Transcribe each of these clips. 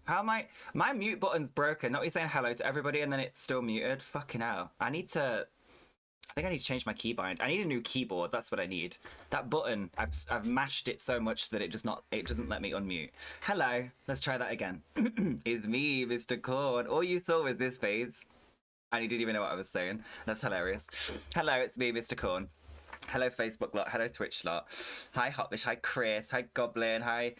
How am my mute button's broken? Not me saying hello to everybody and then it's still muted. Fucking hell. I think I need to change my keybind. I need a new keyboard. That's what I need. That button, I've mashed it so much that it doesn't let me unmute. Hello. Let's try that again. It's me, Mr. Corn. All you saw was this face. And you didn't even know what I was saying. That's hilarious. Hello, it's me, Mr. Corn. Hello, Facebook lot. Hello, Twitch lot. Hi, Hotbish. Hi, Chris. Hi, Goblin. Hi,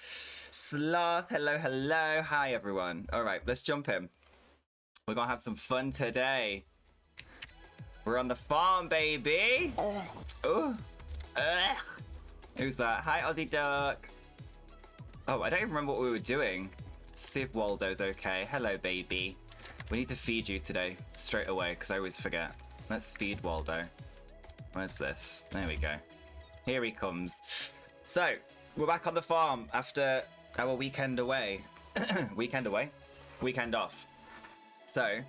Sloth. Hello, hello. Hi, everyone. All right, let's jump in. We're going to have some fun today. We're on the farm, baby. Oh. Who's that? Hi, Aussie Duck. Oh, I don't even remember what we were doing. See if Waldo's okay. Hello, baby. We need to feed you today, straight away, because I always forget. Let's feed Waldo. Where's this? There we go. Here he comes. So, we're back on the farm after our weekend away. Weekend away? Weekend off. So,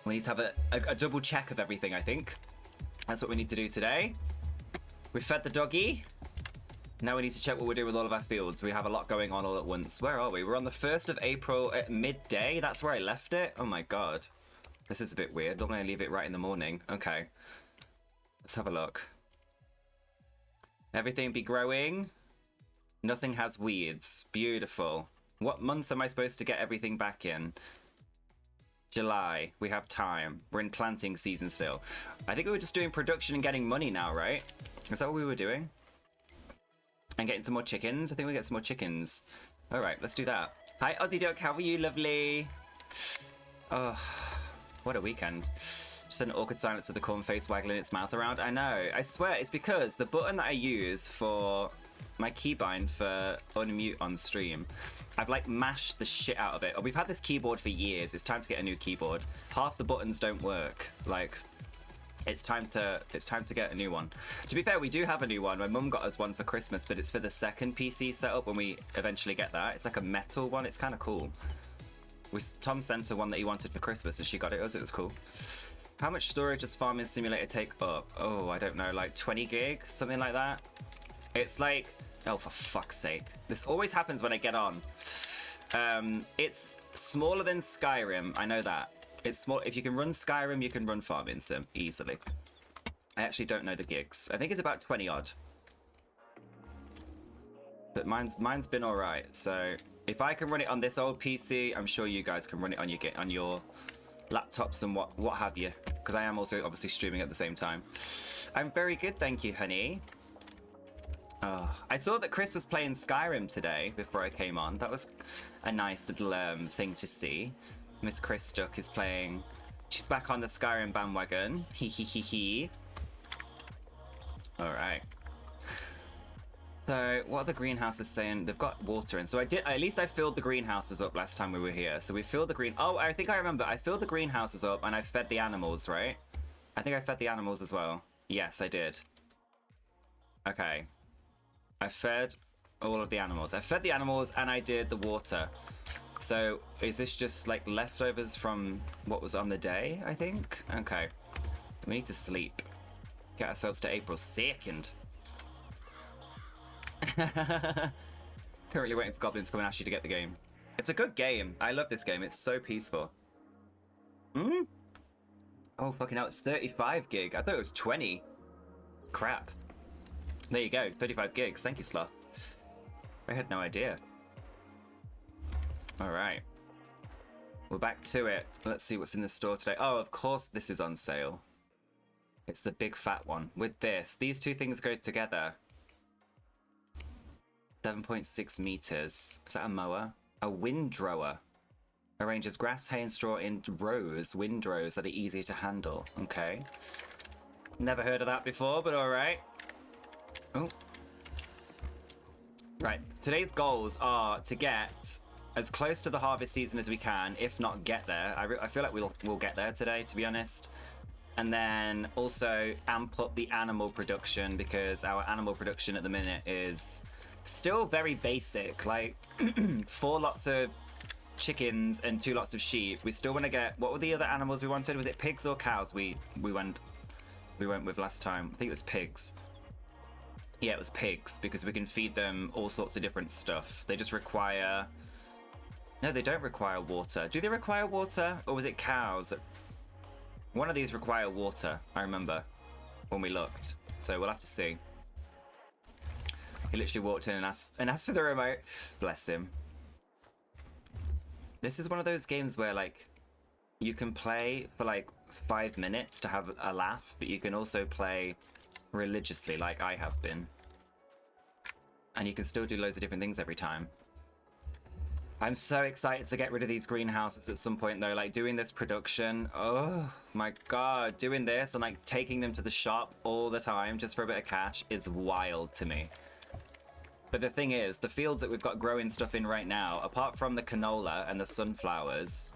we need to have a double check of everything, I think. That's what we need to do today. We fed the doggy. Now we need to check what we're doing with all of our fields. We have a lot going on all at once. Where are we? We're on the 1st of April at midday. That's where I left it. Oh my god. This is a bit weird. Don't want to leave it right in the morning. Okay. Let's have a look. Everything be growing. Nothing has weeds. Beautiful. What month am I supposed to get everything back in? July. We have time. We're in planting season still. I think we were just doing production and getting money now, right? Is that what we were doing? And getting some more chickens? I think we'll get some more chickens. Alright, let's do that. Hi, Aussie Duck. How are you, lovely? Oh, what a weekend. Just an awkward silence with the corn face waggling its mouth around. I know. I swear, it's because the button that I use for my keybind for unmute on stream, I've like mashed the shit out of it. We've had this keyboard for years. It's time to get a new keyboard. Half the buttons don't work. Like, it's time to get a new one. To be fair, we do have a new one. My mum got us one for Christmas, but it's for the second PC setup when we eventually get that. It's like a metal one. It's kind of cool. Tom sent her one that he wanted for Christmas and she got it. It was cool. How much storage does Farming Simulator take up? Oh, I don't know, like 20 gig, something like that. It's like, oh, for fuck's sake. This always happens when I get on. It's smaller than Skyrim, I know that. It's small. If you can run Skyrim, you can run Farming Sim easily. I actually don't know the gigs. I think it's about 20 odd. But mine's been all right. So if I can run it on this old PC, I'm sure you guys can run it on your laptops and what have you. Because I am also obviously streaming at the same time. I'm very good, thank you, honey. Oh, I saw that Chris was playing Skyrim today before I came on. That was a nice little thing to see. Miss Chris Duck is playing. She's back on the Skyrim bandwagon. Hee hee hee hee. All right. So what are the greenhouses saying? They've got water in. So at least I filled the greenhouses up last time we were here. So we filled the oh, I think I remember. I filled the greenhouses up and I fed the animals, right? I think I fed the animals as well. Yes, I did. Okay. I fed all of the animals. I fed the animals and I did the water. So is this just like leftovers from what was on the day, I think? Okay. We need to sleep. Get ourselves to April 2nd. Currently waiting for Goblin to come and ask you to get the game. It's a good game. I love this game. It's so peaceful. Oh, fucking hell. It's 35 gig. I thought it was 20. Crap. There you go. 35 gigs. Thank you, Sloth. I had no idea. Alright. We're back to it. Let's see what's in the store today. Oh, of course this is on sale. It's the big fat one. With this, these two things go together. 7.6 meters. Is that a mower? A windrower. Arranges grass, hay, and straw in rows. Windrows that are easier to handle. Okay. Never heard of that before, but alright. Oh. Right. Today's goals are to get as close to the harvest season as we can, if not get there. I feel like we'll get there today, to be honest. And then also amp up the animal production, because our animal production at the minute is still very basic. Like 4 lots of chickens and 2 lots of sheep. We still want to get, what were the other animals we wanted? Was it pigs or cows we went with last time? I think it was pigs. Yeah, it was pigs, because we can feed them all sorts of different stuff. They just require No, they don't require water. Do they require water? Or was it cows? One of these require water, I remember, when we looked. So we'll have to see. He literally walked in and asked for the remote. Bless him. This is one of those games where, like, you can play for, like, 5 minutes to have a laugh, but you can also play religiously, like I have been. And you can still do loads of different things every time. I'm so excited to get rid of these greenhouses at some point, though. Like, doing this production, oh my god, doing this and, like, taking them to the shop all the time just for a bit of cash is wild to me. But the thing is, the fields that we've got growing stuff in right now, apart from the canola and the sunflowers,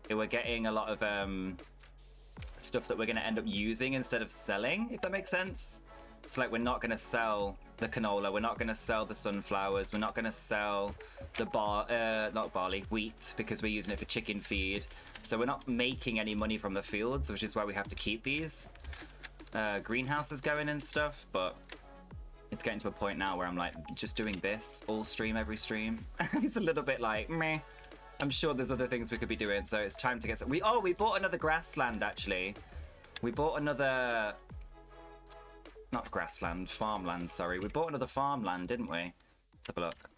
we're getting a lot of stuff that we're going to end up using instead of selling, if that makes sense. It's like we're not going to sell the canola, we're not going to sell the sunflowers, we're not going to sell the not barley, wheat, because we're using it for chicken feed. So we're not making any money from the fields, which is why we have to keep these greenhouses going and stuff. But it's getting to a point now where I'm like, just doing this all stream, every stream. It's a little bit like, meh. I'm sure there's other things we could be doing, so it's time to get some. We bought another grassland, actually. We bought another... Not grassland, farmland, sorry. We bought another farmland, didn't we? Let's have a look.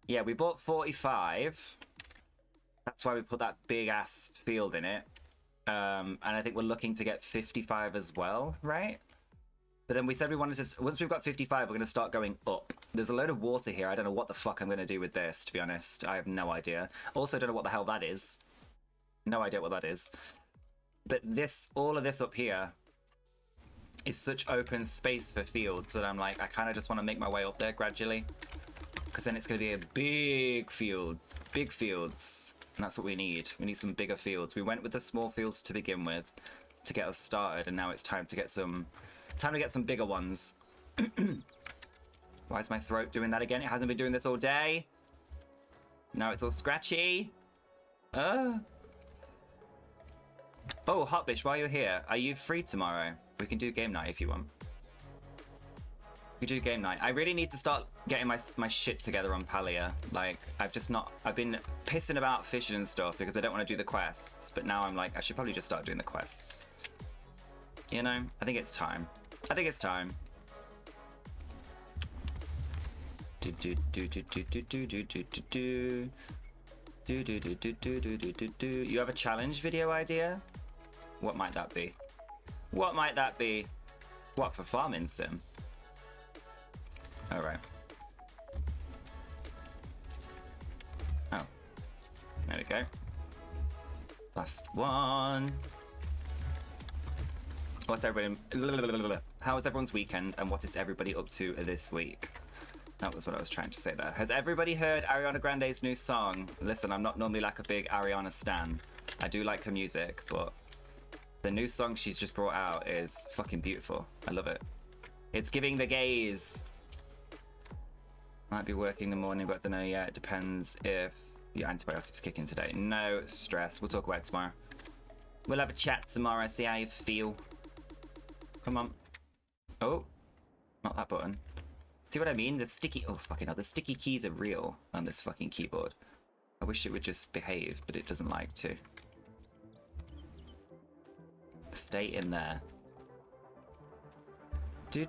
Yeah, we bought 45. That's why we put that big-ass field in it. And I think we're looking to get 55 as well, right? But then we said we wanted to... Once we've got 55, we're going to start going up. There's a load of water here. I don't know what the fuck I'm going to do with this, to be honest. I have no idea. Also, don't know what the hell that is. No idea what that is. But this, all of this up here is such open space for fields that I'm like, I kind of just want to make my way up there gradually. Because then it's going to be a big field. Big fields. And that's what we need. We need some bigger fields. We went with the small fields to begin with to get us started. And now it's time to get some... Time to get some bigger ones. Why is my throat doing that again? It hasn't been doing this all day. Now it's all scratchy. Oh, Hotbish, while you're here, are you free tomorrow? We can do game night if you want. We do game night. I really need to start getting my shit together on Palia. Like, I've been pissing about fishing and stuff because I don't want to do the quests. But now I'm like, I should probably just start doing the quests. You know, I think it's time. I think it's time. You have a challenge video idea? What might that be? What might that be? What, for farming sim? Alright. Oh. There we go. Last one. What's everybody... How was everyone's weekend and what is everybody up to this week? That was what I was trying to say there. Has everybody heard Ariana Grande's new song? Listen, I'm not normally like a big Ariana stan. I do like her music, but the new song she's just brought out is fucking beautiful. I love it. It's giving the gaze. Might be working in the morning, but I don't know yet. It depends if your antibiotics kick in today. No stress. We'll talk about it tomorrow. We'll have a chat tomorrow, see how you feel. Come on. Oh, not that button. See what I mean? The sticky... Oh, fucking hell. The sticky keys are real on this fucking keyboard. I wish it would just behave, but it doesn't like to. Stay in there. Do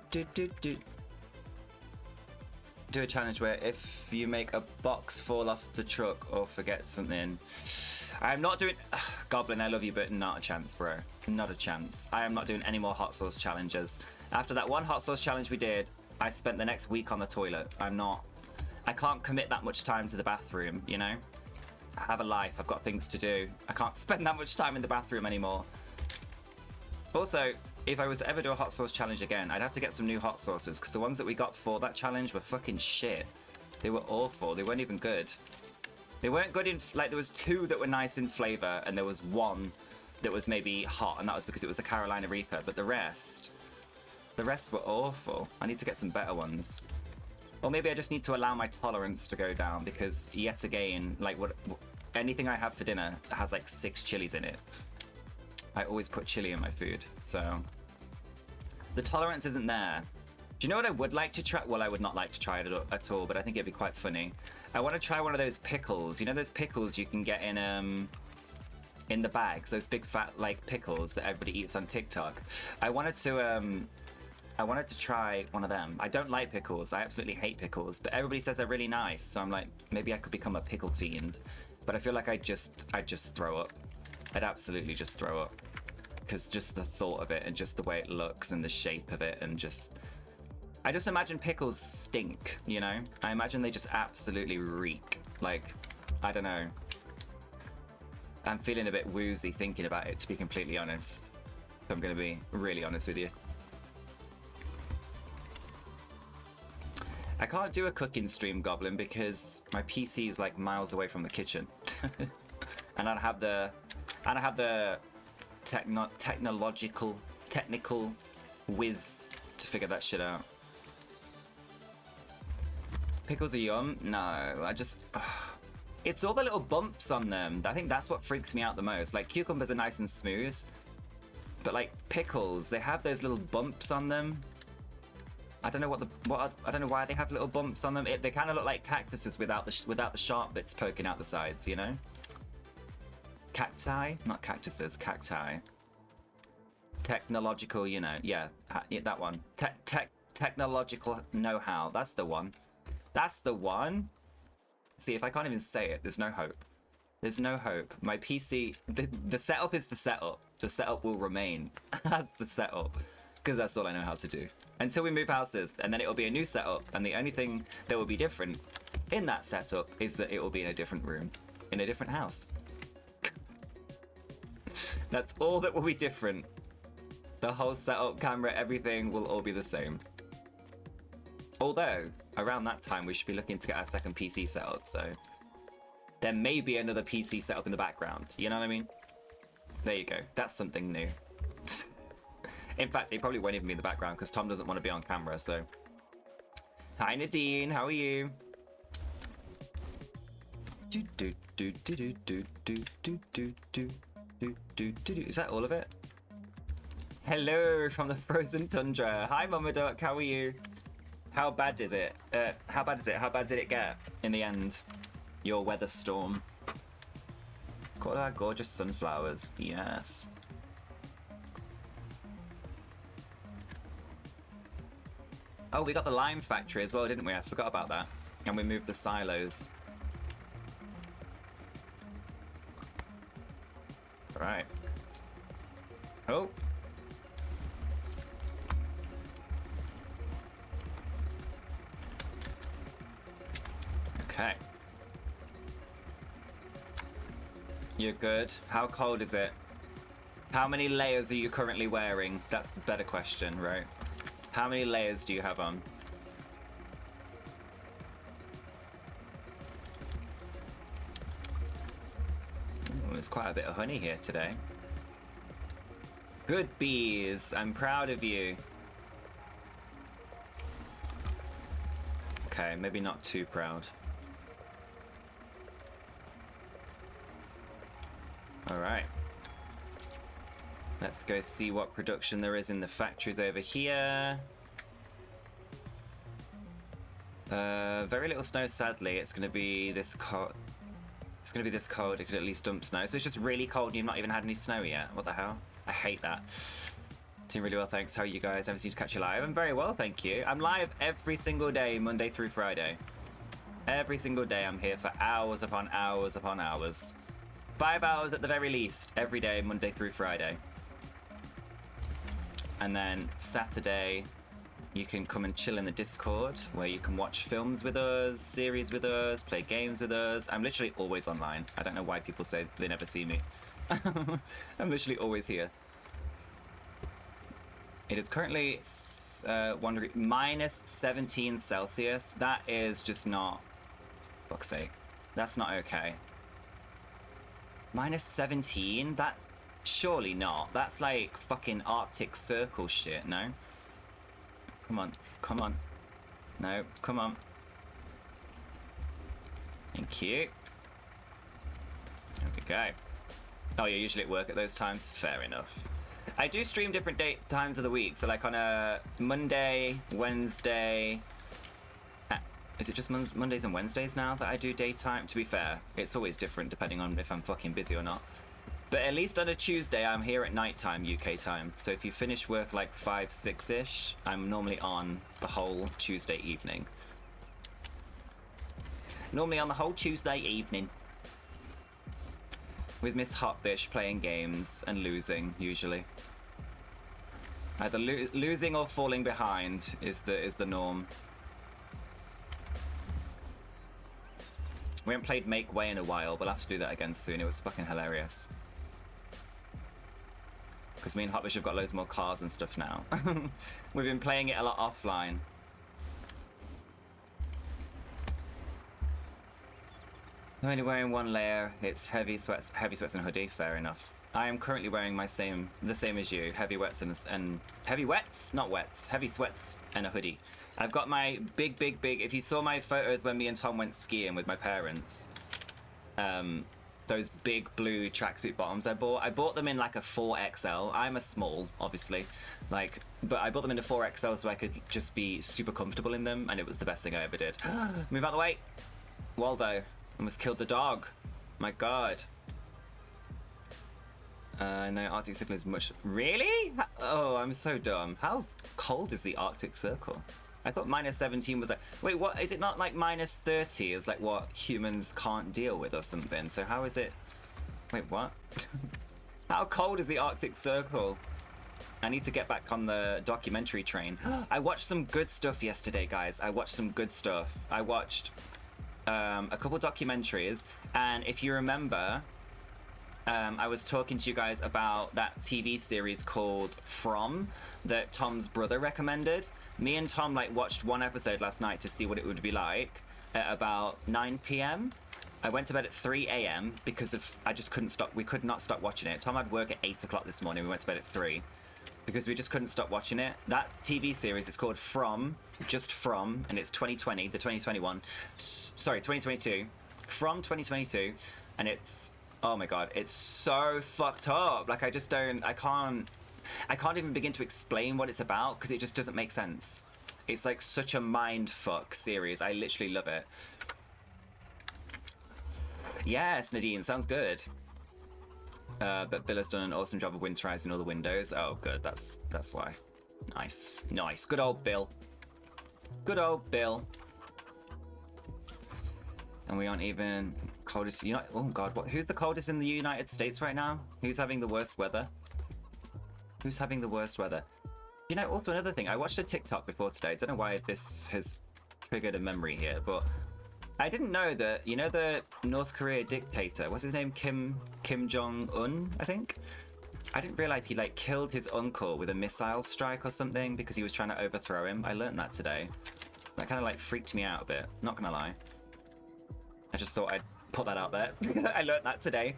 a challenge where if you make a box fall off the truck or forget something... I'm not doing... Ugh, Goblin, I love you, but not a chance, bro. Not a chance. I am not doing any more hot sauce challenges. After that one hot sauce challenge we did, I spent the next week on the toilet. I can't commit that much time to the bathroom, you know? I have a life, I've got things to do. I can't spend that much time in the bathroom anymore. Also, if I was to ever do a hot sauce challenge again, I'd have to get some new hot sauces, because the ones that we got for that challenge were fucking shit. They were awful, they weren't even good. They weren't good in, like, there was 2 that were nice in flavor, and there was 1 that was maybe hot, and that was because it was a Carolina Reaper, but the rest were awful. I need to get some better ones. Or maybe I just need to allow my tolerance to go down, because yet again, like, anything I have for dinner has like 6 chilies in it. I always put chili in my food, so the tolerance isn't there. Do you know what I would like to try? Well, I would not like to try it at all, but I think it'd be quite funny. I want to try one of those pickles. You know those pickles you can get in the bags, those big fat like pickles that everybody eats on TikTok. I wanted to try one of them. I don't like pickles. I absolutely hate pickles, but everybody says they're really nice. So I'm like, maybe I could become a pickle fiend. But I feel like I'd just throw up. I'd absolutely just throw up. Because just the thought of it and just the way it looks and the shape of it and just... I just imagine pickles stink, you know? I imagine they just absolutely reek. Like, I don't know. I'm feeling a bit woozy thinking about it, to be completely honest. If I'm going to be really honest with you. I can't do a cooking stream, Goblin, because my PC is like miles away from the kitchen. And I don't have the technical whiz to figure that shit out. Pickles are yum? No, I just... It's all the little bumps on them. I think that's what freaks me out the most. Like, cucumbers are nice and smooth. But, like, pickles, they have those little bumps on them. I don't know I don't know why they have little bumps on them. They kind of look like cactuses without the sharp bits poking out the sides, you know? Cacti? Not cactuses, cacti. Technological, you know. Yeah, that one. Technological know-how. That's the one. That's the one. See, if I can't even say it, there's no hope. There's no hope. My PC, the setup is the setup. The setup will remain as the setup, because that's all I know how to do. Until we move houses, and then it will be a new setup, and the only thing that will be different in that setup is that it will be in a different room, in a different house. That's all that will be different. The whole setup, camera, everything will all be the same. Although, around that time, we should be looking to get our second PC set up, so... There may be another PC set up in the background, you know what I mean? There you go, that's something new. In fact, it probably won't even be in the background, because Tom doesn't want to be on camera, so... Hi Nadine, how are you? Is that all of it? Hello from the frozen tundra. Hi Mama Duck, how are you? How bad is it? How bad is it? How bad did it get in the end? Your weather storm. Look at our gorgeous sunflowers. Yes. Oh, we got the lime factory as well, didn't we? I forgot about that. And we moved the silos. Right. Oh. Okay. You're good. How cold is it? How many layers are you currently wearing? That's the better question, right? How many layers do you have on? Ooh, there's quite a bit of honey here today. Good bees. I'm proud of you. Okay, maybe not too proud. Alright. Let's go see what production there is in the factories over here. Very little snow, sadly. It's going to be this cold. It's going to be this cold. It could at least dump snow. So it's just really cold and you've not even had any snow yet. What the hell? I hate that. Doing really well, thanks. How are you guys? Never seem to catch you live. I'm very well, thank you. I'm live every single day, Monday through Friday. Every single day I'm here for hours upon hours upon hours. 5 hours at the very least, every day, Monday through Friday. And then Saturday, you can come and chill in the Discord, where you can watch films with us, series with us, play games with us. I'm literally always online. I don't know why people say they never see me. I'm literally always here. It is currently 1 degree, minus 17 Celsius. That is just not, fuck's sake. That's not okay. Minus 17? That, surely not. That's like fucking Arctic Circle shit, no? Come on, come on. No, come on. Thank you. There we go. Oh, you're usually at work at those times? Fair enough. I do stream different times of the week. So like on a Monday, Wednesday. Is it just Mondays and Wednesdays now that I do daytime? To be fair, it's always different depending on if I'm fucking busy or not. But at least on a Tuesday, I'm here at nighttime, UK time. So if you finish work like 5, 6-ish, I'm normally on the whole Tuesday evening. Normally on the whole Tuesday evening. With Miss Hotbish playing games and losing, usually. Either losing or falling behind is the norm. We haven't played Make Way in a while, but I'll have to do that again soon. It was fucking hilarious. Because me and Hotbish have got loads more cars and stuff now. We've been playing it a lot offline. I'm only wearing one layer. It's heavy sweats and hoodie. Fair enough. I am currently wearing the same as you. Heavy wets and heavy wets, not wets. Heavy sweats and a hoodie. I've got my big. If you saw my photos when me and Tom went skiing with my parents, those big blue tracksuit bottoms I bought them in like a 4XL. I'm a small, obviously, like, but I bought them in a 4XL so I could just be super comfortable in them, and it was the best thing I ever did. Move out of the way. Waldo almost killed the dog. My God. No, Arctic Circle is much. Really? Oh, I'm so dumb. How cold is the Arctic Circle? I thought -17 was like. Wait, what? Is it not like -30? Is like what humans can't deal with or something? So how is it? Wait, what? How cold is the Arctic Circle? I need to get back on the documentary train. I watched some good stuff yesterday, guys. I watched some good stuff. I watched a couple documentaries, and if you remember. I was talking to you guys about that TV series called From that Tom's brother recommended. Me and Tom like watched one episode last night to see what it would be like at about 9 p.m. I went to bed at 3 a.m. because of I just couldn't stop. We could not stop watching it. Tom had work at 8 o'clock this morning. We went to bed at 3 because we just couldn't stop watching it. That TV series is called From, just From, and it's 2020, the 2021. Sorry, 2022. From 2022, and it's. Oh my God, it's so fucked up. Like I can't even begin to explain what it's about because it just doesn't make sense. It's like such a mind fuck series. I literally love it. Yes, Nadine, sounds good. But Bill has done an awesome job of winterizing all the windows. Oh, good, that's why. Nice, good old Bill. Good old Bill. And we aren't even coldest. Oh God, what? Who's the coldest in the United States right now? Who's having the worst weather? Who's having the worst weather? You know, also another thing. I watched a TikTok before today. I don't know why this has triggered a memory here, but I didn't know that. You know the North Korea dictator. What's his name? Kim Jong-un, I think. I didn't realize he like killed his uncle with a missile strike or something because he was trying to overthrow him. I learned that today. That kind of like freaked me out a bit. Not gonna lie. I just thought I'd put that out there. I learned that today.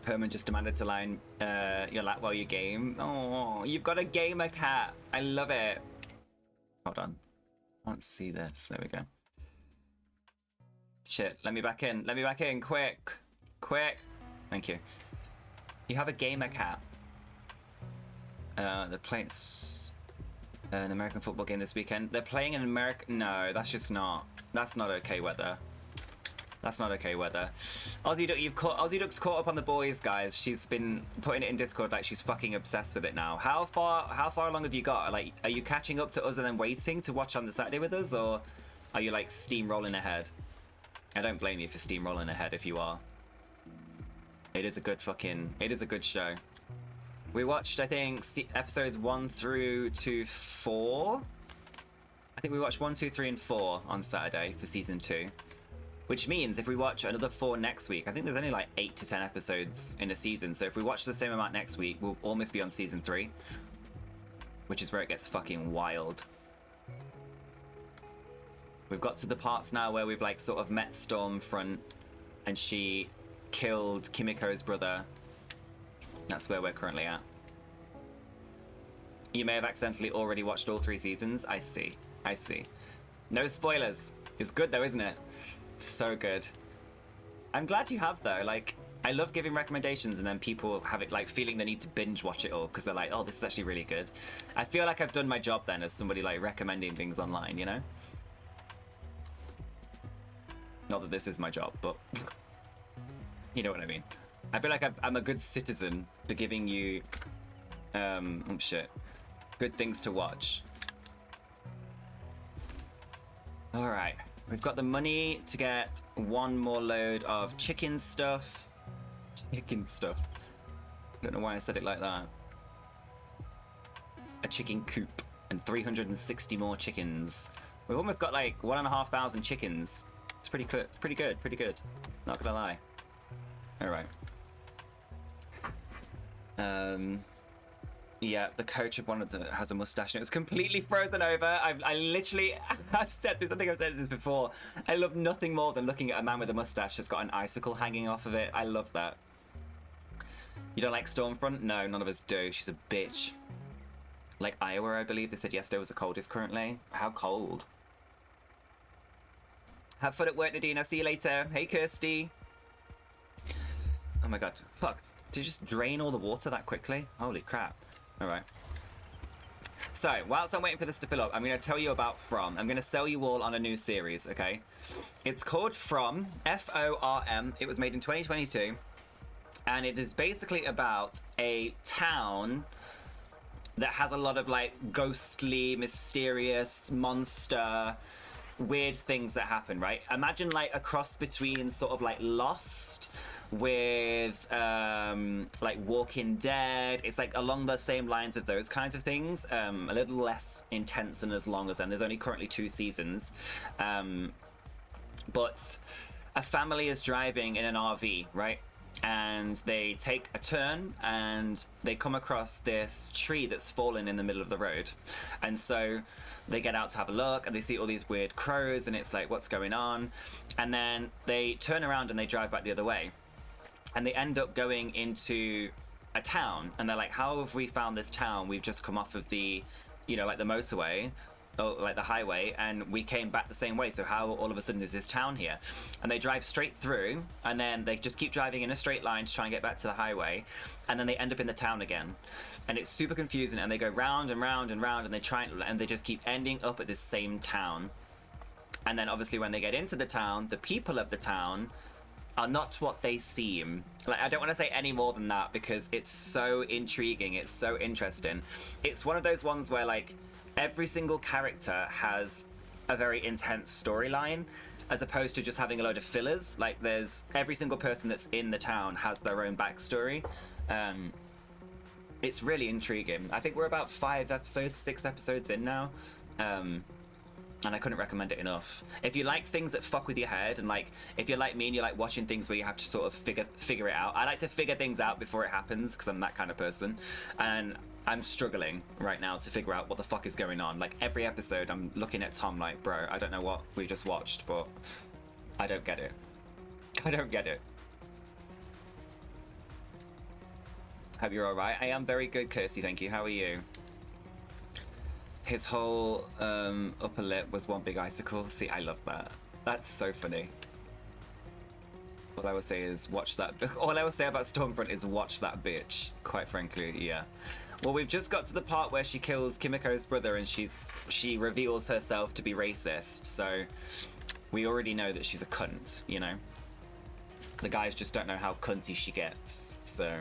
Herman just demanded to line your lap while you game. Oh, you've got a gamer cat. I love it. Hold on. I can't see this. There we go. Shit, let me back in. Let me back in. Quick. Thank you. You have a gamer cat. The plates. An American football game this weekend. They're playing an American. No, that's not okay weather. That's not okay weather. Aussie Duck's caught up on the boys, guys. She's been putting it in Discord like she's fucking obsessed with it now. How far along have you got? Like, are you catching up to us and then waiting to watch on the Saturday with us, or are you like steamrolling ahead? I don't blame you for steamrolling ahead if you are. It is a good show. We watched, I think, episodes 1 through to 4. I think we watched 1, 2, 3, and 4 on Saturday for season 2. Which means if we watch another 4 next week, I think there's only like 8 to 10 episodes in a season. So if we watch the same amount next week, we'll almost be on season 3. Which is where it gets fucking wild. We've got to the parts now where we've like sort of met Stormfront and she killed Kimiko's brother. That's where we're currently at. You may have accidentally already watched all 3 seasons. I see. No spoilers. It's good though, isn't it? It's so good. I'm glad you have though. Like, I love giving recommendations and then people have it like feeling the need to binge watch it all because they're like, oh, this is actually really good. I feel like I've done my job then as somebody like recommending things online, you know? Not that this is my job, but you know what I mean. I feel like I'm a good citizen for giving you, good things to watch. All right, we've got the money to get one more load of chicken stuff. Chicken stuff. I don't know why I said it like that. A chicken coop and 360 more chickens. We've almost got like 1,500 chickens. It's pretty good, pretty good, pretty good. Not gonna lie. All right. Yeah, the coach of one of them has a mustache and it was completely frozen over. I literally, I've said this, I think I've said this before. I love nothing more than looking at a man with a mustache that's got an icicle hanging off of it. I love that. You don't like Stormfront? No, none of us do. She's a bitch. Like Iowa, I believe. They said yesterday was the coldest currently. How cold? Have fun at work, Nadine. I'll see you later. Hey, Kirsty. Oh my god. Fuck. Did you just drain all the water that quickly? Holy crap. Alright. So, whilst I'm waiting for this to fill up, I'm going to tell you about From. I'm going to sell you all on a new series, okay? It's called From. F-O-R-M. It was made in 2022. And it is basically about a town that has a lot of, like, ghostly, mysterious, monster, weird things that happen, right? Imagine, like, a cross between sort of, like, Lost with like Walking Dead. It's like along the same lines of those kinds of things, a little less intense and as long as them. There's only currently 2 seasons, but a family is driving in an RV, right? And they take a turn and they come across this tree that's fallen in the middle of the road, and so they get out to have a look and they see all these weird crows and it's like, what's going on? And then they turn around and they drive back the other way. And they end up going into a town, and they're like, how have we found this town? We've just come off of the, you know, like the motorway, or like the highway, and we came back the same way. So how all of a sudden is this town here? And they drive straight through, and then they just keep driving in a straight line to try and get back to the highway. And then they end up in the town again. And it's super confusing, and they go round and round and round, and they try and they just keep ending up at this same town. And then obviously when they get into the town, the people of the town are not what they seem. Like, I don't want to say any more than that because it's so intriguing, it's so interesting. It's one of those ones where like every single character has a very intense storyline as opposed to just having a load of fillers. Like there's every single person that's in the town has their own backstory. It's really intriguing. I think we're about 6 episodes in now. And I couldn't recommend it enough. If you like things that fuck with your head, and like if you're like me and you like watching things where you have to sort of figure it out. I like to figure things out before it happens because I'm that kind of person, and I'm struggling right now to figure out what the fuck is going on. Like every episode I'm looking at Tom like, bro, I don't know what we just watched, but I don't get it. I don't get it. Hope you're alright. I am very good, Kirsty, thank you. How are you? His whole upper lip was one big icicle. See, I love that. That's so funny. All I will say is watch that. All I will say about Stormfront is watch that bitch. Quite frankly, yeah. Well, we've just got to the part where she kills Kimiko's brother and she reveals herself to be racist. So we already know that she's a cunt, you know? The guys just don't know how cunty she gets. So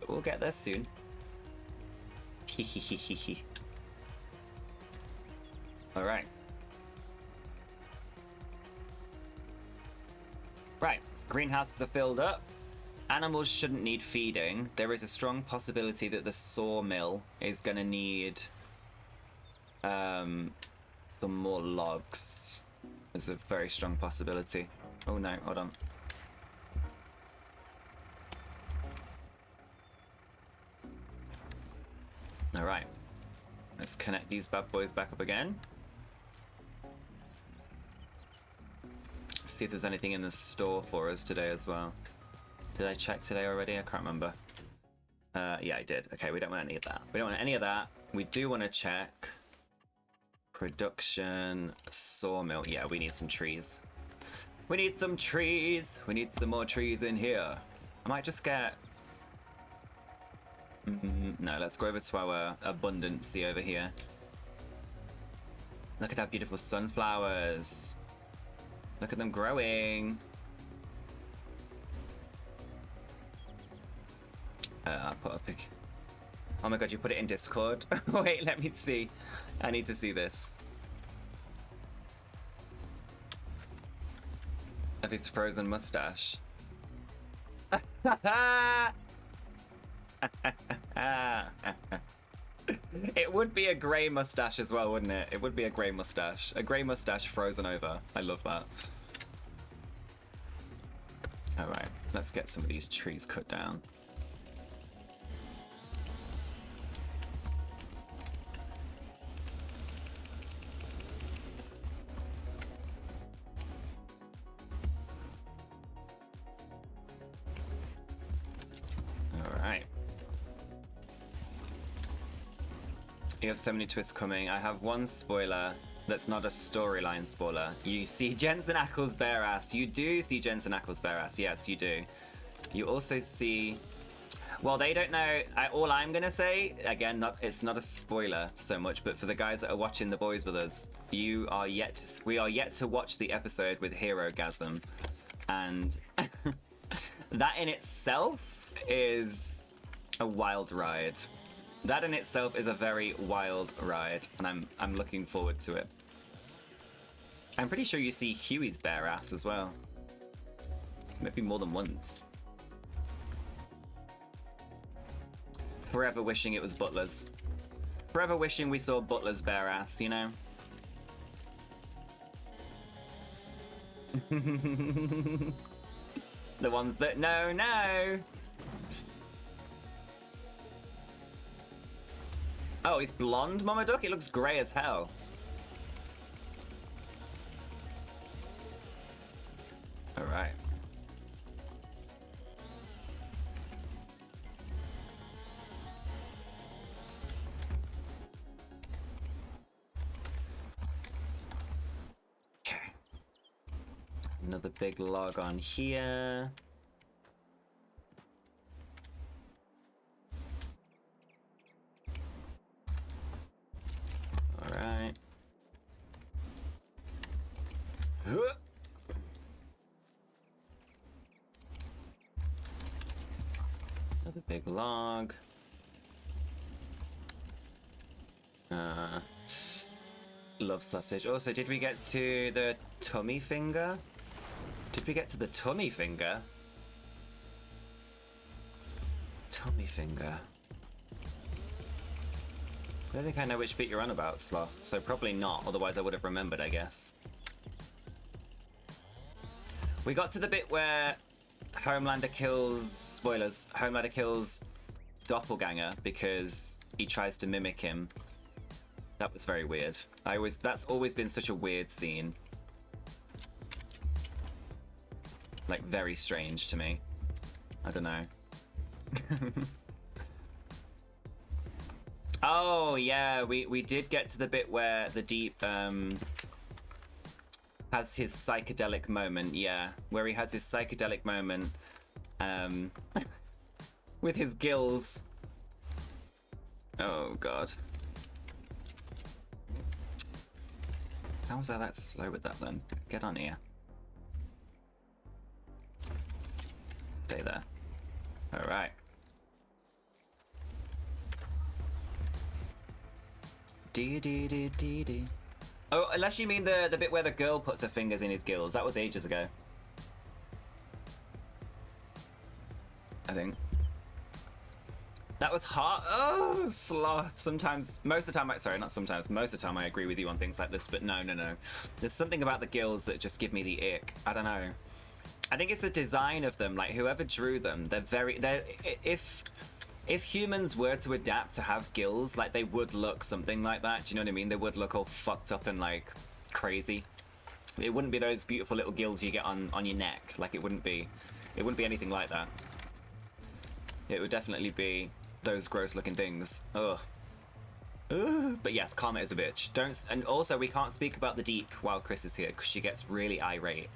we'll get there soon. All right. Right, greenhouses are filled up. Animals shouldn't need feeding. There is a strong possibility that the sawmill is going to need some more logs. There's a very strong possibility. Oh no, hold on. All right, let's connect these bad boys back up again. See if there's anything in the store for us today as well. Did I check today already? I can't remember. Yeah, I did. Okay, we don't want any of that. We don't want any of that. We do want to check production sawmill. Yeah, we need some trees. We need some trees. We need some more trees in here. I might just get... no, let's go over to our abundancy over here. Look at our beautiful sunflowers. Look at them growing. I'll put a pic. Oh my god, you put it in Discord? Wait, let me see. I need to see this. Of his frozen mustache. It would be a grey mustache as well, wouldn't it? It would be a grey mustache. A grey mustache frozen over. I love that. Alright, let's get some of these trees cut down. Alright. You have so many twists coming. I have one spoiler that's not a storyline spoiler. You see Jensen Ackles' bare ass. You do see Jensen Ackles' bare ass. Yes, you do. You also see... Well, they don't know. All I'm going to say, again, it's not a spoiler so much, but for the guys that are watching The Boys with us, we are yet to watch the episode with Herogasm. And that in itself is a wild ride. That in itself is a very wild ride, and I'm looking forward to it. I'm pretty sure you see Huey's bare ass as well. Maybe more than once. Forever wishing it was Butler's. Forever wishing we saw Butler's bare ass, you know? The ones that no. Oh, he's blonde, Mama Duck? It looks grey as hell. Alright. Okay. Another big log on here. Alright. Another big log. Love sausage. Also, did we get to the tummy finger? Did we get to the tummy finger? Tummy finger. I don't think I know which bit you're on about, Sloth, so probably not, otherwise I would have remembered, I guess. We got to the bit where Homelander kills... Spoilers. Homelander kills Doppelganger because he tries to mimic him. That was very weird. That's always been such a weird scene. Like, very strange to me. I don't know. Oh, yeah, we did get to the bit where the Deep has his psychedelic moment, yeah. Where he has his psychedelic moment with his gills. Oh, God. How was I that slow with that, then? Get on here. Stay there. Alright. Dee. Oh, unless you mean the bit where the girl puts her fingers in his gills. That was ages ago. I think. That was hard. Oh, Sloth. Sometimes, most of the time, sorry, not sometimes, most of the time I agree with you on things like this, but no. There's something about the gills that just give me the ick. I don't know. I think it's the design of them. Like, whoever drew them, if humans were to adapt to have gills, like, they would look something like that. Do you know what I mean? They would look all fucked up and, like, crazy. It wouldn't be those beautiful little gills you get on your neck. Like, it wouldn't be anything like that. It would definitely be those gross looking things. Ugh. But yes, Karma is a bitch. And also we can't speak about the deep while Chris is here because she gets really irate.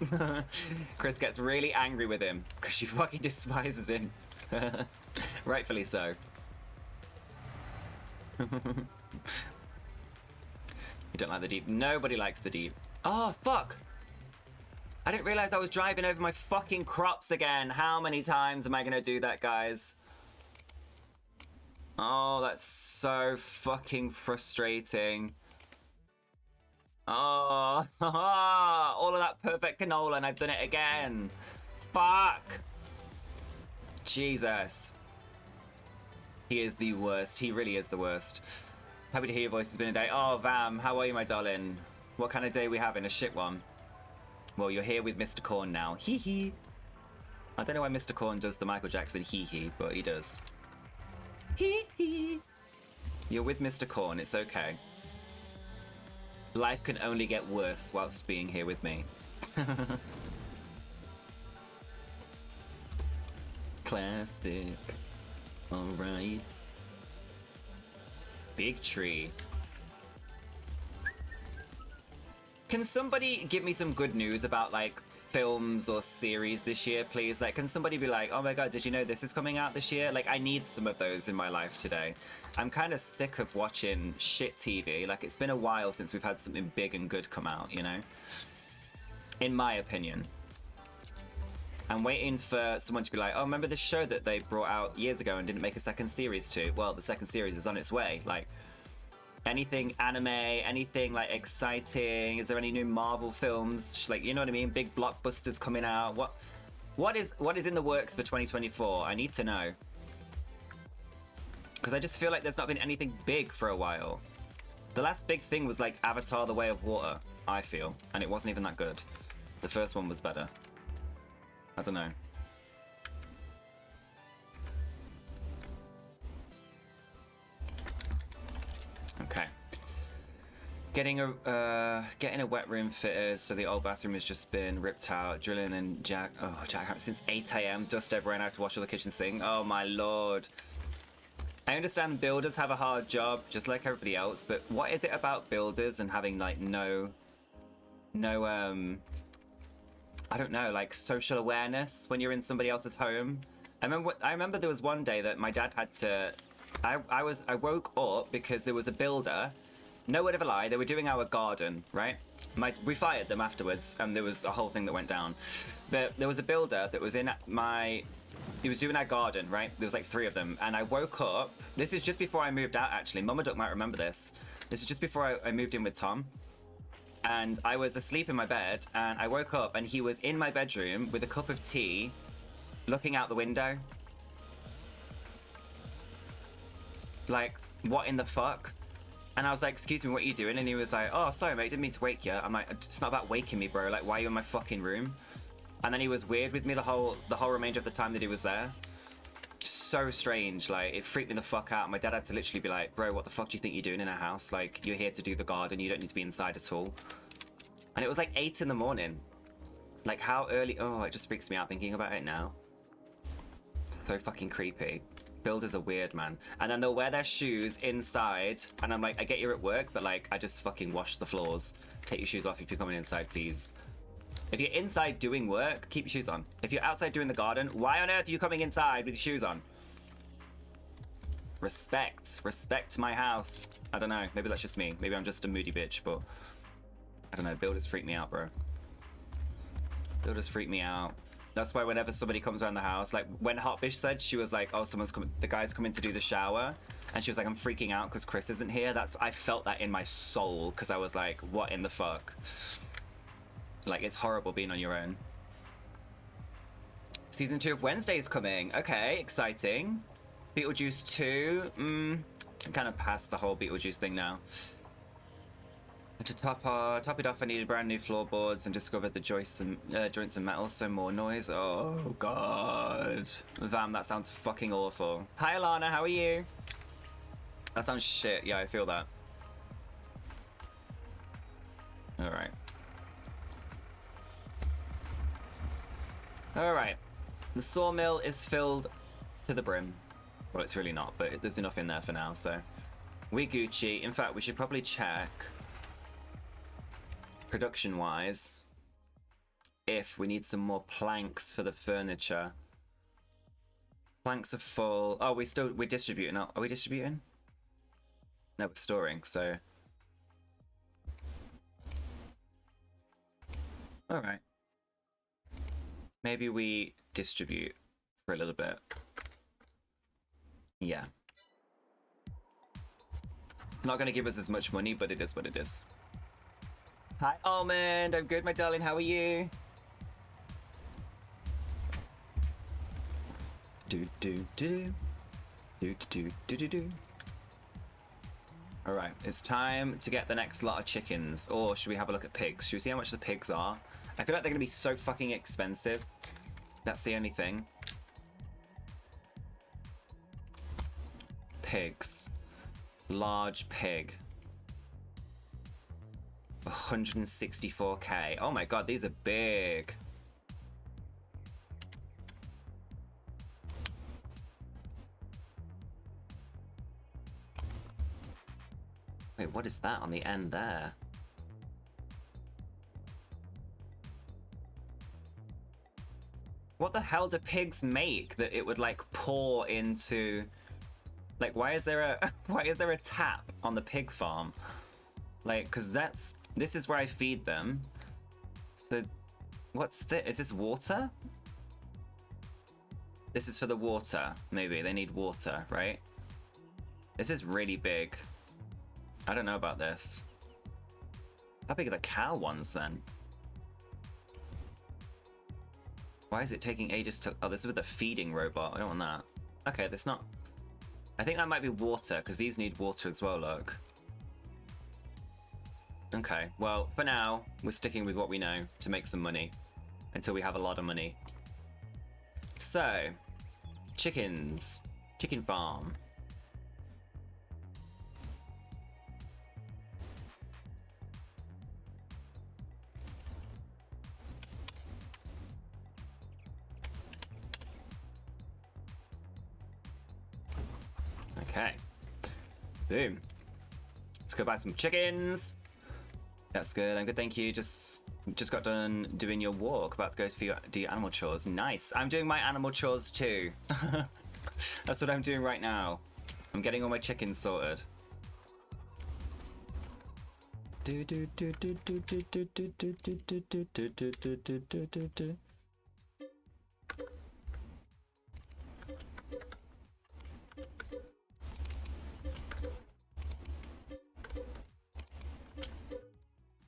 Chris gets really angry with him because she fucking despises him. Rightfully so. You don't like the deep. Nobody likes the deep. Oh, fuck. I didn't realize I was driving over my fucking crops again. How many times am I gonna do that, guys? Oh, that's so fucking frustrating. Oh, all of that perfect canola and I've done it again. Fuck. Jesus. He is the worst. He really is the worst. Happy to hear your voice. It's been a day. Oh, Vam, how are you, my darling? What kind of day we having? A shit one? Well, you're here with Mr. Corn now. Hee hee. I don't know why Mr. Corn does the Michael Jackson hee hee, but he does. Hee hee. You're with Mr. Corn. It's okay. Life can only get worse whilst being here with me. Classic. Alright. Big tree. Can somebody give me some good news about, like, films or series this year, please? Like, can somebody be like, oh my god, did you know this is coming out this year? Like, I need some of those in my life today. I'm kind of sick of watching shit TV. Like, it's been a while since we've had something big and good come out, you know? In my opinion. I'm waiting for someone to be like, oh, remember this show that they brought out years ago and didn't make a second series to? Well, the second series is on its way. Like, anything anime, anything, like, exciting? Is there any new Marvel films? Like, you know what I mean? Big blockbusters coming out? What is in the works for 2024? I need to know. Because I just feel like there's not been anything big for a while. The last big thing was, like, Avatar: The Way of Water, I feel. And it wasn't even that good. The first one was better. I don't know. Okay. Getting a wet room fitted, so the old bathroom has just been ripped out. Drilling and jackhammer since 8 AM. Dust everywhere, and I have to wash all the kitchen sink. Oh my lord. I understand builders have a hard job, just like everybody else, but what is it about builders and having, like, no, I don't know, like, social awareness when you're in somebody else's home? I remember there was one day that my dad had to... I woke up because there was a builder. No word of a lie, they were doing our garden, right? We fired them afterwards, and there was a whole thing that went down. But there was a builder that was in he was doing our garden, right? There was like 3 of them, and I woke up. This is just before I moved out, actually. Mama Duck might remember this. This is just before I moved in with Tom. And I was asleep in my bed, and I woke up, and he was in my bedroom with a cup of tea, looking out the window. Like, what in the fuck? And I was like, excuse me, what are you doing? And he was like, oh, sorry, mate, didn't mean to wake you. I'm like, it's not about waking me, bro. Like, why are you in my fucking room? And then he was weird with me the whole remainder of the time that he was there. So strange. Like, it freaked me the fuck out. My dad had to literally be like, bro, what the fuck do you think you're doing in our house? Like, you're here to do the garden. You don't need to be inside at all. And it was like 8 in the morning. Like, how early? Oh, it just freaks me out thinking about it now. So fucking creepy. Builders are weird, man. And then they'll wear their shoes inside. And I'm like, I get you're at work, but like, I just fucking wash the floors. Take your shoes off if you're coming inside, please. If you're inside doing work, keep your shoes on. If you're outside doing the garden, why on earth are you coming inside with your shoes on? Respect. Respect my house. I don't know. Maybe that's just me. Maybe I'm just a moody bitch, but I don't know. Builders freak me out, bro. Builders freak me out. That's why whenever somebody comes around the house, like when Hotbish said, she was like, oh, the guy's coming to do the shower. And she was like, I'm freaking out because Chris isn't here. I felt that in my soul because I was like, what in the fuck? Like, it's horrible being on your own. Season 2 of Wednesday is coming. Okay, exciting. Beetlejuice 2. I'm kind of past the whole Beetlejuice thing now. To top it off, I needed brand new floorboards and discovered the joints and metal, so more noise. Oh, God. Vam, that sounds fucking awful. Hi, Alana, how are you? That sounds shit. Yeah, I feel that. Alright. Alright. The sawmill is filled to the brim. Well, it's really not, but there's enough in there for now, so We Gucci. In fact, we should probably check production-wise if we need some more planks for the furniture. Planks are full. Oh, we're distributing. Are we distributing? No, we're storing, so. Alright. Maybe we distribute for a little bit. Yeah. It's not going to give us as much money, but it is what it is. Hi, Almond. I'm good, my darling. How are you? Alright, it's time to get the next lot of chickens. Or should we have a look at pigs? Should we see how much the pigs are? I feel like they're going to be so fucking expensive. That's the only thing. Pigs. Large pig. 164k. Oh my god, these are big. Wait, what is that on the end there? What the hell do pigs make that it would like pour into? Like, why is there a tap on the pig farm? Like, cause this is where I feed them. So, what's this? Is this water? This is for the water. Maybe they need water, right? This is really big. I don't know about this. How big are the cow ones then? Why is it taking ages to... Oh, this is with the feeding robot. I don't want that. Okay, that's not... I think that might be water, because these need water as well, look. Okay, well, for now, we're sticking with what we know to make some money. Until we have a lot of money. So, chickens. Chicken farm. Okay. Boom. Let's go buy some chickens. That's good. I'm good, thank you. Just got done doing your walk. About to go do your animal chores. Nice. I'm doing my animal chores too. That's what I'm doing right now. I'm getting all my chickens sorted.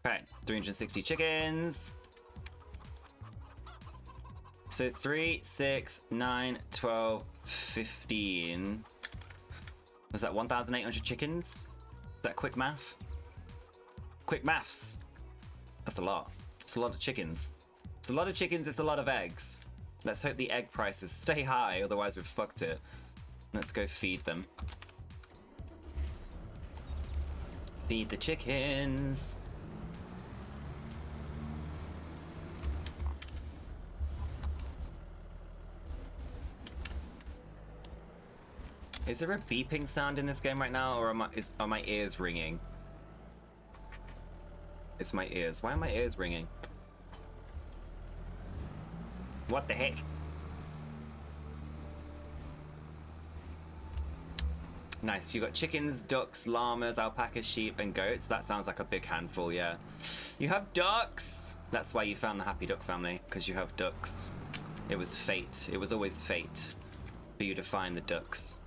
Okay, 360 chickens. So 3, 6, 9, 12, 15. Was that 1,800 chickens? Is that quick math? Quick maths. That's a lot. It's a lot of chickens. It's a lot of chickens, it's a lot of eggs. Let's hope the egg prices stay high, otherwise we've fucked it. Let's go feed them. Feed the chickens. Is there a beeping sound in this game right now, or are my ears ringing? It's my ears. Why are my ears ringing? What the heck? Nice. You got chickens, ducks, llamas, alpacas, sheep, and goats. That sounds like a big handful, yeah. You have ducks! That's why you found the HappyDuck family, because you have ducks. It was fate. It was always fate for you to find the ducks.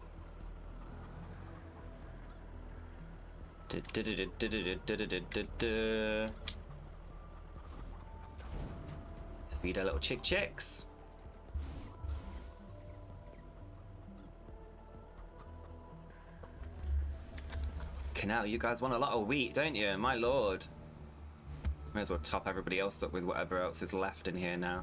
Feed our little chicks. Canal, you guys want a lot of wheat, don't you? My lord. May as well top everybody else up with whatever else is left in here now.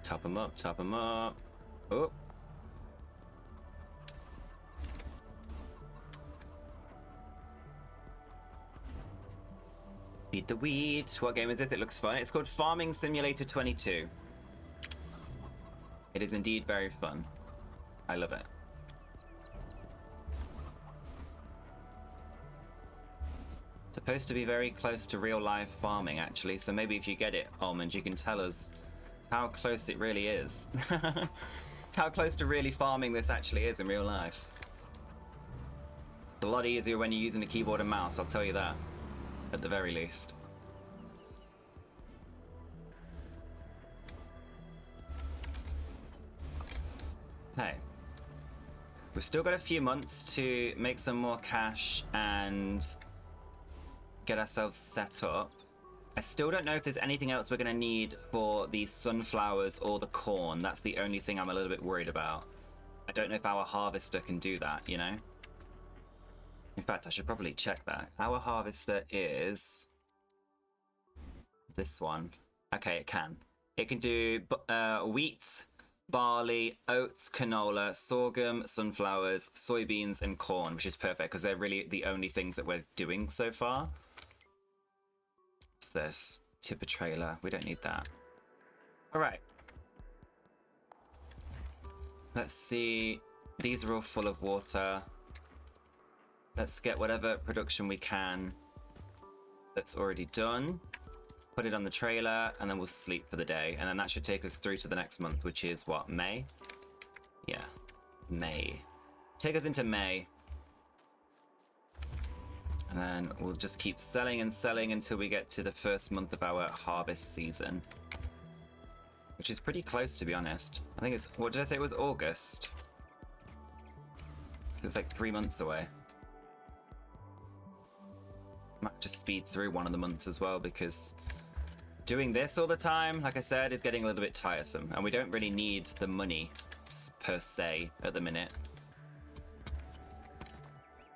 Top them up, top them up. Oh. Feed the wheat. What game is this? It looks fun. It's called Farming Simulator 22. It is indeed very fun. I love it. It's supposed to be very close to real life farming, actually, so maybe if you get it, Almond, you can tell us how close it really is. How close to really farming this actually is in real life. It's a lot easier when you're using a keyboard and mouse, I'll tell you that, at the very least. Hey. We've still got a few months to make some more cash and get ourselves set up. I still don't know if there's anything else we're going to need for the sunflowers or the corn. That's the only thing I'm a little bit worried about. I don't know if our harvester can do that, you know? In fact, I should probably check that. Our harvester is this one. Okay, it can. It can do wheat, barley, oats, canola, sorghum, sunflowers, soybeans, and corn, which is perfect because they're really the only things that we're doing so far. What's this? Tipper trailer. We don't need that. All right. Let's see. These are all full of water. Let's get whatever production we can that's already done. Put it on the trailer, and then we'll sleep for the day. And then that should take us through to the next month, which is what, May? Yeah, May. Take us into May. And then we'll just keep selling and selling until we get to the first month of our harvest season. Which is pretty close, to be honest. I think it's, what did I say it was, August? So it's like 3 months away. Might just speed through one of the months as well, because doing this all the time, like I said, is getting a little bit tiresome. And we don't really need the money per se at the minute.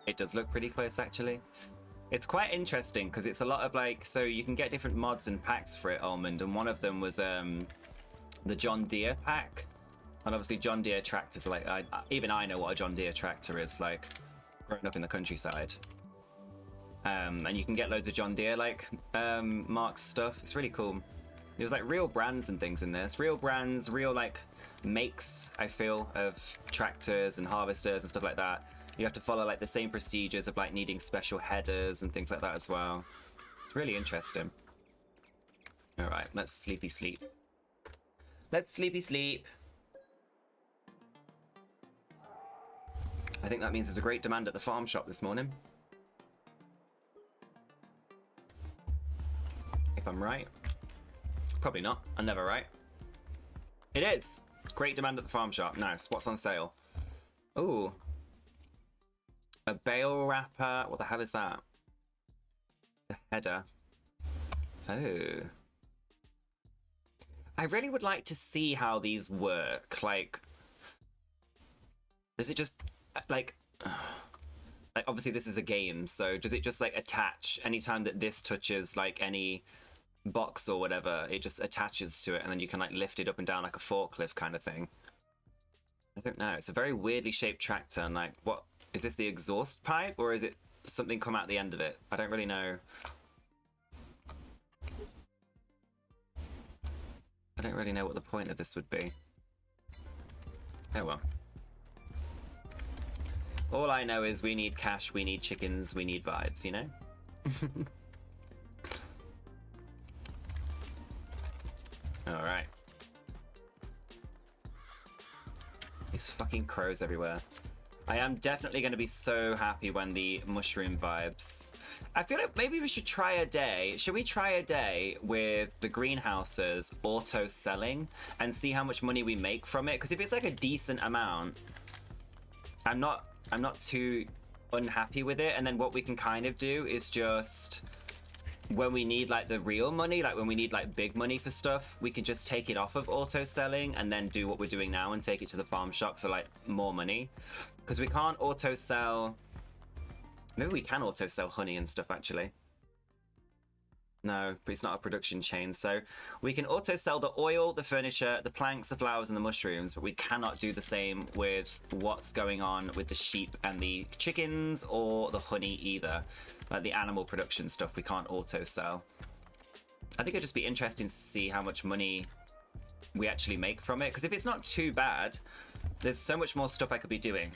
It does look pretty close, actually. It's quite interesting because it's a lot of like, so you can get different mods and packs for it, Almond, and one of them was the John Deere pack. And obviously John Deere tractors are like, even I know what a John Deere tractor is, like, growing up in the countryside. And you can get loads of John Deere like marked stuff. It's really cool. There's like real brands and things in there. It's real brands, real like makes, I feel, of tractors and harvesters and stuff like that. You have to follow like the same procedures of like needing special headers and things like that as well. It's really interesting. All right, let's sleepy sleep. Let's sleepy sleep. I think that means there's a great demand at the farm shop this morning. If I'm right. Probably not. I'm never right. It is. Great demand at the farm shop. Nice. What's on sale? Ooh. A bale wrapper. What the hell is that? The header. Oh. I really would like to see how these work. Like, does it just, like obviously this is a game, so does it just like attach anytime that this touches like any box or whatever, it just attaches to it and then you can like lift it up and down like a forklift kind of thing? I don't know. It's a very weirdly shaped tractor, and like, what is this, the exhaust pipe, or is it something come out the end of it? I don't really know. I don't really know what the point of this would be. Oh well. All I know is we need cash, we need chickens, we need vibes, you know? Alright. These fucking crows everywhere. I am definitely going to be so happy when the mushroom vibes. I feel like maybe we should try a day. Should we try a day with the greenhouses auto selling and see how much money we make from it? Because if it's like a decent amount, I'm not too unhappy with it. And then what we can kind of do is just, when we need like the real money, like when we need like big money for stuff, we can just take it off of auto selling and then do what we're doing now and take it to the farm shop for like more money. Because we can't auto sell. Maybe we can auto sell honey and stuff actually. No, but it's not a production chain. So we can auto sell the oil, the furniture, the planks, the flowers, and the mushrooms, but we cannot do the same with what's going on with the sheep and the chickens or the honey either. Like the animal production stuff, we can't auto sell. I think it'd just be interesting to see how much money we actually make from it. Because if it's not too bad, there's so much more stuff I could be doing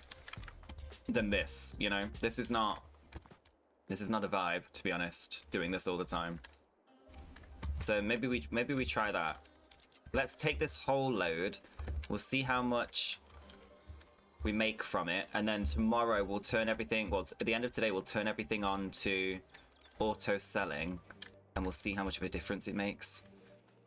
than this, you know? This is not a vibe, to be honest, doing this all the time. So maybe we try that. Let's take this whole load. We'll see how much we make from it, and then tomorrow we'll turn everything, well, at the end of today, we'll turn everything on to auto selling, and we'll see how much of a difference it makes.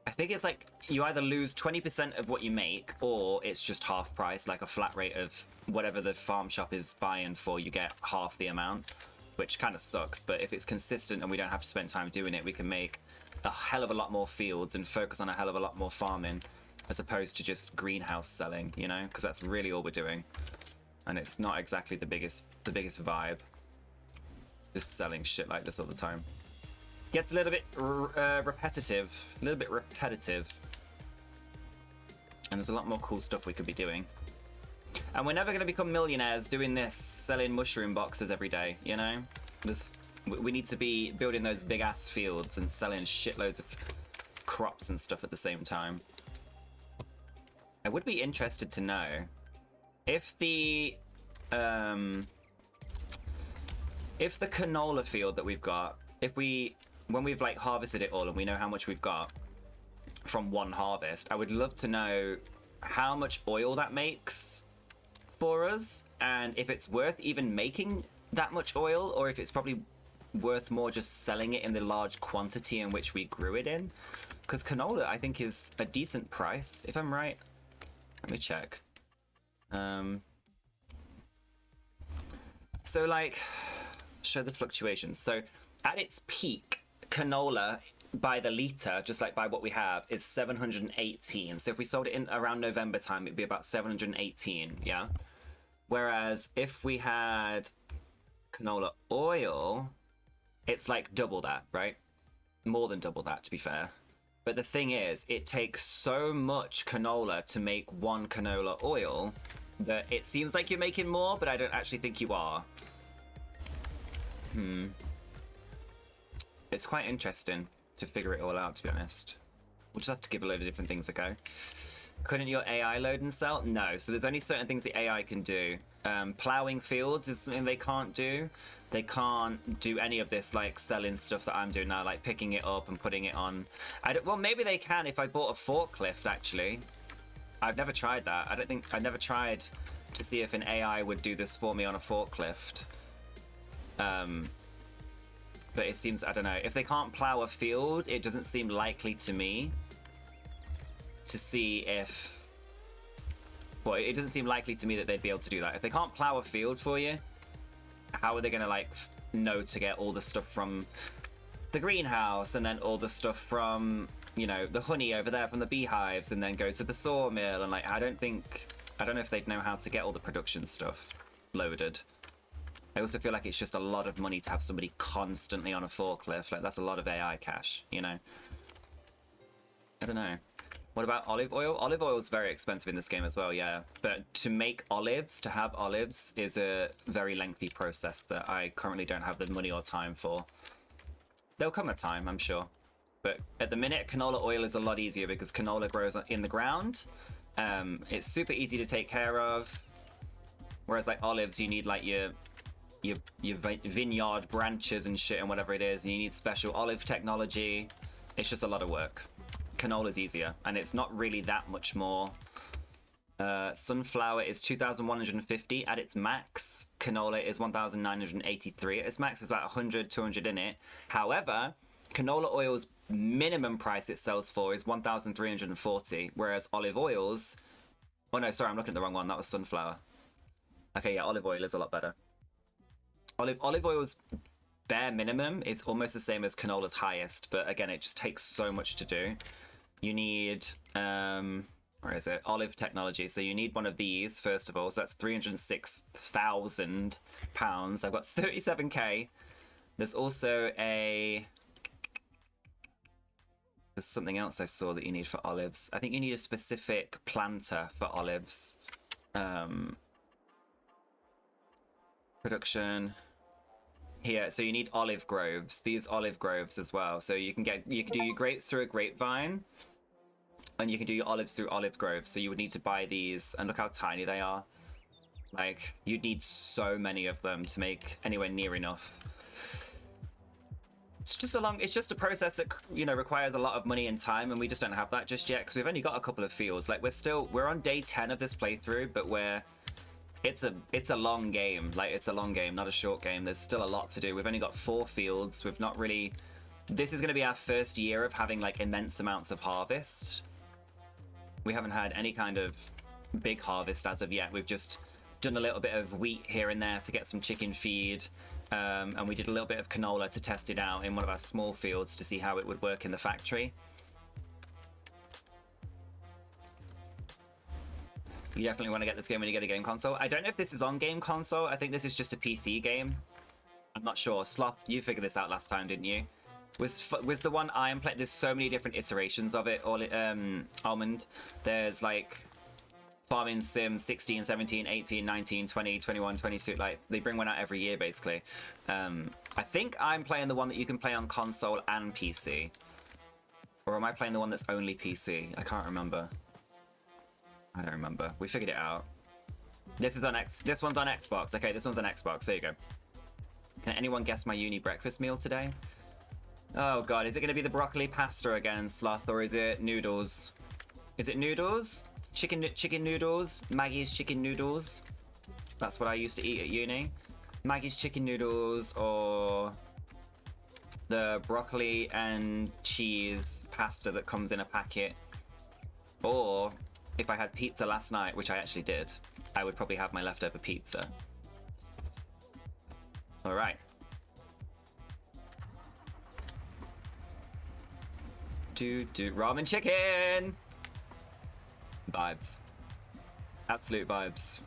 I think it's like you either lose 20% of what you make, or it's just half price, like a flat rate of whatever the farm shop is buying for, you get half the amount, which kind of sucks. But if it's consistent and we don't have to spend time doing it, we can make a hell of a lot more fields and focus on a hell of a lot more farming, as opposed to just greenhouse selling, you know, because that's really all we're doing, and it's not exactly the biggest vibe. Just selling shit like this all the time gets a little bit repetitive, and there's a lot more cool stuff we could be doing. And we're never going to become millionaires doing this, selling mushroom boxes every day, you know? We need to be building those big ass fields and selling shitloads of crops and stuff at the same time. I would be interested to know if the canola field that we've got, when we've like harvested it all and we know how much we've got from one harvest, I would love to know how much oil that makes for us, and if it's worth even making that much oil, or if it's probably worth more just selling it in the large quantity in which we grew it in. Because canola, I think, is a decent price, if I'm right. Let me check. So, like, show the fluctuations. So, at its peak, canola by the liter, just like by what we have, is 718. So if we sold it in around November time, it'd be about 718, yeah? Whereas if we had canola oil, it's like double that, right? More than double that, to be fair. But the thing is, it takes so much canola to make one canola oil that it seems like you're making more, but I don't actually think you are. It's quite interesting to figure it all out, to be honest. We'll just have to give a load of different things a go. Couldn't your AI load and sell? No, so there's only certain things the AI can do. Plowing fields is something they can't do. They can't do any of this, like, selling stuff that I'm doing now, like picking it up and putting it on. Well, maybe they can if I bought a forklift, actually. I've never tried that. I've never tried to see if an AI would do this for me on a forklift. But it seems, I don't know, if they can't plow a field, it doesn't seem likely to me to see if, well, it doesn't seem likely to me that they'd be able to do that. If they can't plow a field for you, how are they going to, like, know to get all the stuff from the greenhouse and then all the stuff from, you know, the honey over there from the beehives and then go to the sawmill? And, like, I don't know if they'd know how to get all the production stuff loaded. I also feel like it's just a lot of money to have somebody constantly on a forklift. Like, that's a lot of AI cash, you know? I don't know. What about olive oil? Olive oil is very expensive in this game as well, yeah. But to make olives, to have olives, is a very lengthy process that I currently don't have the money or time for. There'll come a time, I'm sure. But at the minute, canola oil is a lot easier because canola grows in the ground. It's super easy to take care of. Whereas, like, olives, you need, like, your vineyard branches and shit and whatever it is, and you need special olive technology. It's just a lot of work. Canola's easier, and it's not really that much more. Sunflower is 2,150 at its max. Canola is 1,983 at its max. There's about 100, 200 in it. However, canola oil's minimum price it sells for is 1,340, whereas olive oil's... Oh no, sorry, I'm looking at the wrong one. That was sunflower. Okay, yeah, olive oil is a lot better. Olive oil's bare minimum is almost the same as canola's highest, but again, it just takes so much to do. You need, where is it? Olive technology. So you need one of these, first of all. So that's £306,000. I've got 37k. There's also there's something else I saw that you need for olives. I think you need a specific planter for olives. Production. Here, so you need olive groves. These olive groves as well. So you can do your grapes through a grapevine. And you can do your olives through olive groves, so you would need to buy these, and look how tiny they are. Like, you'd need so many of them to make anywhere near enough. It's just a process that, you know, requires a lot of money and time, and we just don't have that just yet, because we've only got a couple of fields. Like, we're on day 10 of this playthrough, but it's a long game. Like, it's a long game, not a short game. There's still a lot to do. We've only got 4 fields. We've not really... This is going to be our first year of having, like, immense amounts of harvest. We haven't had any kind of big harvest as of yet. We've just done a little bit of wheat here and there to get some chicken feed. And we did a little bit of canola to test it out in one of our small fields to see how it would work in the factory. You definitely want to get this game when you get a game console. I don't know if this is on game console. I think this is just a PC game. I'm not sure. Sloth, you figured this out last time, didn't you? Was the one I am playing? There's so many different iterations of it. Almond. There's like Farming Sim 16, 17, 18, 19, 20, 21, 22. Like, they bring one out every year, basically. I think I'm playing the one that you can play on console and PC. Or am I playing the one that's only PC? I can't remember. I don't remember. We figured it out. This one's on Xbox. Okay, this one's on Xbox. There you go. Can anyone guess my uni breakfast meal today? Oh god, is it going to be the broccoli pasta again, Sloth, or is it noodles? Is it noodles? Chicken noodles? Maggie's chicken noodles? That's what I used to eat at uni. Maggie's chicken noodles, or the broccoli and cheese pasta that comes in a packet. Or if I had pizza last night, which I actually did, I would probably have my leftover pizza. All right. Ramen chicken! Vibes. Absolute vibes.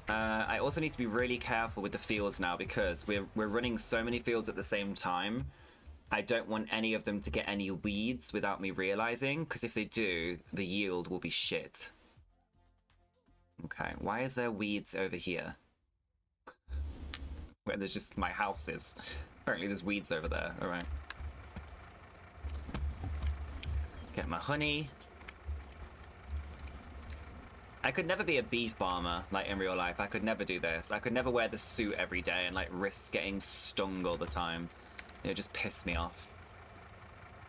I also need to be really careful with the fields now because we're running so many fields at the same time. I don't want any of them to get any weeds without me realizing, because if they do, the yield will be shit. Okay, why is there weeds over here? Where there's just my house is. Apparently there's weeds over there. All right. Get my honey. I could never be a bee farmer, like, in real life. I could never do this. I could never wear the suit every day and, like, risk getting stung all the time. It would just piss me off.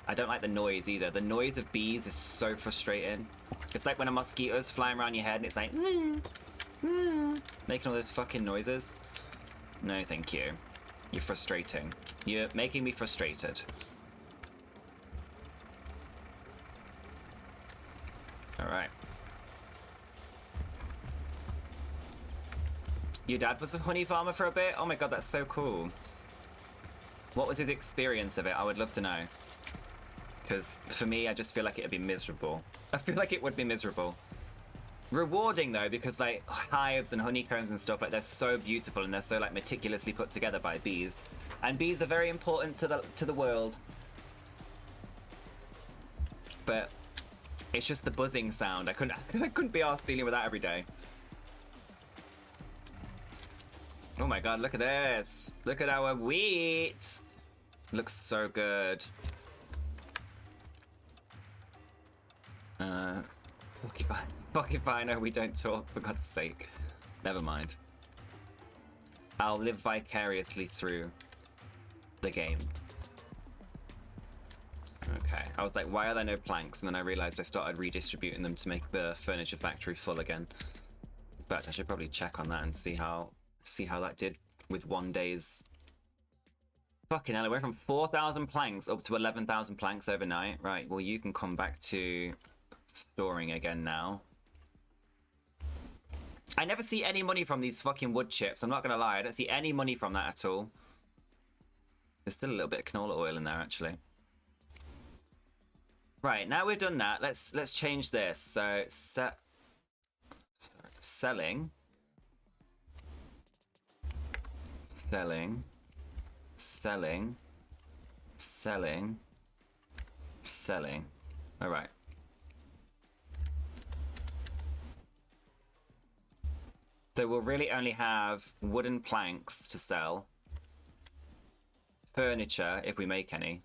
I don't like the noise either. The noise of bees is so frustrating. It's like when a mosquito's flying around your head and it's like... making all those fucking noises. No, thank you. You're frustrating. You're making me frustrated. Alright. Your dad was a honey farmer for a bit? Oh my god, that's so cool. What was his experience of it? I would love to know. Because for me, I just feel like it'd be miserable. I feel like it would be miserable. Rewarding though, because like hives and honeycombs and stuff, like they're so beautiful and they're so like meticulously put together by bees. And bees are very important to the world. But it's just the buzzing sound. I couldn't be arsed dealing with that every day. Oh my god, look at this. Look at our wheat. Looks so good. Fuck if I know we don't talk, for God's sake. Never mind. I'll live vicariously through the game. Okay, I was like, why are there no planks? And then I realized I started redistributing them to make the furniture factory full again. But I should probably check on that and see how that did with one day's... Fucking hell, I went from 4,000 planks up to 11,000 planks overnight. Right, well, you can come back to storing again now. I never see any money from these fucking wood chips. I'm not gonna lie, I don't see any money from that at all. There's still a little bit of canola oil in there, actually. Right, now we've done that, let's change this. So, selling. Selling. Selling. Selling. Selling. Alright. So we'll really only have wooden planks to sell. Furniture, if we make any.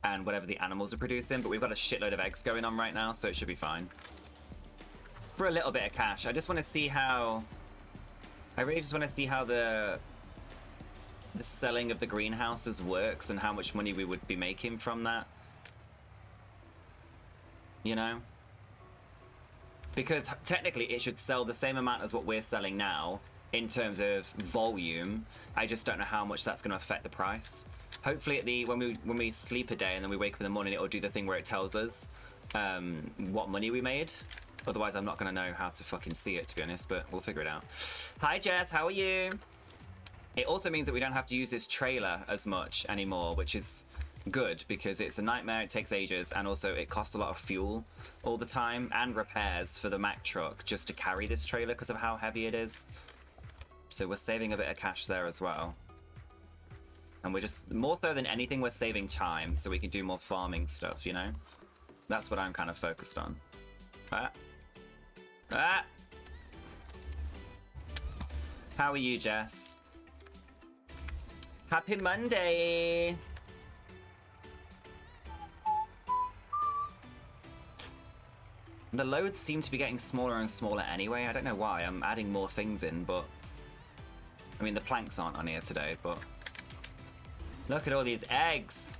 and whatever the animals are producing, but we've got a shitload of eggs going on right now, so it should be fine. For a little bit of cash, I just want to see how... I really just want to see how the selling of the greenhouses works and how much money we would be making from that. You know? Because technically it should sell the same amount as what we're selling now in terms of volume. I just don't know how much that's going to affect the price. Hopefully at the when we sleep a day and then we wake up in the morning, it'll do the thing where it tells us what money we made. Otherwise, I'm not going to know how to fucking see it, to be honest, but we'll figure it out. Hi, Jess. How are you? It also means that we don't have to use this trailer as much anymore, which is good because it's a nightmare. It takes ages, and also it costs a lot of fuel all the time and repairs for the Mack truck just to carry this trailer because of how heavy it is. So we're saving a bit of cash there as well. And we're just, more so than anything, we're saving time so we can do more farming stuff, you know? That's what I'm kind of focused on. How are you, Jess? Happy Monday! The loads seem to be getting smaller and smaller anyway. I don't know why. I'm adding more things in, but... I mean, the planks aren't on here today, but... Look at all these eggs!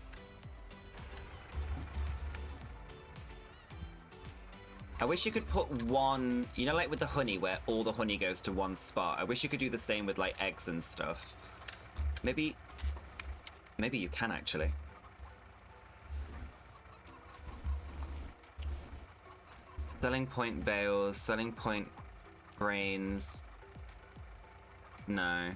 I wish you could put one... You know, like with the honey, where all the honey goes to one spot? I wish you could do the same with, like, eggs and stuff. Maybe you can, actually. Selling point bales, selling point grains. No.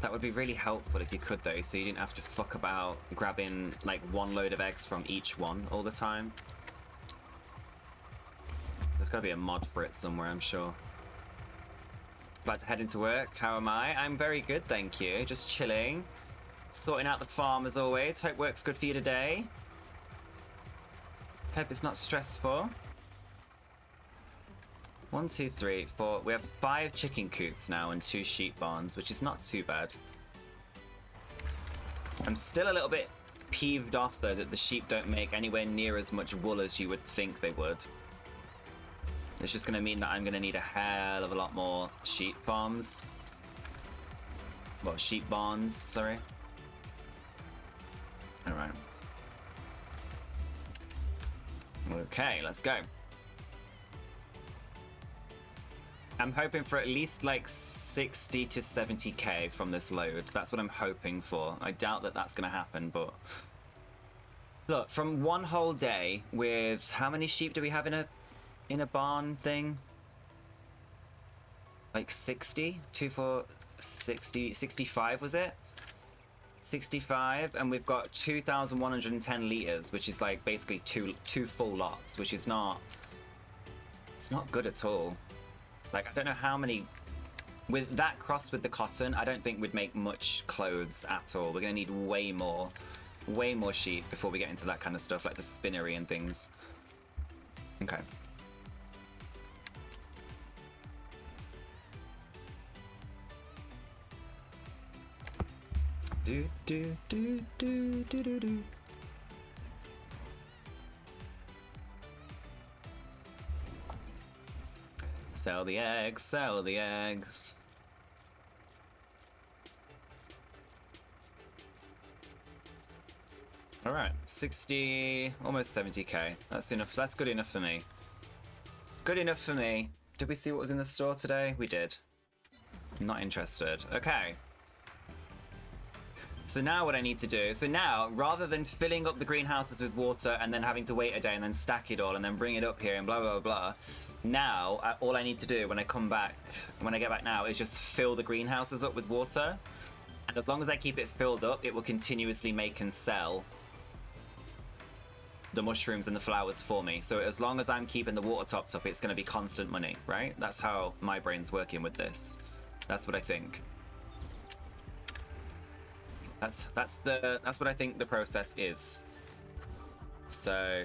That would be really helpful if you could, though, so you didn't have to fuck about grabbing, like, one load of eggs from each one all the time. There's gotta be a mod for it somewhere, I'm sure. About to head into work. How am I? I'm very good, thank you. Just chilling. Sorting out the farm as always. Hope work's good for you today. Hope it's not stressful. 1, 2, 3, 4. We have 5 chicken coops now and 2 sheep barns, which is not too bad. I'm still a little bit peeved off, though, that the sheep don't make anywhere near as much wool as you would think they would. It's just going to mean that I'm going to need a hell of a lot more sheep farms. Well, sheep barns, sorry. Alright. Okay, let's go. I'm hoping for at least like 60 to 70k from this load. That's what I'm hoping for. I doubt that that's going to happen, but... Look, from one whole day with... How many sheep do we have in a barn thing? Like 60? 2, 4, 60... 65 was it? 65, and we've got 2,110 litres, which is like basically two full lots, which is not... It's not good at all. Like, I don't know how many... With that crossed with the cotton, I don't think we'd make much clothes at all. We're going to need way more sheep before we get into that kind of stuff, like the spinnery and things. Okay. Do, do, do, do, do, do, do. Sell the eggs, sell the eggs. All right, 60, almost 70k. That's enough. That's good enough for me. Good enough for me. Did we see what was in the store today? We did. Not interested. Okay. So now what I need to do, so now, rather than filling up the greenhouses with water and then having to wait a day and then stack it all and then bring it up here and blah, blah, blah, now, all I need to do when I come back, when I get back now, is just fill the greenhouses up with water. And as long as I keep it filled up, it will continuously make and sell the mushrooms and the flowers for me. So as long as I'm keeping the water topped up, it's going to be constant money, right? That's how my brain's working with this. That's what I think. That's what I think the process is. So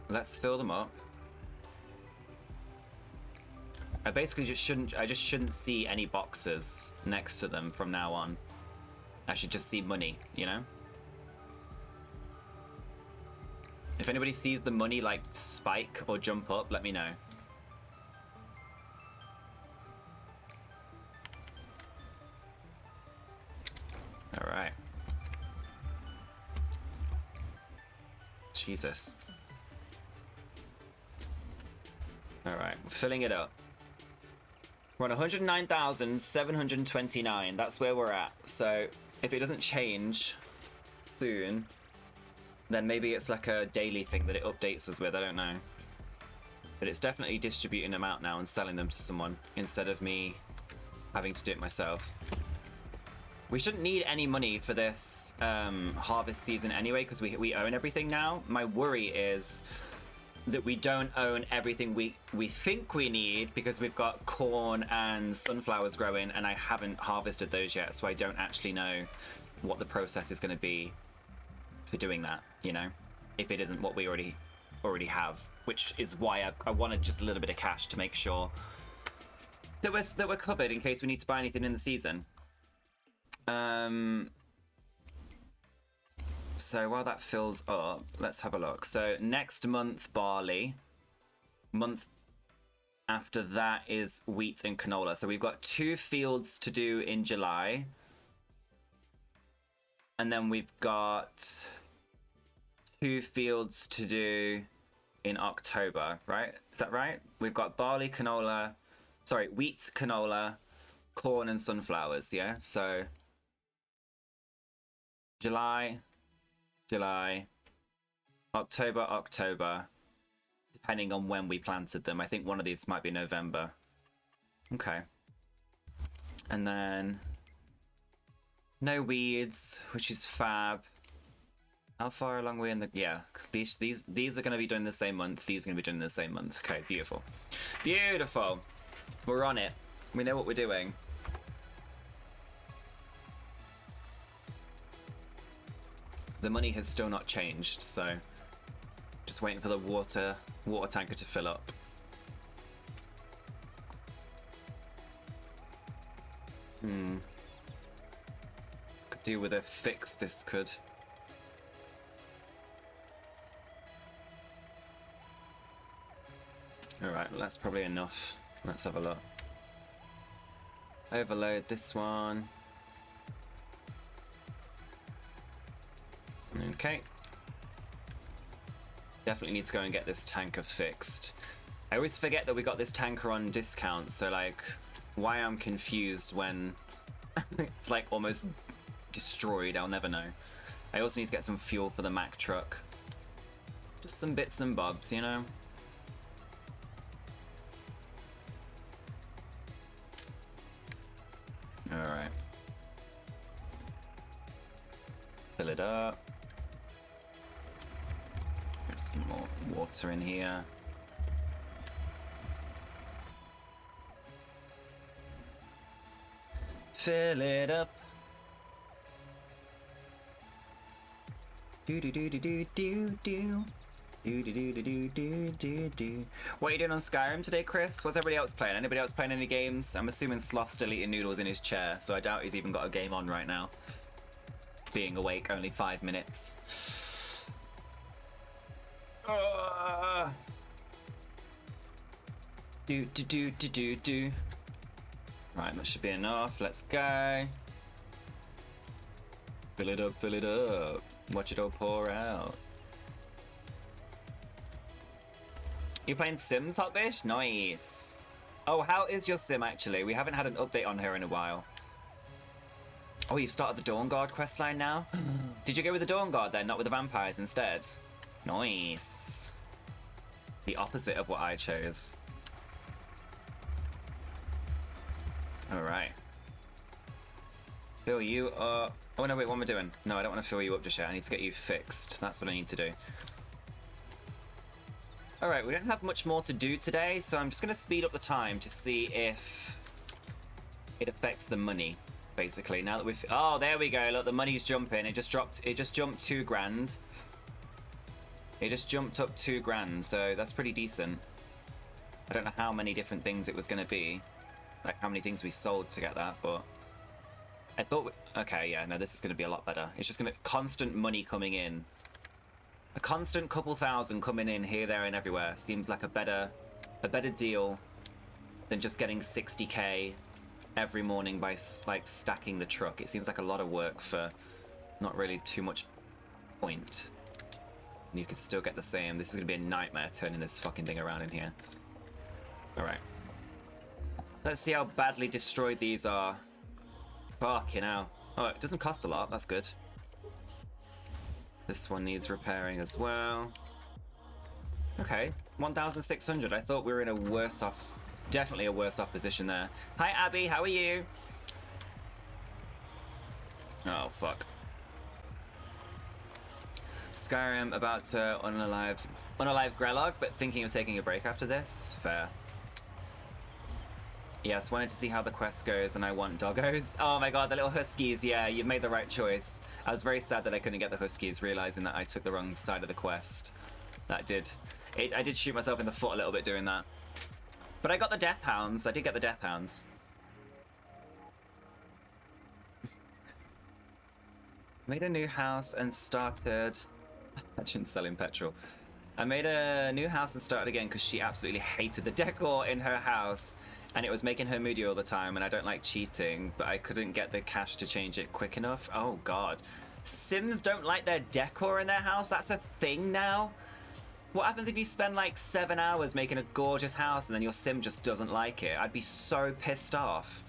let's fill them up. I just shouldn't see any boxes next to them from now on. I should just see money, you know? If anybody sees the money like spike or jump up, let me know. All right. Jesus. All right, we're filling it up. We're on 109,729. That's where we're at. So if it doesn't change soon, then maybe it's like a daily thing that it updates us with. I don't know. But it's definitely distributing them out now and selling them to someone instead of me having to do it myself. We shouldn't need any money for this harvest season anyway, because we own everything now. My worry is that we don't own everything we think we need because we've got corn and sunflowers growing and I haven't harvested those yet, so I don't actually know what the process is going to be for doing that, you know, if it isn't what we already have, which is why I wanted just a little bit of cash to make sure that we're covered in case we need to buy anything in the season. So while that fills up, let's have a look. So next month, barley. Month after that is wheat and canola. So we've got 2 fields to do in July. And then we've got 2 fields to do in October, right? Is that right? We've got barley, canola, sorry, wheat, canola, corn, and sunflowers, yeah? So July, October, depending on when we planted them. I think one of these might be November. Okay. And then no weeds, which is fab. How far along are we in the... Yeah, these are going to be done the same month. These are going to be done the same month. Okay, beautiful. Beautiful. We're on it. We know what we're doing. The money has still not changed, so just waiting for the water tanker to fill up. Could do with a fix, this could. Alright, well, that's probably enough. Let's have a look. Overload this one. Okay. Definitely need to go and get this tanker fixed. I always forget that we got this tanker on discount, so like, why I'm confused when it's like almost destroyed, I'll never know. I also need to get some fuel for the Mack truck. Just some bits and bobs, you know? Alright. Fill it up. Get some more water in here. Fill it up. Do do do do do do do. Do do do do do do do do. What are you doing on Skyrim today, Chris? What's everybody else playing? Anybody else playing any games? I'm assuming Sloth's still eating noodles in his chair, so I doubt he's even got a game on right now. Being awake only 5 minutes. Do do do do do do. Right, that should be enough. Let's go. Fill it up, fill it up. Watch it all pour out. You playing Sims, Hotbish? Nice. Oh, how is your sim actually? We haven't had an update on her in a while. Oh, you've started the Dawn Guard questline now? Did you go with the Dawn Guard then, not with the vampires instead? Nice. The opposite of what I chose. Alright. Fill you up. Oh no, wait, what am I doing? No, I don't want to fill you up just yet. I need to get you fixed. That's what I need to do. Alright, we don't have much more to do today, so I'm just going to speed up the time to see if it affects the money, basically. Now that we've... Oh, there we go. Look, the money's jumping. It just jumped 2 grand. It just jumped up 2 grand, so that's pretty decent. I don't know how many different things it was going to be. Like, how many things we sold to get that, but... I thought... Okay, yeah, no, this is going to be a lot better. It's just going to... Constant money coming in. A constant couple thousand coming in here, there, and everywhere seems like a better deal than just getting 60k every morning by, like, stacking the truck. It seems like a lot of work for not really too much point. And you can still get the same. This is going to be a nightmare turning this fucking thing around in here. Alright. Let's see how badly destroyed these are. Fucking hell. Oh, it doesn't cost a lot. That's good. This one needs repairing as well. Okay, 1,600. I thought we were in a worse off, definitely a worse off position there. Hi, Abby. How are you? Oh, fuck. Skyrim about to unalive Grelog, but thinking of taking a break after this. Fair. Yes, wanted to see how the quest goes, and I want doggos. Oh my god, the little huskies. Yeah, you've made the right choice. I was very sad that I couldn't get the huskies, realizing that I took the wrong side of the quest. I did shoot myself in the foot a little bit doing that. But I got the death hounds. I did get the death hounds. Made a new house and started... Imagine selling petrol. I made a new house and started again because she absolutely hated the decor in her house. And it was making her moody all the time, and I don't like cheating, but I couldn't get the cash to change it quick enough. Oh god. Sims don't like their decor in their house? That's a thing now? What happens if you spend like 7 hours making a gorgeous house and then your sim just doesn't like it? I'd be so pissed off.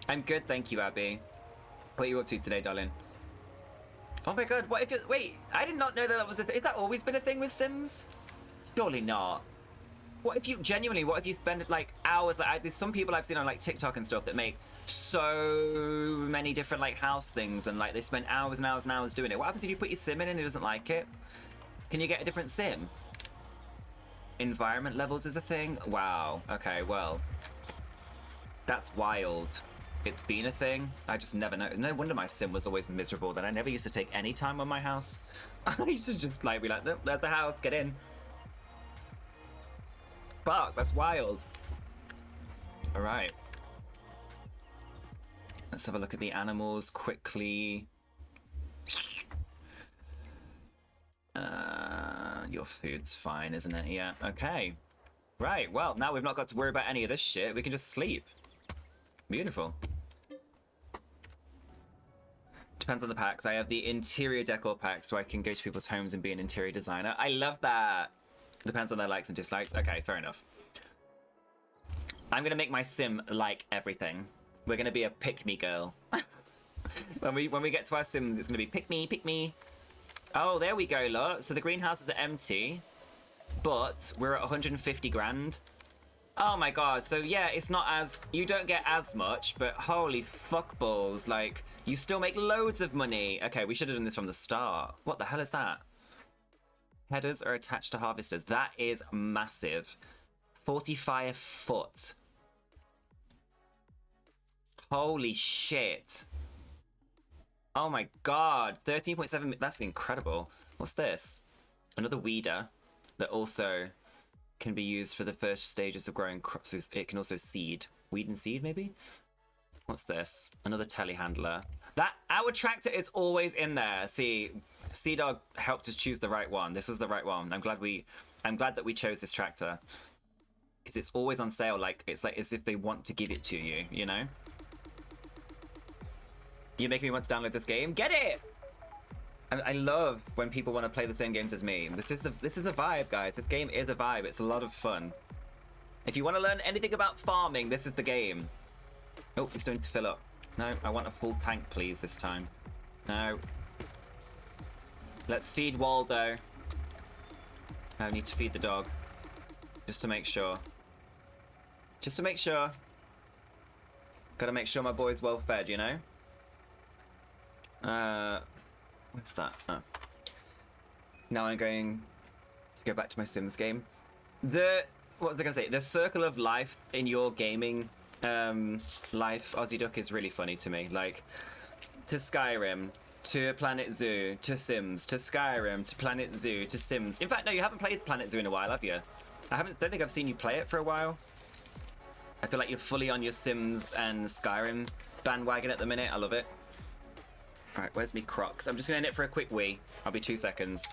I'm good, thank you, Abby. What are you up to today, darling? Oh my god, what if you... Wait, I did not know that that was a thing. Has that always been a thing with Sims? Surely not. What if you genuinely, what if you spend like hours, like there's some people I've seen on like TikTok and stuff that make so many different like house things and like they spend hours and hours and hours doing it. What happens if you put your sim in and it doesn't like it? Can you get a different sim? Environment levels is a thing? Wow, okay, well. That's wild. It's been a thing. I just never know. No wonder my sim was always miserable, that I never used to take any time on my house. I used to just like be like, nope, there's the house, get in. Fuck, that's wild. All right. Let's have a look at the animals quickly. Your food's fine, isn't it? Yeah, okay. Right, well, now we've not got to worry about any of this shit. We can just sleep. Beautiful. Depends on the packs. I have the interior decor pack, so I can go to people's homes and be an interior designer. I love that. Depends on their likes and dislikes. Okay, fair enough. I'm gonna make my sim like everything. We're gonna be a pick-me girl. when we get to our sims, it's gonna be pick me, pick me. Oh, there we go, look. So the greenhouses are empty, but we're at 150 grand. Oh my god, so yeah, it's not as... You don't get as much, but holy fuck balls. Like, you still make loads of money. Okay, we should have done this from the start. What the hell is that? Headers are attached to harvesters. That is massive. 45 foot. Holy shit. Oh my god. 13.7. That's incredible. What's this? Another weeder that also can be used for the first stages of growing crops. It can also seed. Weed and seed, maybe? What's this? Another telehandler. Our tractor is always in there. See, Sea-Dog helped us choose the right one. This was the right one. I'm glad that we chose this tractor. Because it's always on sale, like it's like as if they want to give it to you, you know? You're making me want to download this game. Get it! I love when people want to play the same games as me. This is the vibe, guys. This game is a vibe. It's a lot of fun. If you want to learn anything about farming, this is the game. Oh, we're starting to fill up. No, I want a full tank, please, this time. No. Let's feed Waldo. I need to feed the dog. Just to make sure. Just to make sure. Gotta make sure my boy's well fed, you know? What's that? Oh. Now I'm going to go back to my Sims game. What was I gonna say? The circle of life in your gaming life, Aussie Duck, is really funny to me. Like, to Skyrim, to Planet Zoo, to Sims, to Skyrim, to Planet Zoo, to Sims. In fact, no, you haven't played Planet Zoo in a while, have you? Don't think I've seen you play it for a while. I feel like you're fully on your Sims and Skyrim bandwagon at the minute. I love it. All right, where's me Crocs? I'm just gonna end it for a quick wee. I'll be 2 seconds.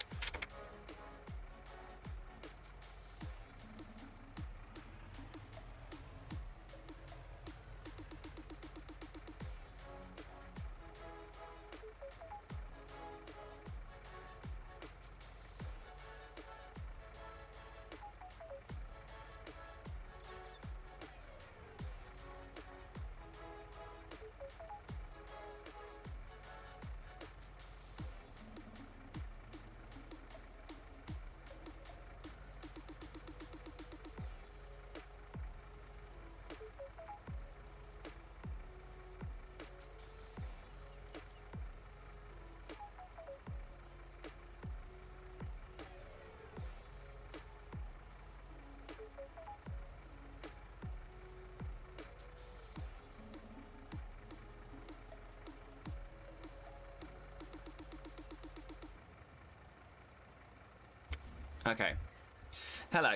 Okay. Hello.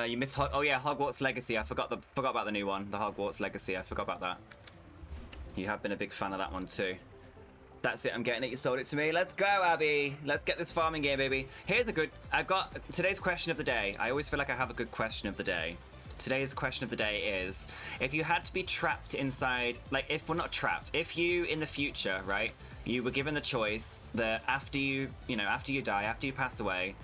You missed oh yeah, Hogwarts Legacy. I forgot about the new one. The Hogwarts Legacy. I forgot about that. You have been a big fan of that one too. That's it. I'm getting it. You sold it to me. Let's go, Abby. Let's get this farming game, baby. Here's a good. I've got today's question of the day. I always feel like I have a good question of the day. Today's question of the day is: if you had to be trapped inside, like if we're not trapped, if you in the future, right? You were given the choice that after you die, after you pass away,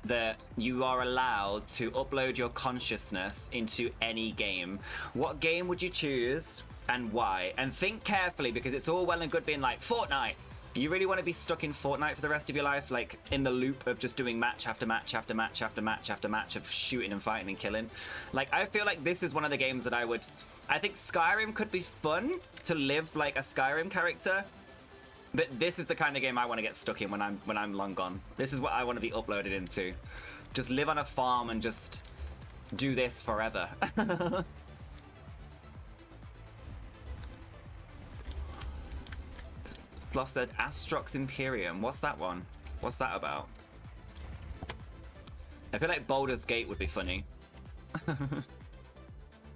that you are allowed to upload your consciousness into any game. What game would you choose and why? And think carefully, because it's all well and good being like, Fortnite. You really want to be stuck in Fortnite for the rest of your life, like in the loop of just doing match after match after match after match after match of shooting and fighting and killing? Like, I feel like this is one of the games that I think Skyrim could be fun to live like a Skyrim character. But this is the kind of game I want to get stuck in when I'm long gone. This is what I want to be uploaded into. Just live on a farm and just do this forever. Sloth said Astrox Imperium. What's that one? What's that about? I feel like Baldur's Gate would be funny.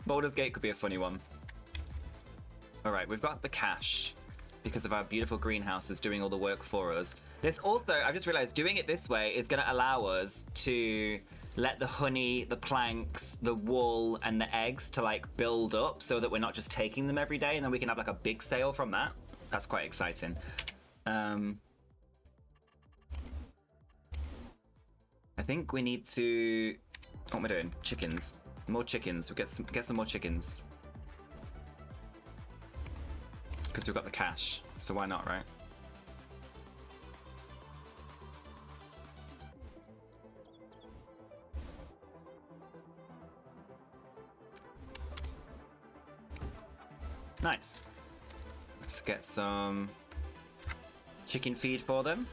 Baldur's Gate could be a funny one. Alright, we've got the cash because of our beautiful greenhouses doing all the work for us. There's also, I've just realized, doing it this way is going to allow us to let the honey, the planks, the wool, and the eggs to like build up so that we're not just taking them every day, and then we can have like a big sale from that. That's quite exciting. I think we need to... What am I doing? Chickens. More chickens. We'll get some more chickens. Because we've got the cash, so why not, right? Nice. Let's get some chicken feed for them.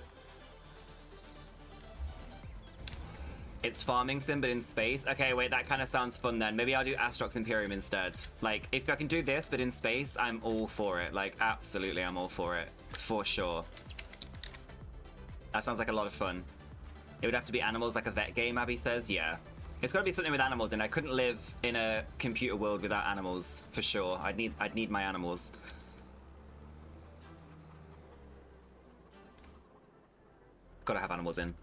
It's farming sim, but in space. Okay, wait, that kind of sounds fun then. Maybe I'll do Astrox Imperium instead. Like, if I can do this, but in space, I'm all for it. Like, absolutely, I'm all for it. For sure. That sounds like a lot of fun. It would have to be animals, like a vet game, Abby says. Yeah. It's got to be something with animals, and I couldn't live in a computer world without animals, for sure. I'd need my animals. Gotta have animals in.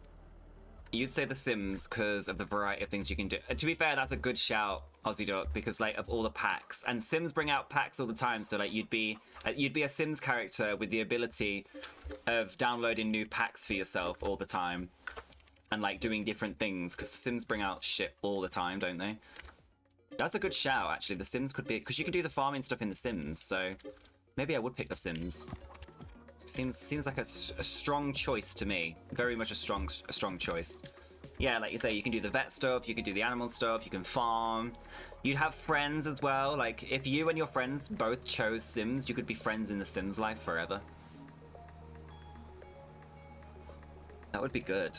You'd say The Sims because of the variety of things you can do. To be fair, that's a good shout, HappyDuck, because like of all the packs, and Sims bring out packs all the time. So like you'd be a Sims character with the ability of downloading new packs for yourself all the time, and like doing different things because the Sims bring out shit all the time, don't they? That's a good shout, actually. The Sims could be, because you can do the farming stuff in The Sims. So maybe I would pick The Sims. Seems like a strong choice to me. Very much a strong choice. Yeah, like you say, you can do the vet stuff, you can do the animal stuff, you can farm. You'd have friends as well. Like, if you and your friends both chose Sims, you could be friends in the Sims life forever. That would be good.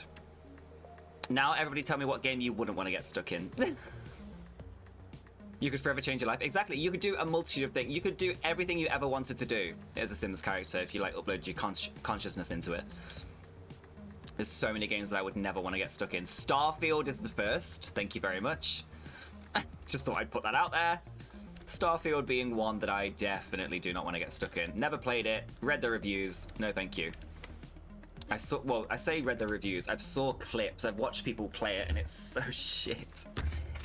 Now everybody tell me what game you wouldn't want to get stuck in. You could forever change your life. Exactly. You could do a multitude of things. You could do everything you ever wanted to do as a Sims character if you like upload your consciousness into it. There's so many games that I would never want to get stuck in. Starfield is the first. Thank you very much. Just thought I'd put that out there. Starfield being one that I definitely do not want to get stuck in. Never played it, read the reviews, no thank you. I say read the reviews, I've saw clips, I've watched people play it, and it's so shit.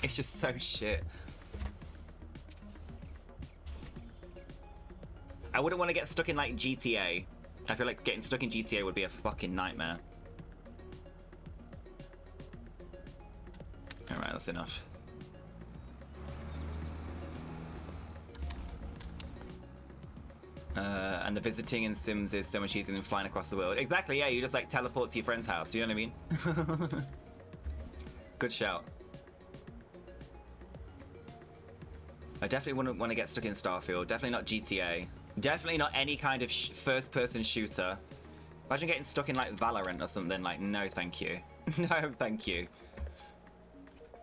It's just so shit. I wouldn't want to get stuck in like GTA. I feel like getting stuck in GTA would be a fucking nightmare. Alright, that's enough. And the visiting in Sims is so much easier than flying across the world. Exactly, yeah, you just like teleport to your friend's house, you know what I mean? Good shout. I definitely wouldn't want to get stuck in Starfield. Definitely not GTA. Definitely not any kind of first-person shooter. Imagine getting stuck in like Valorant or something. Like, no thank you. No thank you.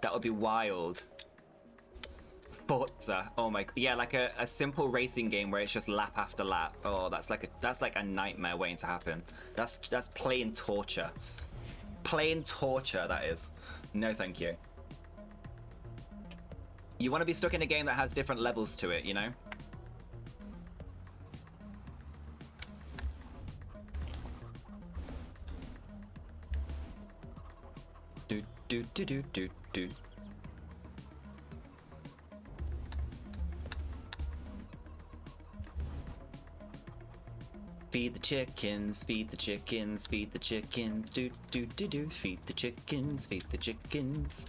That would be wild. Forza. Oh my, yeah, like a simple racing game where it's just lap after lap. Oh, that's like a nightmare waiting to happen. That's plain torture. Plain torture, that is. No thank you. You want to be stuck in a game that has different levels to it, you know? Do do do do do do. Feed the chickens, feed the chickens, feed the chickens, do do do do, feed the chickens, feed the chickens.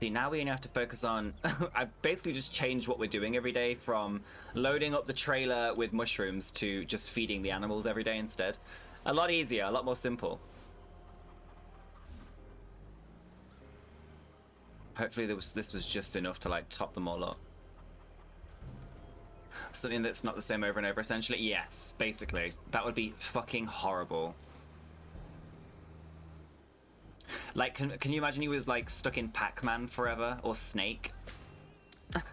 See, now we only have to focus on... I've basically just changed what we're doing every day from loading up the trailer with mushrooms to just feeding the animals every day instead. A lot easier, a lot more simple. Hopefully this was just enough to like top them all up. Something that's not the same over and over, essentially? Yes, basically. That would be fucking horrible. Like, can you imagine he was like stuck in Pac-Man forever, or Snake?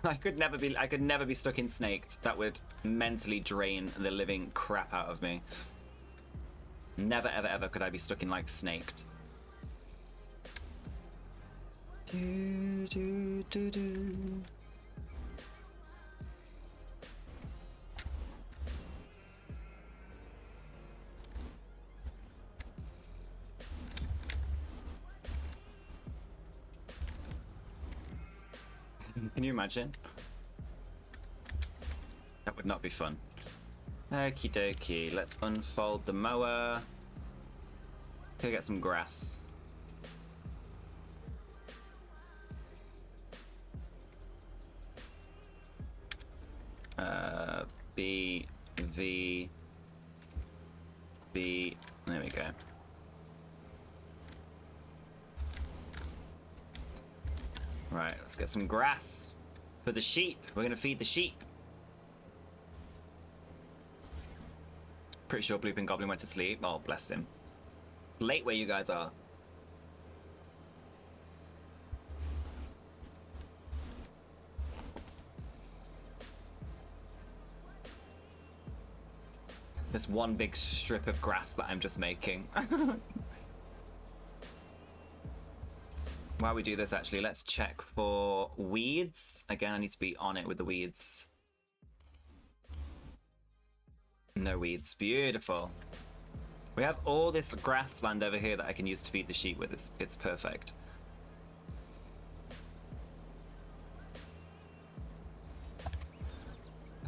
I could never be stuck in Snaked. That would mentally drain the living crap out of me. Never ever ever could I be stuck in like Snaked. Do, do, do, do. Can you imagine? That would not be fun. Okie dokie, let's unfold the mower. Go get some grass. B, V, B, there we go. Right, let's get some grass for the sheep. We're gonna feed the sheep. Pretty sure Blooping Goblin went to sleep. Oh, bless him. It's late where you guys are. This one big strip of grass that I'm just making. While we do this, actually, let's check for weeds. Again, I need to be on it with the weeds. No weeds. Beautiful. We have all this grassland over here that I can use to feed the sheep with. It's perfect.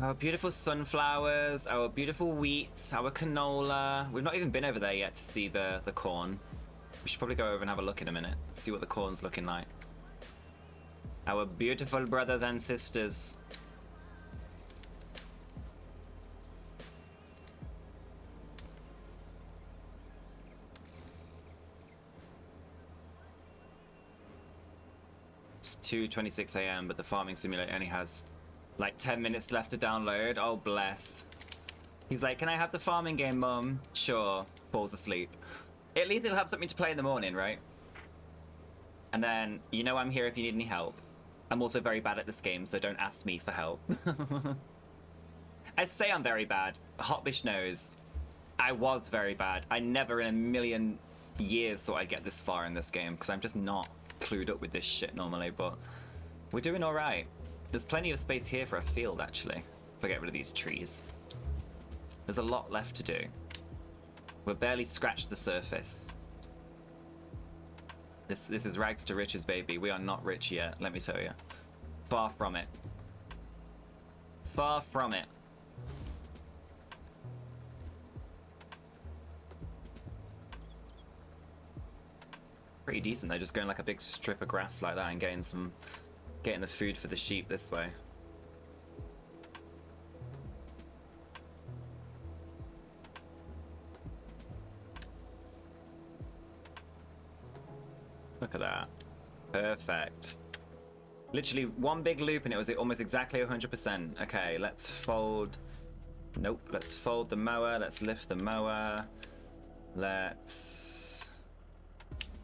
Our beautiful sunflowers, our beautiful wheat, our canola. We've not even been over there yet to see the corn. We should probably go over and have a look in a minute. See what the corn's looking like. Our beautiful brothers and sisters. It's 2:26 AM, but the farming simulator only has like 10 minutes left to download. Oh, bless. He's like, can I have the farming game, Mum? Sure. Falls asleep. At least it'll have something to play in the morning, right? And then, you know I'm here if you need any help. I'm also very bad at this game, so don't ask me for help. I say I'm very bad. Hotbish knows. I was very bad. I never in a million years thought I'd get this far in this game, because I'm just not. clued up with this shit normally, but we're doing all right. There's plenty of space here for a field, actually. If I get rid of these trees. There's a lot left to do. We've barely scratched the surface. This is rags to riches, baby. We are not rich yet, let me tell you. Far from it. Far from it. Pretty decent though, just going like a big strip of grass like that and getting the food for the sheep this way. Look at that. Perfect. Literally one big loop and it was almost exactly 100%. Okay, let's fold. Nope, let's fold the mower. Let's lift the mower. Let's...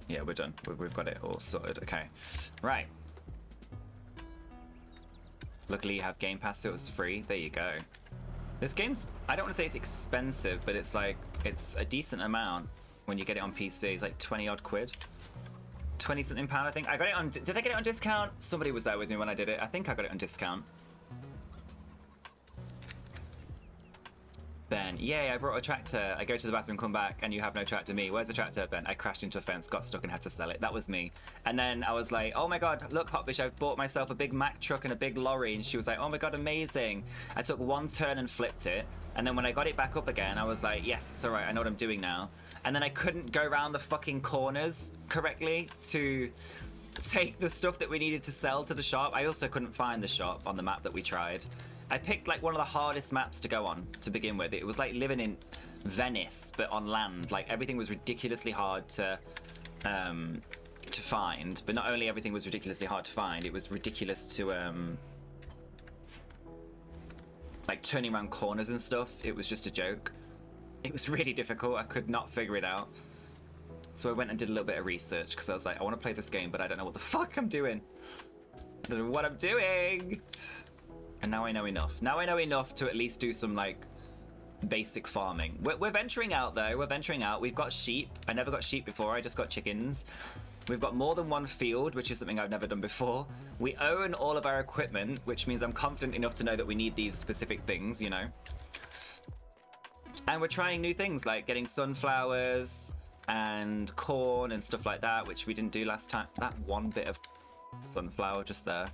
Yeah, we're done. We've got it all sorted. Okay, right. Luckily you have Game Pass, so it was free. There you go. This game's, I don't want to say it's expensive, but it's like, it's a decent amount when you get it on PC. It's like 20 odd quid. 20 something pound, I think. I got it on, did I get it on discount? Somebody was there with me when I did it. I think I got it on discount. Ben, yay, I brought a tractor. I go to the bathroom, come back, and you have no tractor. Me, where's the tractor? Ben, I crashed into a fence, got stuck and had to sell it. That was me. And then I was like, oh my god, look, Hotbish, I've bought myself a big Mack truck and a big lorry. And she was like, oh my god, amazing. I took one turn and flipped it. And then when I got it back up again, I was like, yes, it's all right, I know what I'm doing now. And then I couldn't go around the fucking corners correctly to take the stuff that we needed to sell to the shop. I also couldn't find the shop on the map that we tried. I picked like one of the hardest maps to go on to begin with. It was like living in Venice, but on land. Like everything was ridiculously hard to find. But not only everything was ridiculously hard to find, it was ridiculous to like turning around corners and stuff. It was just a joke. It was really difficult. I could not figure it out. So I went and did a little bit of research because I was like, I want to play this game, but I don't know what the fuck I'm doing. I don't know what I'm doing. And now I know enough. Now I know enough to at least do some like basic farming. We're venturing out though. We're venturing out. We've got sheep. I never got sheep before. I just got chickens. We've got more than one field, which is something I've never done before. We own all of our equipment, which means I'm confident enough to know that we need these specific things, you know. And we're trying new things like getting sunflowers and corn and stuff like that, which we didn't do last time. That one bit of sunflower just there.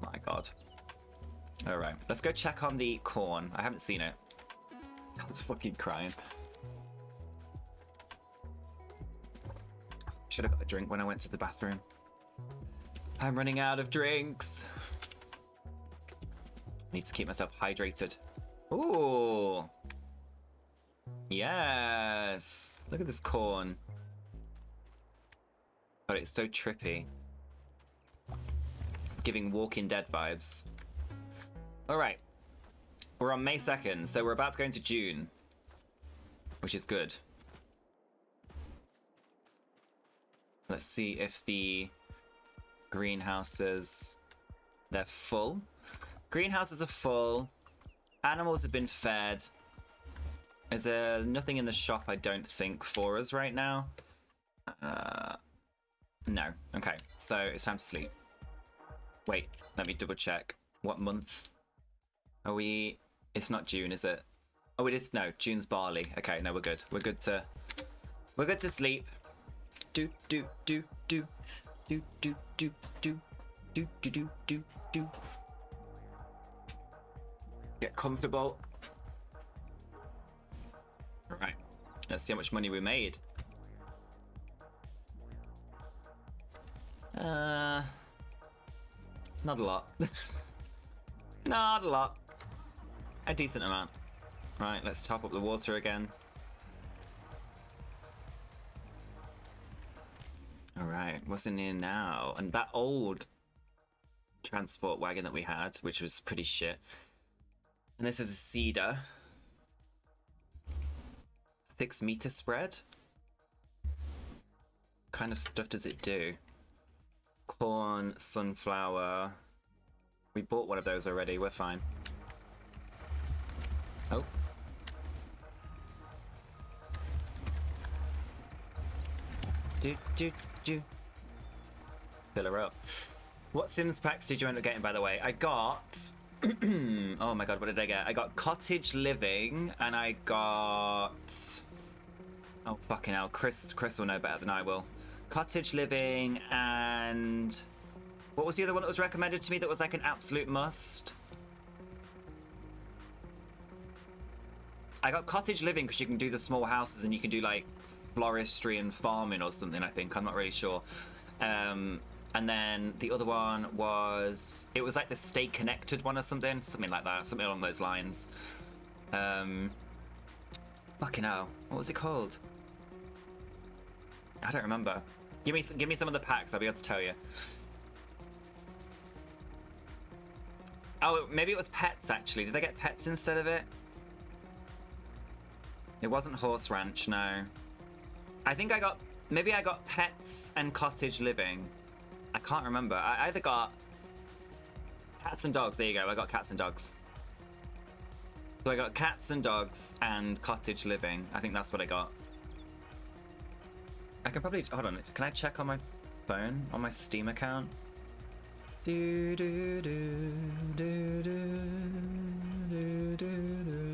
My god. All right, let's go check on the corn. I haven't seen it. I was fucking crying. Should have got a drink when I went to the bathroom. I'm running out of drinks. Need to keep myself hydrated. Ooh. Yes. Look at this corn. God, it's so trippy. It's giving Walking Dead vibes. All right, we're on May 2nd, so we're about to go into June, which is good. Let's see if the greenhouses, they're full. Greenhouses are full. Animals have been fed. Is there nothing in the shop, I don't think, for us right now? No. Okay, so it's time to sleep. Wait, let me double check. What month? Are we... It's not June, is it? Oh, it is... No, June's barley. Okay, no, we're good. We're good to sleep. Do, do, do, do. Do, do, do, do. Do, do, do, do, do. Get comfortable. Alright. Let's see how much money we made. Not a lot. Not a lot. A decent amount. Right, let's top up the water again. Alright, what's in here now? And that old transport wagon that we had, which was pretty shit. And this is a cedar. 6 meter spread? What kind of stuff does it do? Corn, sunflower. We bought one of those already, we're fine. Oh. Do, do, do. Fill her up. What Sims packs did you end up getting, by the way? I got... oh my god, what did I get? I got Cottage Living, and I got... oh, fucking hell. Chris will know better than I will. Cottage Living, and... what was the other one that was recommended to me that was like an absolute must? I got Cottage Living because you can do the small houses and you can do like floristry and farming or something, I think. I'm not really sure. And then the other one was... it was like the Stay Connected one or something. Something like that. Something along those lines. Fucking hell. What was it called? I don't remember. Give me some of the packs. I'll be able to tell you. Oh, maybe it was pets, actually. Did I get pets instead of it? It wasn't Horse Ranch, no. I think I got... maybe I got pets and Cottage Living. I can't remember. I either got... cats and dogs. There you go. I got cats and dogs. So I got cats and dogs and Cottage Living. I think that's what I got. I can probably... hold on. Can I check on my phone? On my Steam account? Do, do, do, do, do, do, do, do, do,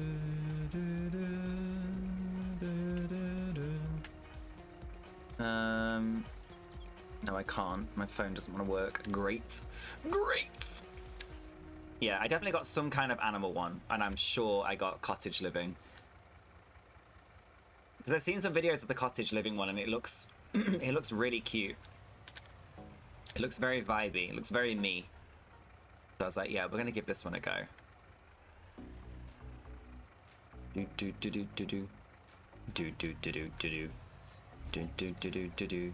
no, I can't. My phone doesn't want to work. Great. Great! Yeah, I definitely got some kind of animal one, and I'm sure I got Cottage Living. Because I've seen some videos of the Cottage Living one, and it looks... it looks really cute. It looks very vibey. It looks very me. So I was like, yeah, we're going to give this one a go. Do do do do do do. Do do do do do do. Do do do do do do.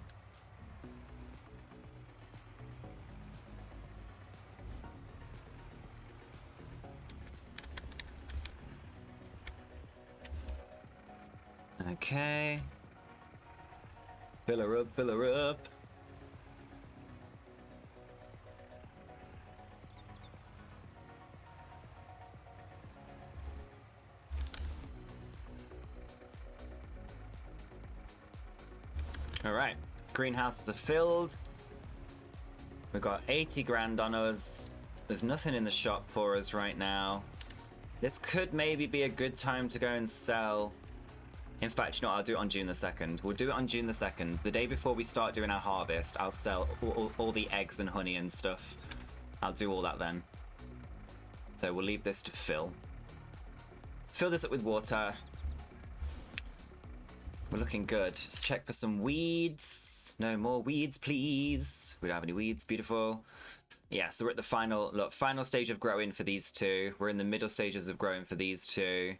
Okay. Fill her up, fill her up. All right, greenhouses are filled. We've got 80 grand on us. There's nothing in the shop for us right now. This could maybe be a good time to go and sell. In fact, you know what, I'll do it on June the 2nd. We'll do it on June the 2nd. The day before we start doing our harvest, I'll sell all the eggs and honey and stuff. I'll do all that then. So we'll leave this to fill. Fill this up with water. We're looking good. Just check for some weeds. No more weeds, please. We don't have any weeds. Beautiful. Yeah, so we're at the final stage of growing for these two. We're in the middle stages of growing for these two.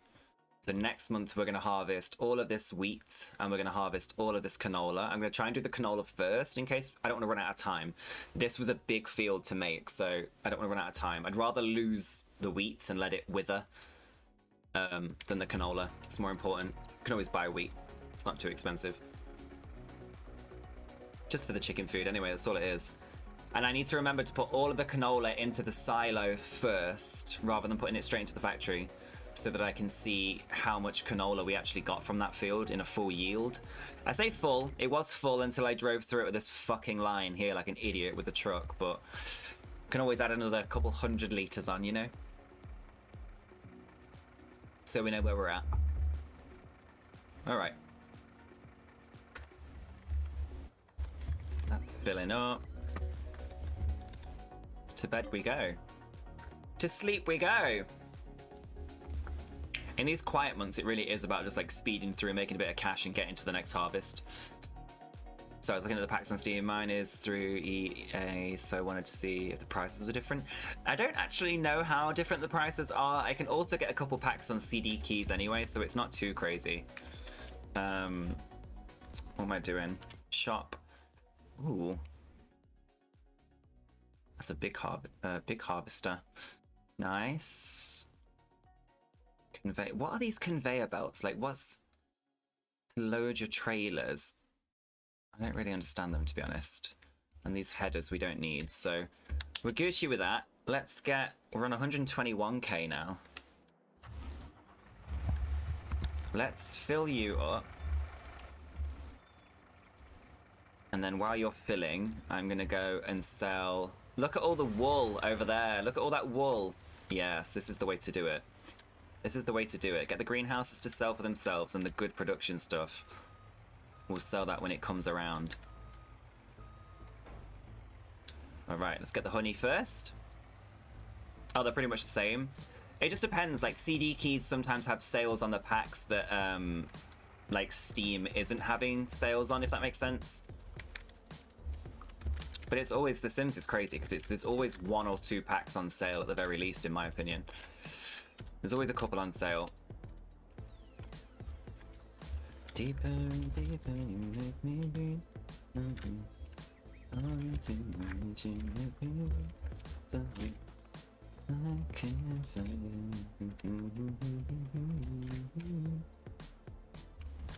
So next month we're going to harvest all of this wheat and we're going to harvest all of this canola. I'm going to try and do the canola first in case I don't want to run out of time. This was a big field to make, so I don't want to run out of time. I'd rather lose the wheat and let it wither than the canola. It's more important. You can always buy wheat. It's not too expensive. Just for the chicken food anyway, that's all it is. And I need to remember to put all of the canola into the silo first rather than putting it straight into the factory, so that I can see how much canola we actually got from that field in a full yield. I say full, it was full until I drove through it with this fucking line here like an idiot with the truck, but can always add another couple 100 litres on, you know? So we know where we're at. Alright. That's filling up. To bed we go. To sleep we go. In these quiet months, it really is about just like speeding through, making a bit of cash and getting to the next harvest. So I was looking at the packs on Steam. Mine is through EA, so I wanted to see if the prices were different. I don't actually know how different the prices are. I can also get a couple packs on CD keys anyway, so it's not too crazy. What am I doing? Shop. Ooh. That's a big harvester. Nice. What are these conveyor belts? Like, what's to load your trailers? I don't really understand them, to be honest. And these headers we don't need, so we're Gucci with that. We're on 121k now. Let's fill you up. And then while you're filling, I'm going to go and sell... Look at all the wool over there. Look at all that wool. Yes, this is the way to do it. This is the way to do it. Get the greenhouses to sell for themselves, and the good production stuff. We'll sell that when it comes around. Alright, let's get the honey first. Oh, they're pretty much the same. It just depends. Like, CD keys sometimes have sales on the packs that, like, Steam isn't having sales on, if that makes sense. But it's always, The Sims is crazy, because there's always 1 or 2 packs on sale at the very least, in my opinion. There's always a couple on sale. Deeper and deeper you make me breathe.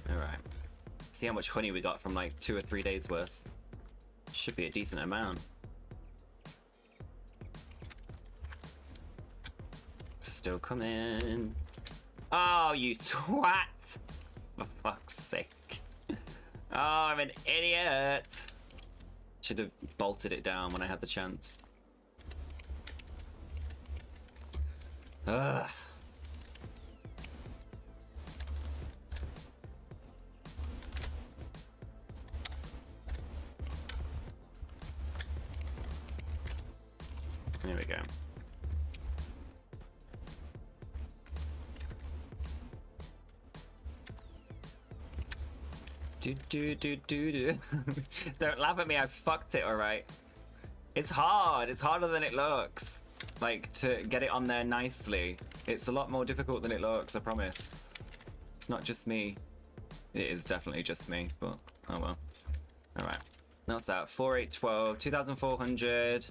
Alright. See how much honey we got from like 2 or 3 days worth. Should be a decent amount. Still coming. Oh, you twat! For fuck's sake. Oh, I'm an idiot. Should have bolted it down when I had the chance. Ugh. There we go. Do. Don't laugh at me, I fucked it, alright? It's hard. It's harder than it looks. Like, to get it on there nicely. It's a lot more difficult than it looks, I promise. It's not just me. It is definitely just me, but oh well. Alright. That's that. 4812, 2,400.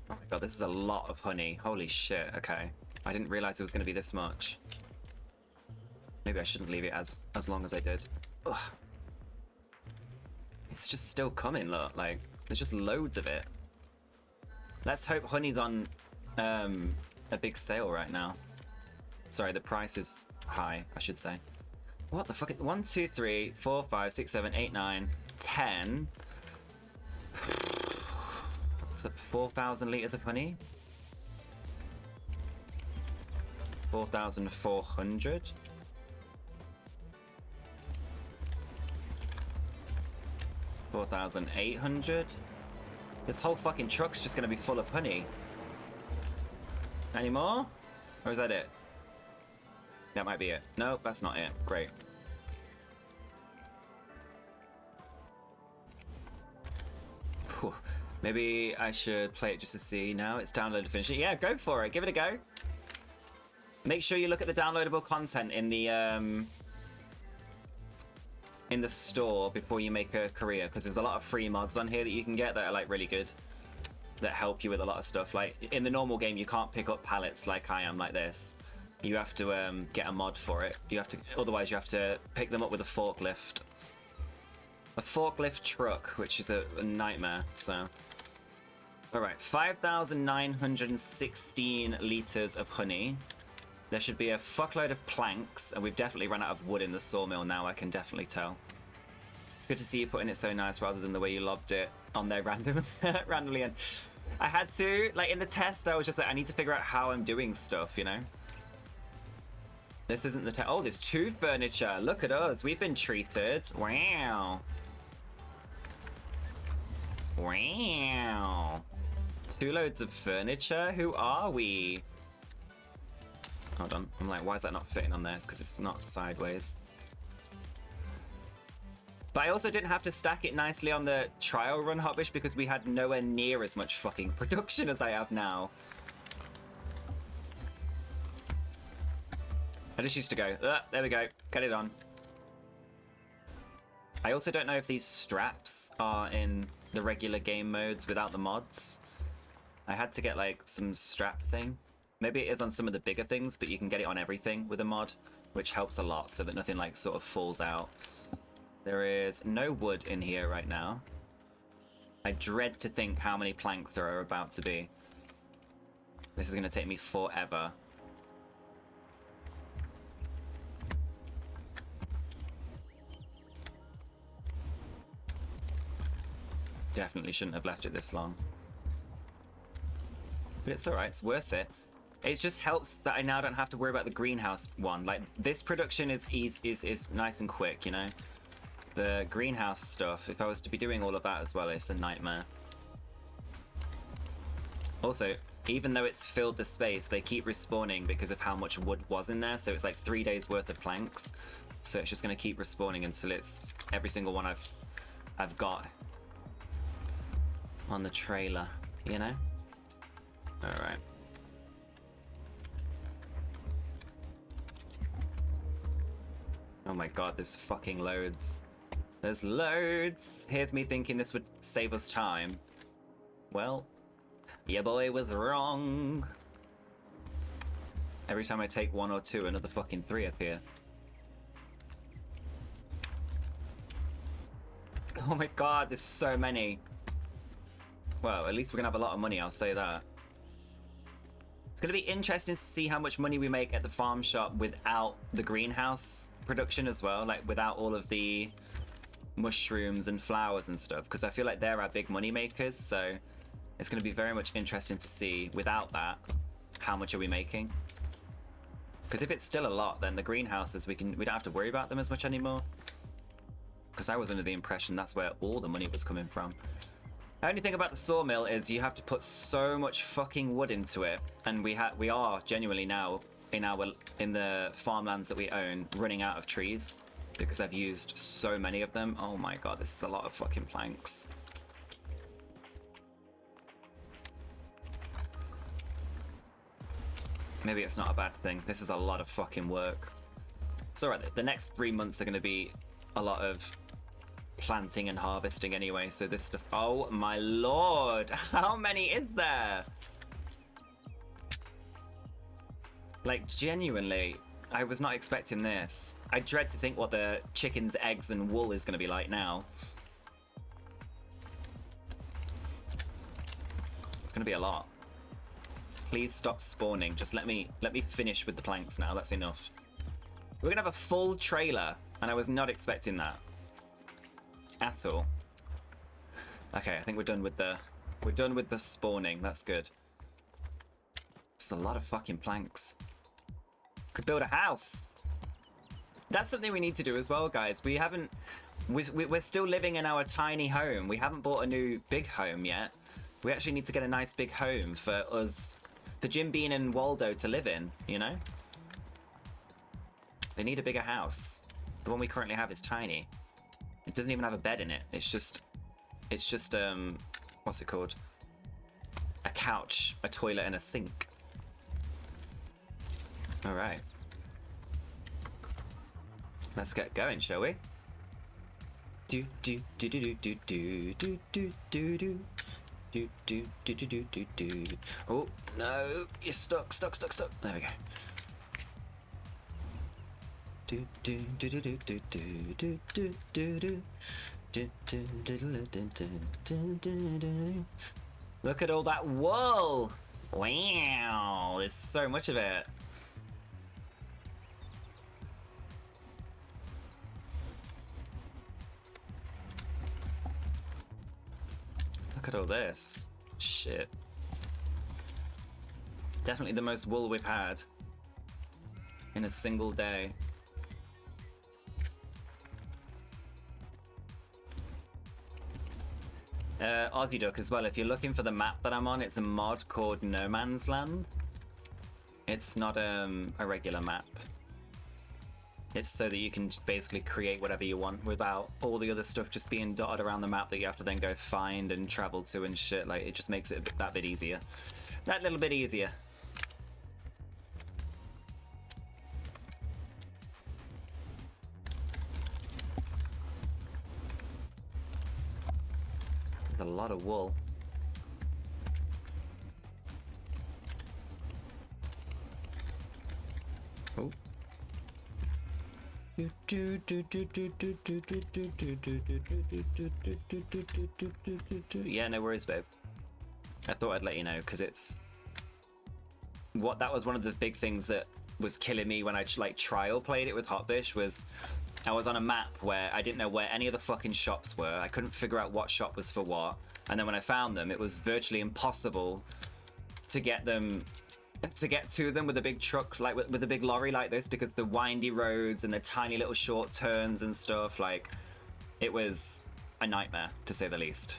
Oh my god, this is a lot of honey. Holy shit, okay. I didn't realize it was going to be this much. Maybe I shouldn't leave it as long as I did. Ugh. It's just still coming, look. Like, there's just loads of it. Let's hope honey's on a big sale right now. Sorry, the price is high, I should say. What the fuck? 1, 2, 3, 4, 5, 6, 7, 8, 9, 10. What's that? 4,000 liters of honey? 4,400? 4,800? This whole fucking truck's just gonna be full of honey. Any more? Or is that it? That might be it. No, that's not it. Great. Whew. Maybe I should play it just to see. Now it's downloaded to finish it. Yeah, go for it. Give it a go. Make sure you look at the downloadable content in the store before you make a career, because there's a lot of free mods on here that you can get that are like really good, that help you with a lot of stuff. Like in the normal game, you can't pick up pallets like I am like this. You have to get a mod for it. You have to, otherwise you have to pick them up with a forklift. A forklift truck, which is a nightmare. So, all right, 5,916 liters of honey. There should be a fuckload of planks, and we've definitely run out of wood in the sawmill now, I can definitely tell. It's good to see you putting it so nice rather than the way you lobbed it on there randomly. And I had to, like in the test, I was just like, I need to figure out how I'm doing stuff, you know? This isn't the test. Oh, there's 2 furniture. Look at us. We've been treated. Wow. Wow. 2 loads of furniture? Who are we? Hold on. I'm like, why is that not fitting on there? It's because it's not sideways. But I also didn't have to stack it nicely on the trial run, Hotbish, because we had nowhere near as much fucking production as I have now. I just used to go, there we go, get it on. I also don't know if these straps are in the regular game modes without the mods. I had to get like some strap thing. Maybe it is on some of the bigger things, but you can get it on everything with a mod, which helps a lot so that nothing like sort of falls out. There is no wood in here right now. I dread to think how many planks there are about to be. This is going to take me forever. Definitely shouldn't have left it this long. But it's alright, it's worth it. It just helps that I now don't have to worry about the greenhouse one. Like, this production is nice and quick, you know? The greenhouse stuff, if I was to be doing all of that as well, it's a nightmare. Also, even though it's filled the space, they keep respawning because of how much wood was in there, so it's like 3 days worth of planks. So it's just going to keep respawning until it's every single one I've got on the trailer, you know? Alright. Oh my god, there's fucking loads. There's loads! Here's me thinking this would save us time. Well, your boy was wrong. Every time I take 1 or 2, another fucking 3 appear. Oh my god, there's so many. Well, at least we're gonna have a lot of money, I'll say that. It's gonna be interesting to see how much money we make at the farm shop without the greenhouse production as well, like without all of the mushrooms and flowers and stuff, because I feel like they're our big money makers, so it's going to be very much interesting to see without that how much are we making, because if it's still a lot, then the greenhouses we don't have to worry about them as much anymore, because I was under the impression that's where all the money was coming from. The only thing about the sawmill is you have to put so much fucking wood into it, and we are genuinely now in the farmlands that we own running out of trees because I've used so many of them. Oh my god, this is a lot of fucking planks. Maybe it's not a bad thing. This is a lot of fucking work. It's alright, the next 3 months are going to be a lot of planting and harvesting anyway, so this stuff... Oh my lord! How many is there? Like, genuinely, I was not expecting this. I dread to think what the chickens, eggs, and wool is going to be like now. It's going to be a lot. Please stop spawning. Just let me finish with the planks now. That's enough. We're going to have a full trailer, and I was not expecting that. At all. Okay, I think we're done with the spawning. That's good. It's a lot of fucking planks. Could build a house. That's something we need to do as well, guys. We're still living in our tiny home. We haven't bought a new big home yet. We actually need to get a nice big home for us, for Jim Bean and Waldo to live in, you know? They need a bigger house. The one we currently have is tiny. It doesn't even have a bed in it. It's just what's it called? A couch, a toilet, and a sink. All right. Let's get going, shall we? Do do do do do do do do do do do do do do do do do. Oh no, you're stuck. There we go. Do do do do do do do do do do. Look at all that wool! Wow, there's so much of it. Look at all this. Shit. Definitely the most wool we've had in a single day. HappyDuck as well, if you're looking for the map that I'm on, it's a mod called No Man's Land. It's not a regular map. It's so that you can basically create whatever you want without all the other stuff just being dotted around the map that you have to then go find and travel to and shit. Like, it just makes it that bit easier. That little bit easier. There's a lot of wool. Oh. Yeah, no worries, babe. I thought I'd let you know because it's that was one of the big things that was killing me when I like trial played it with Hotbish was I was on a map where I didn't know where any of the fucking shops were. I couldn't figure out what shop was for what. And then when I found them, it was virtually impossible to get to them with a big truck, like with a big lorry like this, because the windy roads and the tiny little short turns and stuff, like, it was a nightmare, to say the least.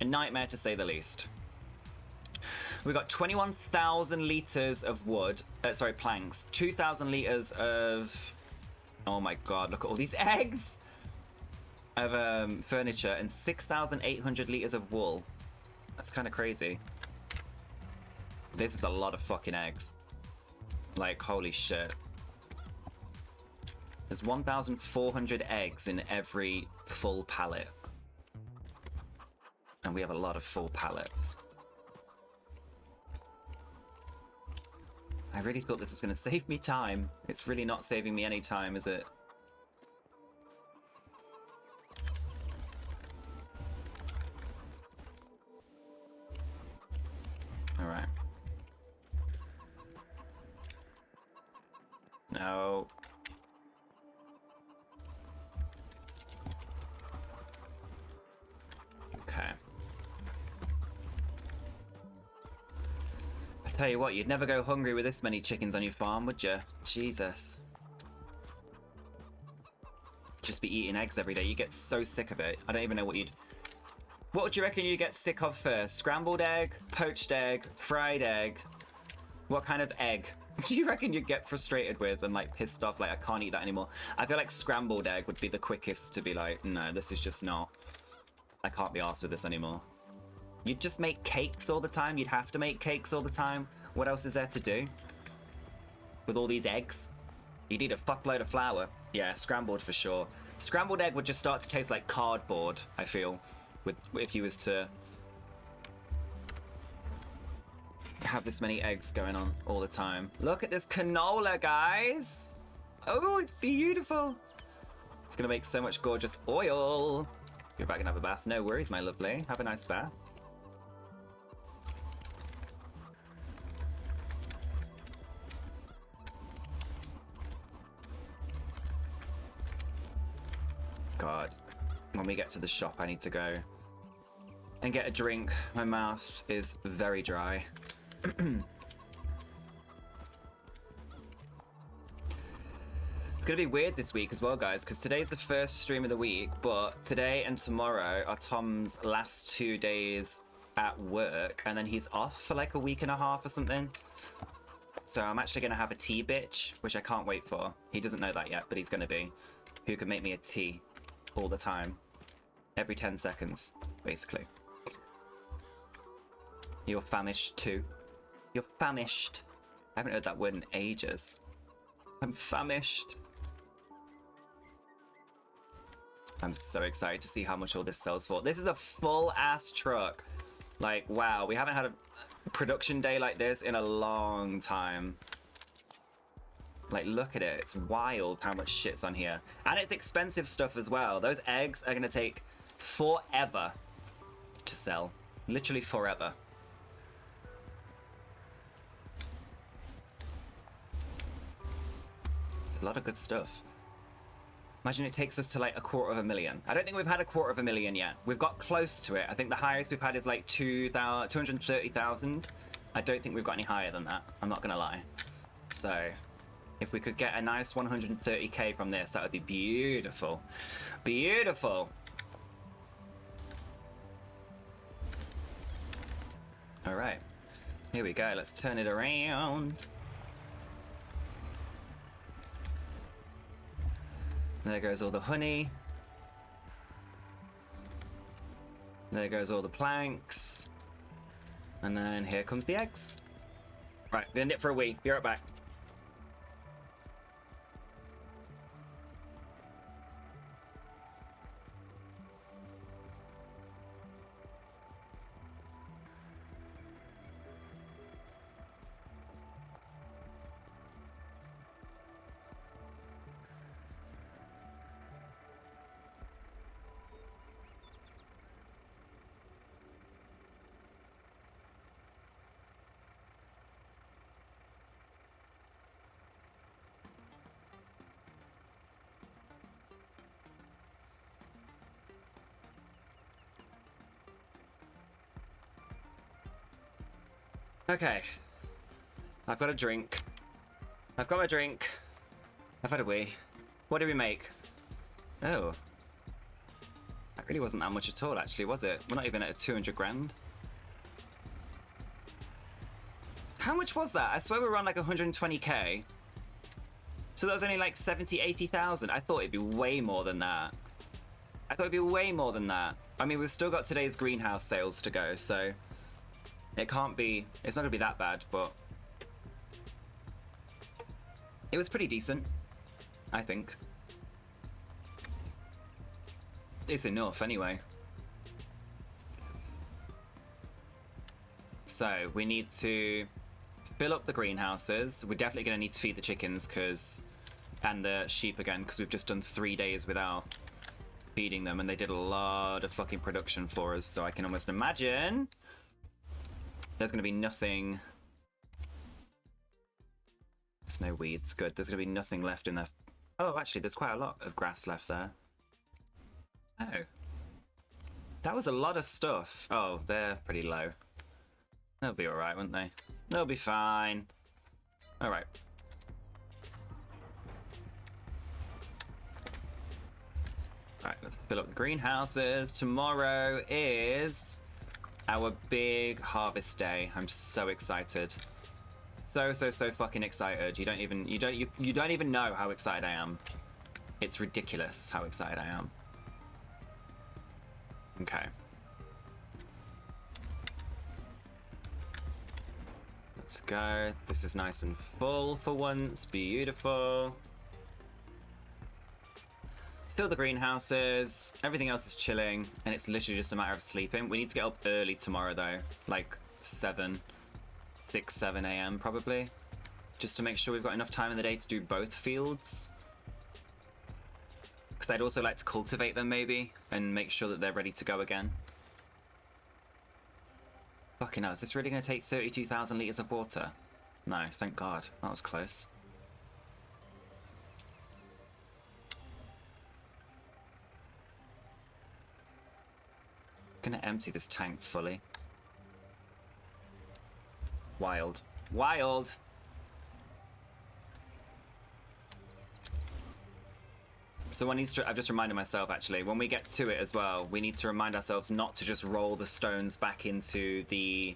A nightmare, to say the least. We got 21,000 liters of wood, sorry, planks, 2,000 liters of, oh my god, look at all these eggs of furniture, and 6,800 liters of wool. That's kind of crazy. This is a lot of fucking eggs. Like, holy shit. There's 1,400 eggs in every full pallet. And we have a lot of full pallets. I really thought this was going to save me time. It's really not saving me any time, is it? Alright. No. Okay. I tell you what, you'd never go hungry with this many chickens on your farm, would you? Jesus. Just be eating eggs every day. You get so sick of it. I don't even know what you'd... What would you reckon you get sick of first? Scrambled egg, poached egg, fried egg? What kind of egg do you reckon you'd get frustrated with and like pissed off, like I can't eat that anymore? I feel like scrambled egg would be the quickest to be like, no, this is just not... I can't be arsed with this anymore. You'd just make cakes all the time. You'd have to make cakes all the time. What else is there to do? With all these eggs? You'd need a fuckload of flour. Yeah, scrambled for sure. Scrambled egg would just start to taste like cardboard, I feel. If you was to have this many eggs going on all the time. Look at this canola, guys! Oh, it's beautiful! It's gonna make so much gorgeous oil. Go back and have a bath. No worries, my lovely. Have a nice bath. God. When we get to the shop, I need to go and get a drink. My mouth is very dry. It's gonna be weird this week as well, guys, because today's the first stream of the week, but today and tomorrow are Tom's last 2 days at work, and then he's off for like a week and a half or something. So I'm actually gonna have a tea bitch, which I can't wait for. He doesn't know that yet, but he's gonna be. Who can make me a tea all the time. Every 10 seconds, basically. You're famished too. You're famished. I haven't heard that word in ages. I'm famished. I'm so excited to see how much all this sells for. This is a full-ass truck. Like, wow, we haven't had a production day like this in a long time. Like, look at it. It's wild how much shit's on here. And it's expensive stuff as well. Those eggs are going to take forever to sell. Literally forever. It's a lot of good stuff. Imagine it takes us to like 250,000. I don't think we've had 250,000 yet. We've got close to it. I think the highest we've had is like 230,000. I don't think we've got any higher than that. I'm not gonna lie. So if we could get a nice 130k from this, that would be beautiful. Beautiful. All right, here we go. Let's turn it around. There goes all the honey. There goes all the planks. And then here comes the eggs. Right, gonna nip for a wee. Be right back. Okay. I've got a drink. I've got my drink. I've had a wee. What did we make? Oh. That really wasn't that much at all, actually, was it? We're not even at a 200 grand. How much was that? I swear we were on like 120k. So that was only like 70, 80,000. I thought it'd be way more than that. I thought it'd be way more than that. I mean, we've still got today's greenhouse sales to go, so it can't be, it's not gonna be that bad, but it was pretty decent, I think. It's enough anyway. So we need to fill up the greenhouses. We're definitely going to need to feed the chickens and the sheep again, because we've just done 3 days without feeding them, and they did a lot of fucking production for us, so I can almost imagine there's going to be nothing. There's no weeds, good. There's going to be nothing left in there. Oh, actually, there's quite a lot of grass left there. Oh. That was a lot of stuff. Oh, they're pretty low. They'll be alright, won't they? They'll be fine. Alright. Alright, let's fill up the greenhouses. Tomorrow is our big harvest day. I'm so excited. So fucking excited. You don't even know how excited I am. It's ridiculous how excited I am. Okay. Let's go. This is nice and full for once. Beautiful. Fill the greenhouses. Everything else is chilling, and it's literally just a matter of sleeping. We need to get up early tomorrow though, like 6, 7 a.m. probably, just to make sure we've got enough time in the day to do both fields. Because I'd also like to cultivate them maybe, and make sure that they're ready to go again. Fucking hell, is this really going to take 32,000 litres of water? No, thank God. That was close. I'm going to empty this tank fully. Wild. Wild! So I've just reminded myself, actually, when we get to it as well, we need to remind ourselves not to just roll the stones back into the...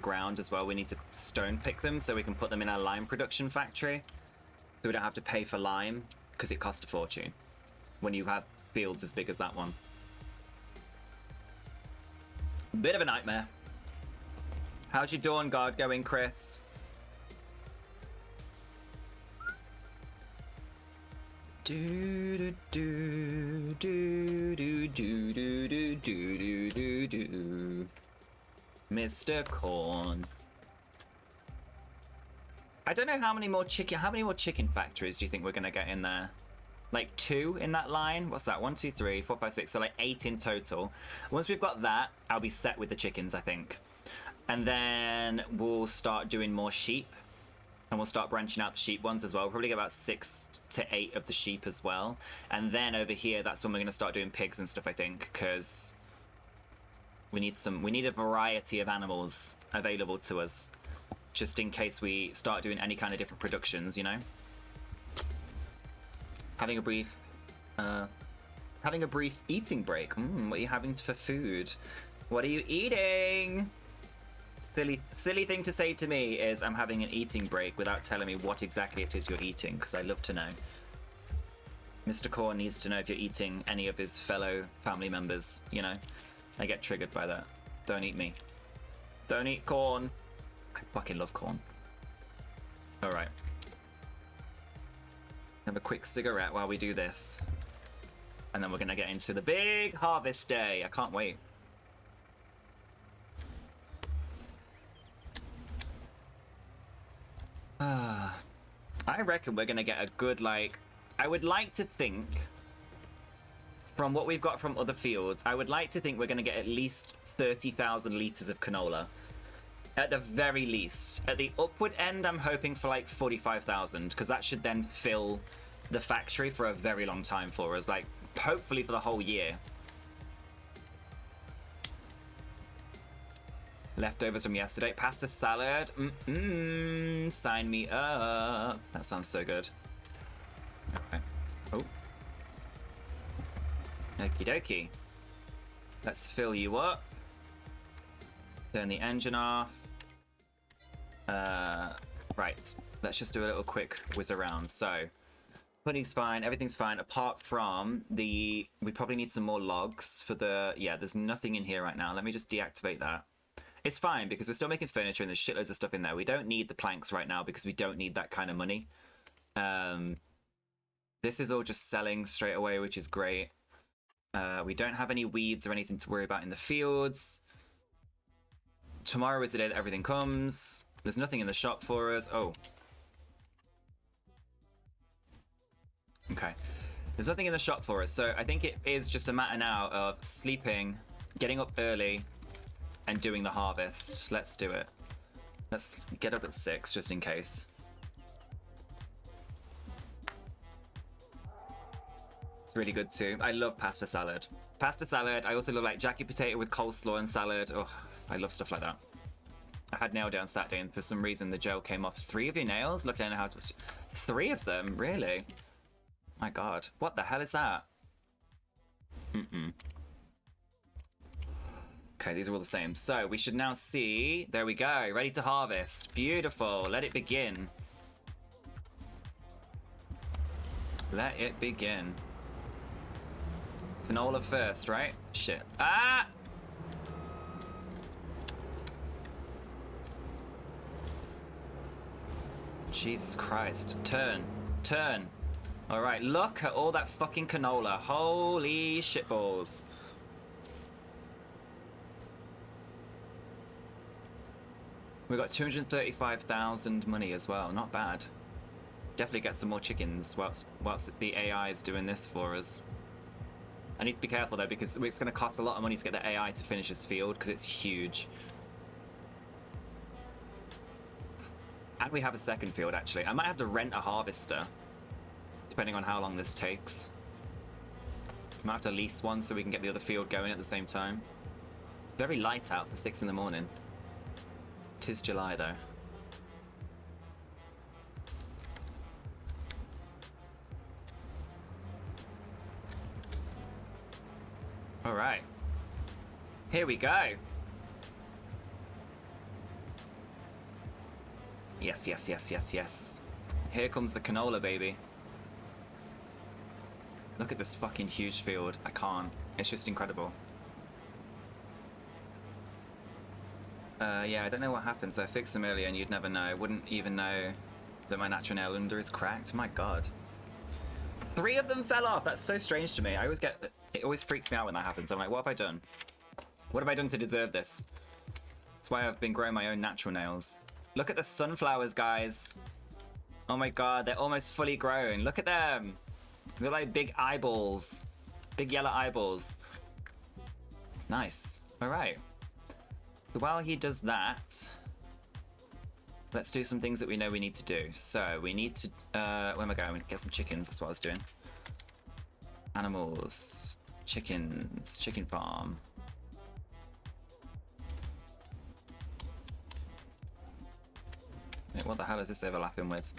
ground as well. We need to stone pick them so we can put them in our lime production factory. So we don't have to pay for lime, because it costs a fortune when you have fields as big as that one. Bit of a nightmare. How's your dawn guard going, Chris? Do do do do do do do do do do. Mr. Corn. I don't know how many more chicken factories do you think we're gonna get in there? Like 2 in that line? What's that? 1, 2, 3, 4, 5, 6. So like 8 in total. Once we've got that, I'll be set with the chickens, I think. And then we'll start doing more sheep. And we'll start branching out the sheep ones as well. We'll probably get about 6 to 8 of the sheep as well. And then over here, that's when we're going to start doing pigs and stuff, I think. Because we need a variety of animals available to us. Just in case we start doing any kind of different productions, you know? Having a brief eating break. What are you having for food? What are you eating? Silly thing to say to me is I'm having an eating break without telling me what exactly it is you're eating, because I love to know. Mr. Corn needs to know if you're eating any of his fellow family members, you know? I get triggered by that. Don't eat me. Don't eat corn. I fucking love corn. Alright. Have a quick cigarette while we do this. And then we're gonna get into the big harvest day. I can't wait. I reckon we're gonna get a good, like... I would like to think, from what we've got from other fields, I would like to think we're gonna get at least 30,000 litres of canola. At the very least. At the upward end, I'm hoping for like 45,000, because that should then fill the factory for a very long time for us. Like, hopefully for the whole year. Leftovers from yesterday. Pasta salad. Sign me up. That sounds so good. Okay. Oh. Okie dokie. Let's fill you up. Turn the engine off. Right. Let's just do a little quick whiz around. So, honey's fine. Everything's fine. Apart from the... We probably need some more logs for the... Yeah, there's nothing in here right now. Let me just deactivate that. It's fine because we're still making furniture and there's shitloads of stuff in there. We don't need the planks right now because we don't need that kind of money. This is all just selling straight away, which is great. We don't have any weeds or anything to worry about in the fields. Tomorrow is the day that everything comes. There's nothing in the shop for us. Oh. Okay. There's nothing in the shop for us, so I think it is just a matter now of sleeping, getting up early, and doing the harvest. Let's do it. Let's get up at 6 just in case. It's really good too. I love pasta salad. Pasta salad. I also love like jacket potato with coleslaw and salad. Oh, I love stuff like that. I had nail down Saturday and for some reason the gel came off. 3 of your nails? Look at how to... 3 of them? Really? My god. What the hell is that? Okay, these are all the same. So we should now see... There we go. Ready to harvest. Beautiful. Let it begin. Let it begin. Canola first, right? Shit. Ah! Jesus Christ. Turn. Turn. Alright, look at all that fucking canola. Holy shitballs. We got 235,000 money as well. Not bad. Definitely get some more chickens whilst the AI is doing this for us. I need to be careful though because it's going to cost a lot of money to get the AI to finish this field because it's huge. And we have a second field actually. I might have to rent a harvester depending on how long this takes. Might have to lease one so we can get the other field going at the same time. It's very light out for 6 in the morning. 'Tis July though. Alright. Here we go. Yes, yes, yes, yes, yes. Here comes the canola, baby. Look at this fucking huge field. I can't. It's just incredible. Yeah, I don't know what happened, so I fixed them earlier and you'd never know. Wouldn't even know that my natural nail under is cracked. My god. 3 of them fell off. That's so strange to me. I always get... It always freaks me out when that happens. I'm like, what have I done? What have I done to deserve this? That's why I've been growing my own natural nails. Look at the sunflowers, guys. Oh my god, they're almost fully grown. Look at them. They're like big eyeballs. Big yellow eyeballs. Nice. Alright. So while he does that, let's do some things that we know we need to do. So we need to... where am I going? Get some chickens. That's what I was doing. Animals. Chickens. Chicken farm. Wait, what the hell is this overlapping with?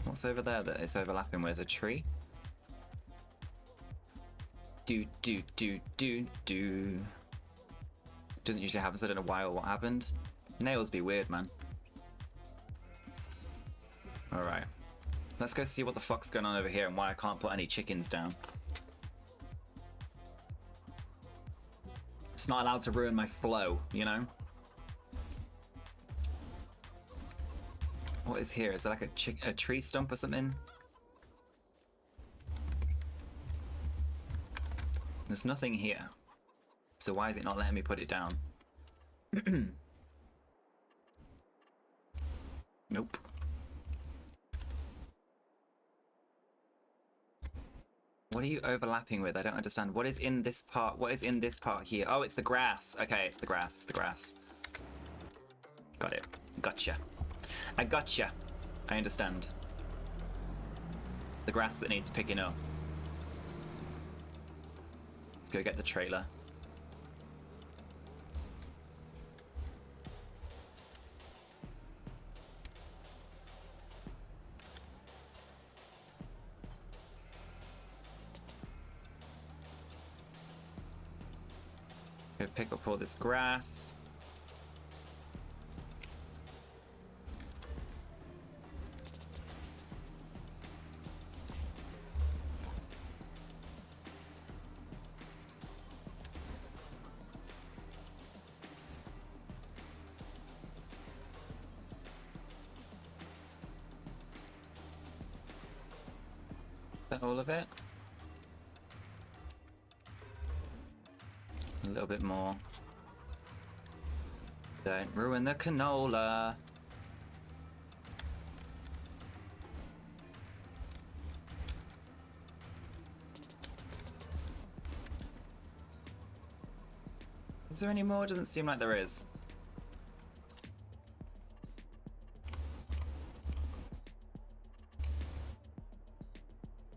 What's over there that it's overlapping with? A tree? Do. Doesn't usually happen, so I don't know why or what happened. Nails be weird, man. Alright. Let's go see what the fuck's going on over here and why I can't put any chickens down. It's not allowed to ruin my flow, you know? What is here? Is there like a tree stump or something? There's nothing here. So why is it not letting me put it down? Nope. What are you overlapping with? I don't understand. What is in this part? What is in this part here? Oh, it's the grass. Okay, it's the grass. It's the grass. Got it. Gotcha. I gotcha. I understand. It's the grass that needs picking up. Let's go get the trailer. Go pick up all this grass. Is that all of it? A little bit more. Don't ruin the canola. Is there any more? Doesn't seem like there is.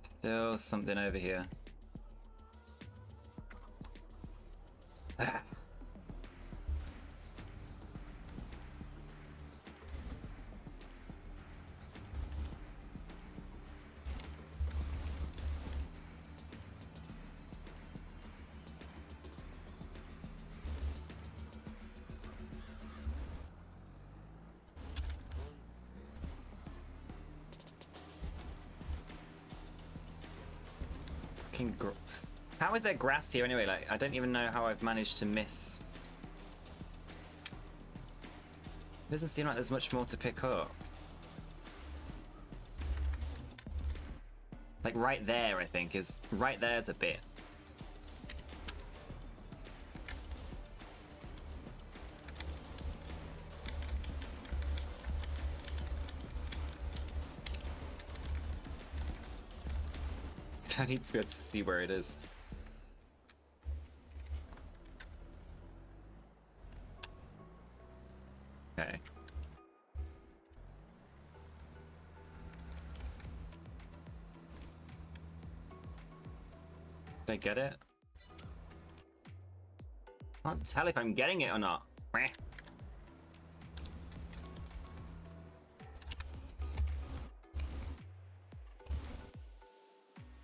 Still something over here. How is there grass here anyway? Like, I don't even know how I've managed to miss. It doesn't seem like there's much more to pick up. Like right there, I think, is right there's a bit. I need to be able to see where it is. Okay. Did I get it? Can't tell if I'm getting it or not. Meh.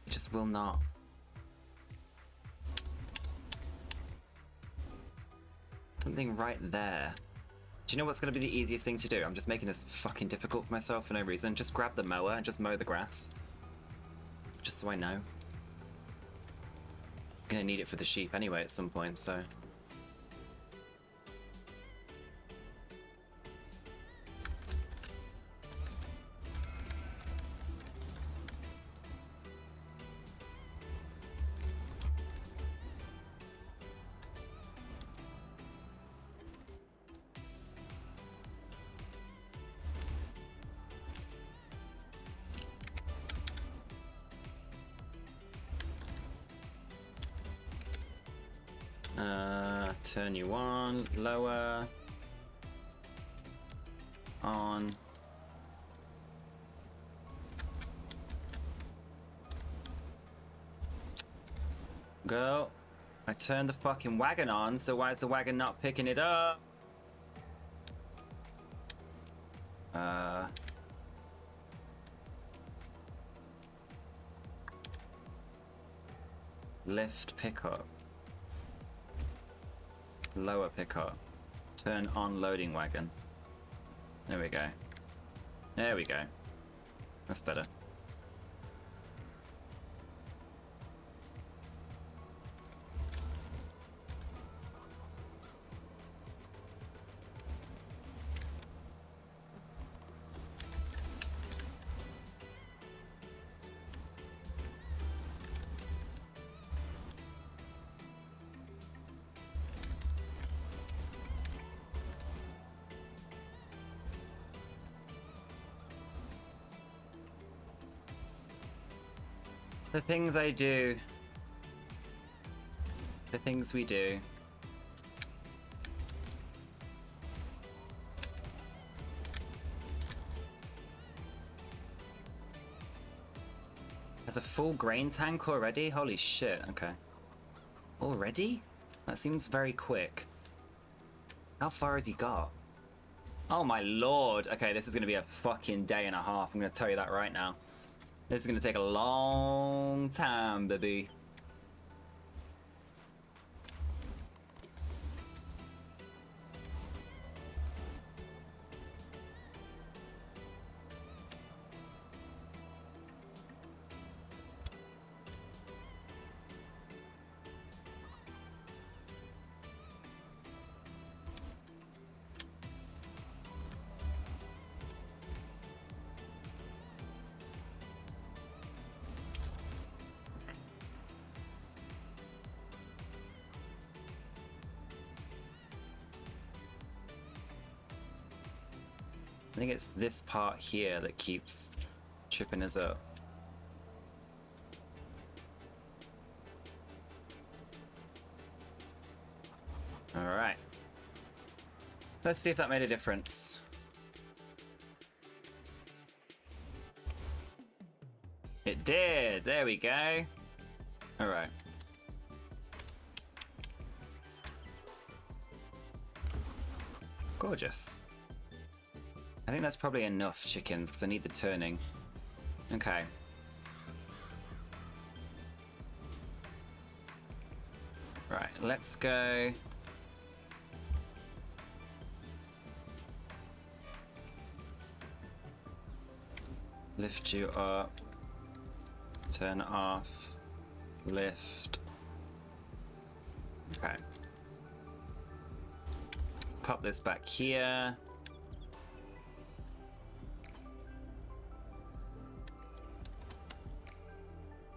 It just will not. Something right there. Do you know what's going to be the easiest thing to do? I'm just making this fucking difficult for myself for no reason. Just grab the mower and just mow the grass. Just so I know. I'm going to need it for the sheep anyway at some point, so... Turn you on, lower, on. Go. I turned the fucking wagon on, so why is the wagon not picking it up? Lift pickup. Lower pickup. Turn on loading wagon. There we go. There we go. That's better. The things I do. The things we do. There's a full grain tank already? Holy shit, okay. Already? That seems very quick. How far has he got? Oh my lord. Okay, this is gonna be a fucking day and a half. I'm gonna tell you that right now. This is gonna take a long time, baby. I think it's this part here that keeps tripping us up. Alright. Let's see if that made a difference. It did! There we go. Alright. Gorgeous. I think that's probably enough chickens because I need the turning. Okay. Right, let's go. Lift you up. Turn off. Lift. Okay. Pop this back here.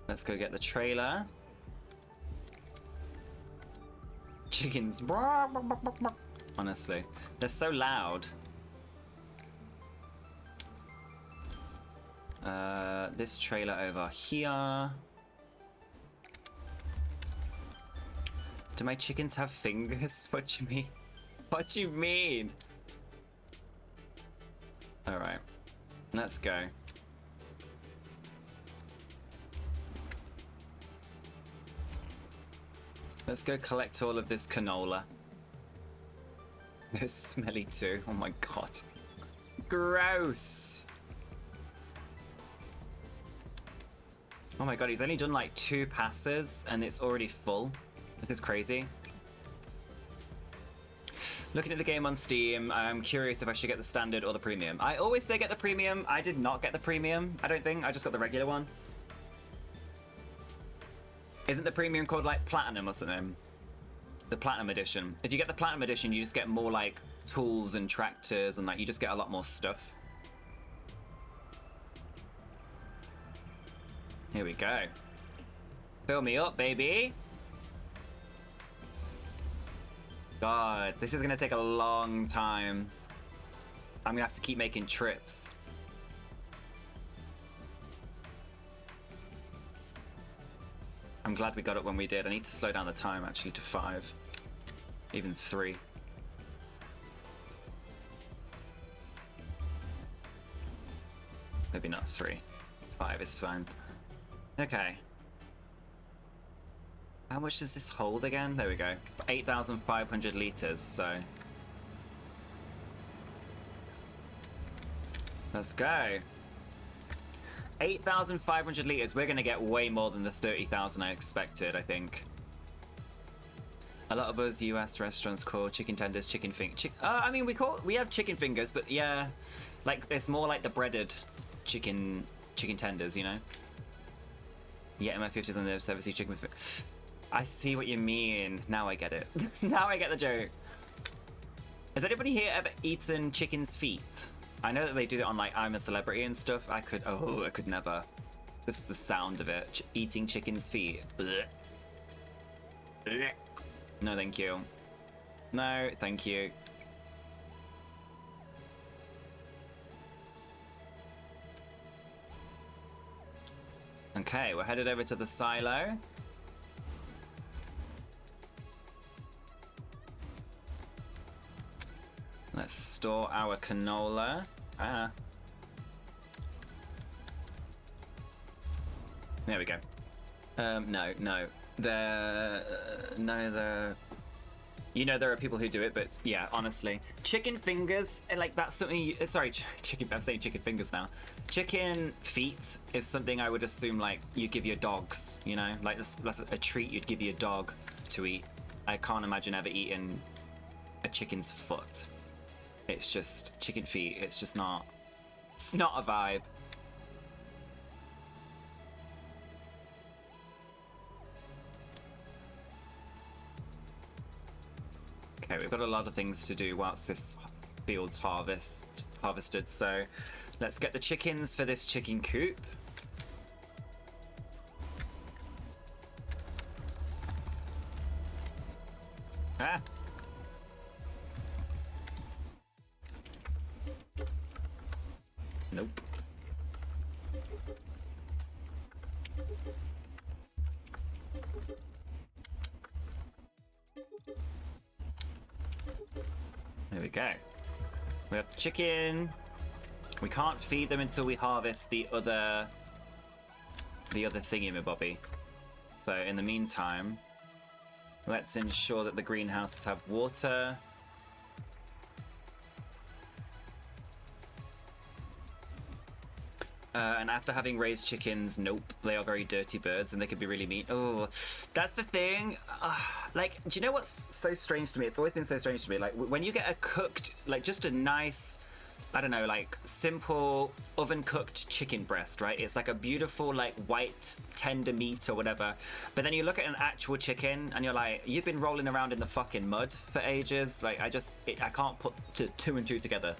Let's go get the trailer. Chickens. Honestly, they're so loud. This trailer over here. Do my chickens have fingers? What do you mean? What do you mean? Alright. Let's go. Let's go collect all of this canola. It's smelly too. Oh my god. Gross. Oh my god, he's only done like 2 passes and it's already full. This is crazy. Looking at the game on Steam, I'm curious if I should get the standard or the premium. I always say get the premium. I did not get the premium, I don't think. I just got the regular one. Isn't the premium called like Platinum or something? The Platinum Edition. If you get the Platinum Edition, you just get more like tools and tractors and like you just get a lot more stuff. Here we go. Fill me up, baby. God, this is gonna take a long time. I'm gonna have to keep making trips. I'm glad we got it when we did. I need to slow down the time actually to 5. Even 3. Maybe not 3. 5 is fine. Okay. How much does this hold again? There we go. 8,500 liters, so. Let's go. 8,500 liters. We're gonna get way more than the 30,000 I expected, I think. A lot of us US restaurants call chicken tenders chicken fingers. I mean, we have chicken fingers, but yeah, like it's more like the breaded chicken tenders, you know. Yeah, MI50s on the service chicken. I see what you mean. Now I get it. Now I get the joke. Has anybody here ever eaten chicken's feet? I know that they do it on like I'm a Celebrity and stuff. I could never. Just the sound of it. Eating chicken's feet. Blech. Blech. No, thank you. No, thank you. Okay, we're headed over to the silo. Let's store our canola. There we go. No. You know there are people who do it, but yeah, honestly. Chicken fingers, like that's something, sorry, chicken, I'm saying chicken fingers now. Chicken feet is something I would assume like you give your dogs, you know? Like that's a treat you'd give your dog to eat. I can't imagine ever eating a chicken's foot. It's just chicken feet, it's just not, it's not a vibe. Okay, we've got a lot of things to do whilst this field's harvested, so let's get the chickens for this chicken coop. Nope. There we go. We have the chicken. We can't feed them until we harvest the other thingy-mabobby. So in the meantime, let's ensure that the greenhouses have water. And after having raised chickens, nope, they are very dirty birds and they can be really mean. Oh, that's the thing. Like, do you know what's so strange to me? It's always been so strange to me. Like, when you get a cooked, like, just a nice, I don't know, like, simple oven-cooked chicken breast, right? It's like a beautiful, like, white, tender meat or whatever. But then you look at an actual chicken and you're like, you've been rolling around in the fucking mud for ages. Like, I can't put two and two together.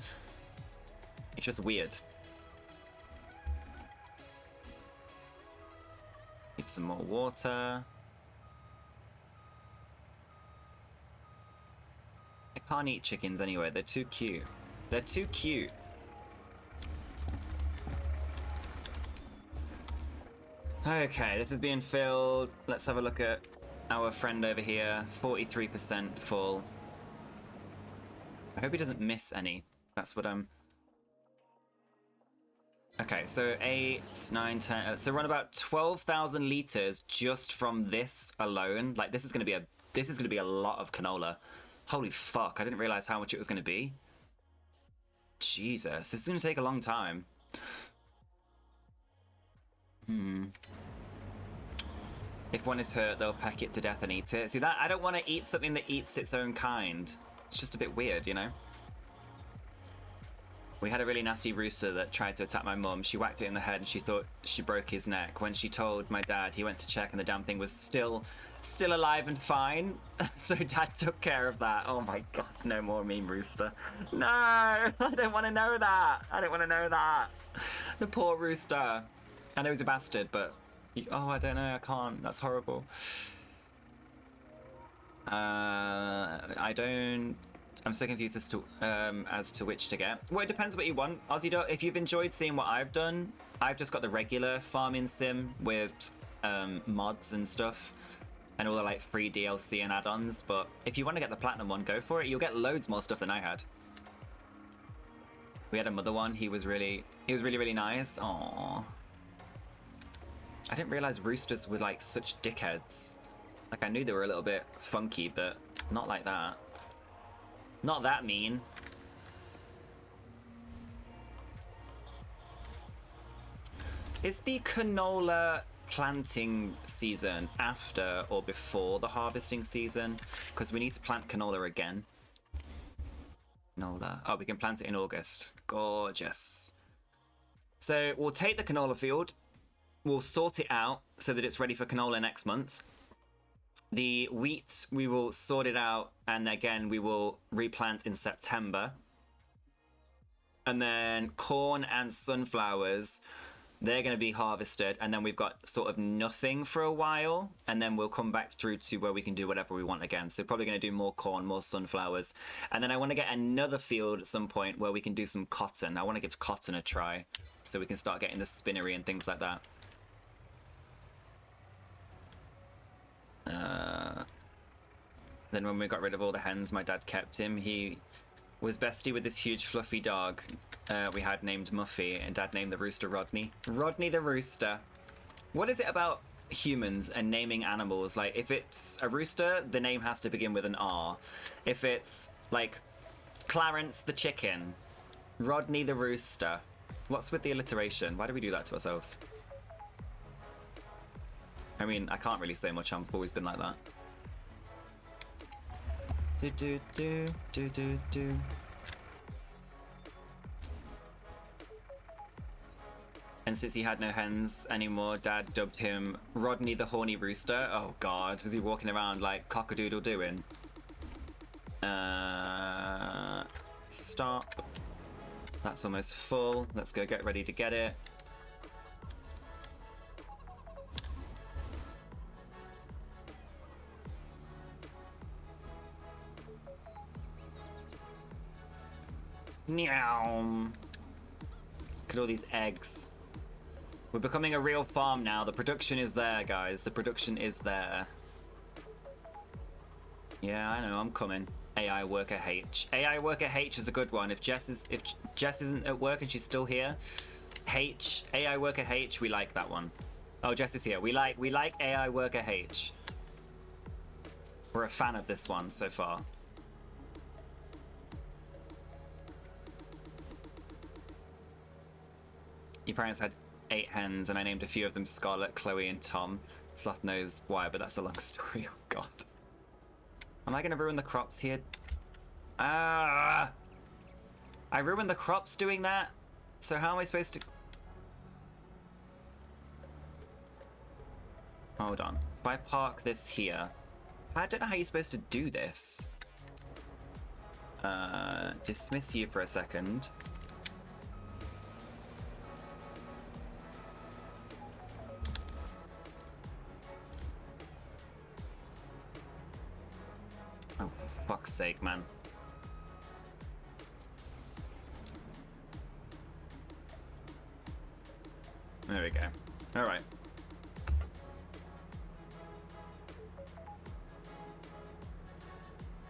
It's just weird. Need some more water. I can't eat chickens anyway. They're too cute. They're too cute. Okay, this is being filled. Let's have a look at our friend over here. 43% full. I hope he doesn't miss any. That's what I'm... Okay, so 8, 9, 10... So we're on about 12,000 liters just from this alone. Like, this is going to be a lot of canola. Holy fuck, I didn't realize how much it was going to be. Jesus, this is going to take a long time. If one is hurt, they'll peck it to death and eat it. See, that I don't want to eat something that eats its own kind. It's just a bit weird, you know? We had a really nasty rooster that tried to attack my mum. She whacked it in the head and she thought she broke his neck. When she told my dad, he went to check and the damn thing was still alive and fine. So dad took care of that. Oh my god, no more meme rooster. No, I don't want to know that. I don't want to know that. The poor rooster. I know he's a bastard, but oh, I don't know. I can't. That's horrible. I'm so confused as to which to get. Well, it depends what you want. Ozzy, if you've enjoyed seeing what I've done, I've just got the regular farming sim with mods and stuff and all the like free DLC and add-ons. But if you want to get the platinum one, go for it. You'll get loads more stuff than I had. We had another one. He was really nice. Aww. I didn't realize roosters were like such dickheads. Like, I knew they were a little bit funky, but not like that. Not that mean. Is the canola planting season after or before the harvesting season? Because we need to plant canola again. Canola. Oh, we can plant it in August. Gorgeous. So we'll take the canola field. We'll sort it out so that it's ready for canola next month. The wheat, we will sort it out, and again, we will replant in September. And then corn and sunflowers, they're going to be harvested, and then we've got sort of nothing for a while, and then we'll come back through to where we can do whatever we want again. So probably going to do more corn, more sunflowers. And then I want to get another field at some point where we can do some cotton. I want to give cotton a try, so we can start getting the spinnery and things like that. Then when we got rid of all the hens, my dad kept him. He was bestie with this huge fluffy dog we had named Muffy, and dad named the rooster Rodney. Rodney the rooster. What is it about humans and naming animals? Like, if it's a rooster, the name has to begin with an R. If it's like Clarence the chicken, Rodney the rooster. What's with the alliteration? Why do we do that to ourselves? I mean, I can't really say much. I've always been like that. Do do do do do do. And since he had no hens anymore, Dad dubbed him Rodney the horny rooster. Oh God, was he walking around like cock-a-doodle doing? Stop. That's almost full. Let's go get ready to get it. Meow. Look at all these eggs. We're becoming a real farm now. The production is there, guys. The production is there. Yeah, I know. I'm coming. AI worker H. AI worker H is a good one. If Jess isn't at work and she's still here, H, AI worker H, we like that one. Oh, Jess is here. We like AI worker H. We're a fan of this one so far. Your parents had 8 hens and I named a few of them Scarlett, Chloe, and Tom. Sloth knows why, but that's a long story. Oh god. Am I gonna ruin the crops here? Ah! I ruined the crops doing that? So how am I supposed to... Hold on. If I park this here... I don't know how you're supposed to do this. Dismiss you for a second. Oh, for fuck's sake, man. There we go. Alright.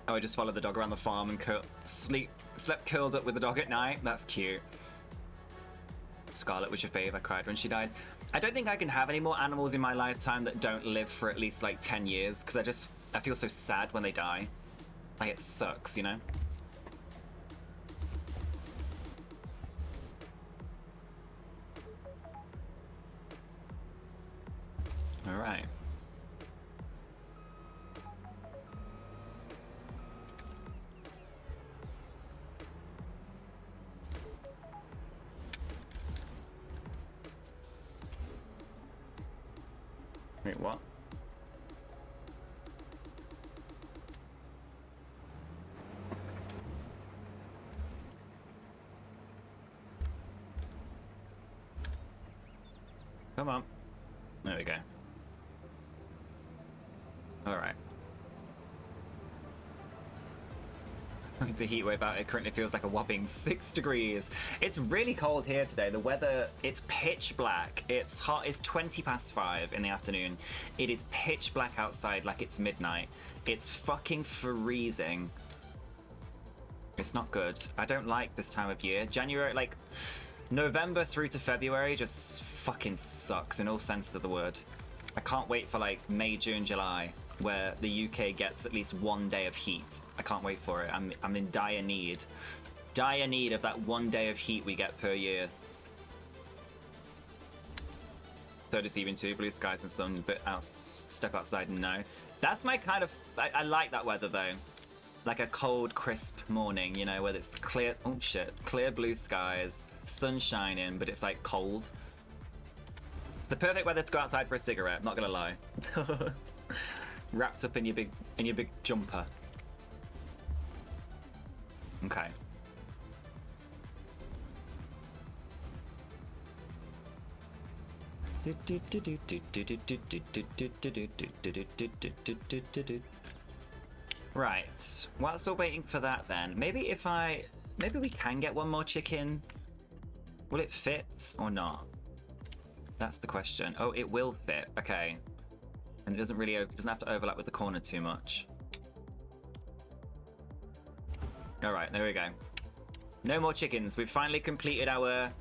Oh, I just followed the dog around the farm and slept curled up with the dog at night. That's cute. Scarlett was your fave. I cried when she died. I don't think I can have any more animals in my lifetime that don't live for at least like 10 years because I feel so sad when they die. Like, it sucks, you know? Alright. Wait, what? Come on. There we go. Alright. It's a heat wave out. It currently feels like a whopping 6 degrees. It's really cold here today. The weather, it's pitch black. It's hot. It's 20 past 5 in the afternoon. It is pitch black outside like it's midnight. It's fucking freezing. It's not good. I don't like this time of year. January, like November through to February just fucking sucks in all senses of the word. I can't wait for like May, June, July, where the UK gets at least 1 day of heat. I can't wait for it. I'm in dire need of that 1 day of heat we get per year. So deceiving too. Blue skies and sun, but step outside and no. That's my kind of... I like that weather though. Like a cold, crisp morning, you know, where it's clear... Oh shit. Clear blue skies, sun shining, but it's like cold. It's the perfect weather to go outside for a cigarette, not gonna lie. Wrapped up in your big jumper. Okay. Right. Whilst we're waiting for that then, maybe we can get one more chicken. Will it fit or not? That's the question. Oh, it will fit. Okay. And it doesn't have to overlap with the corner too much. Alright, there we go. No more chickens. We've finally completed our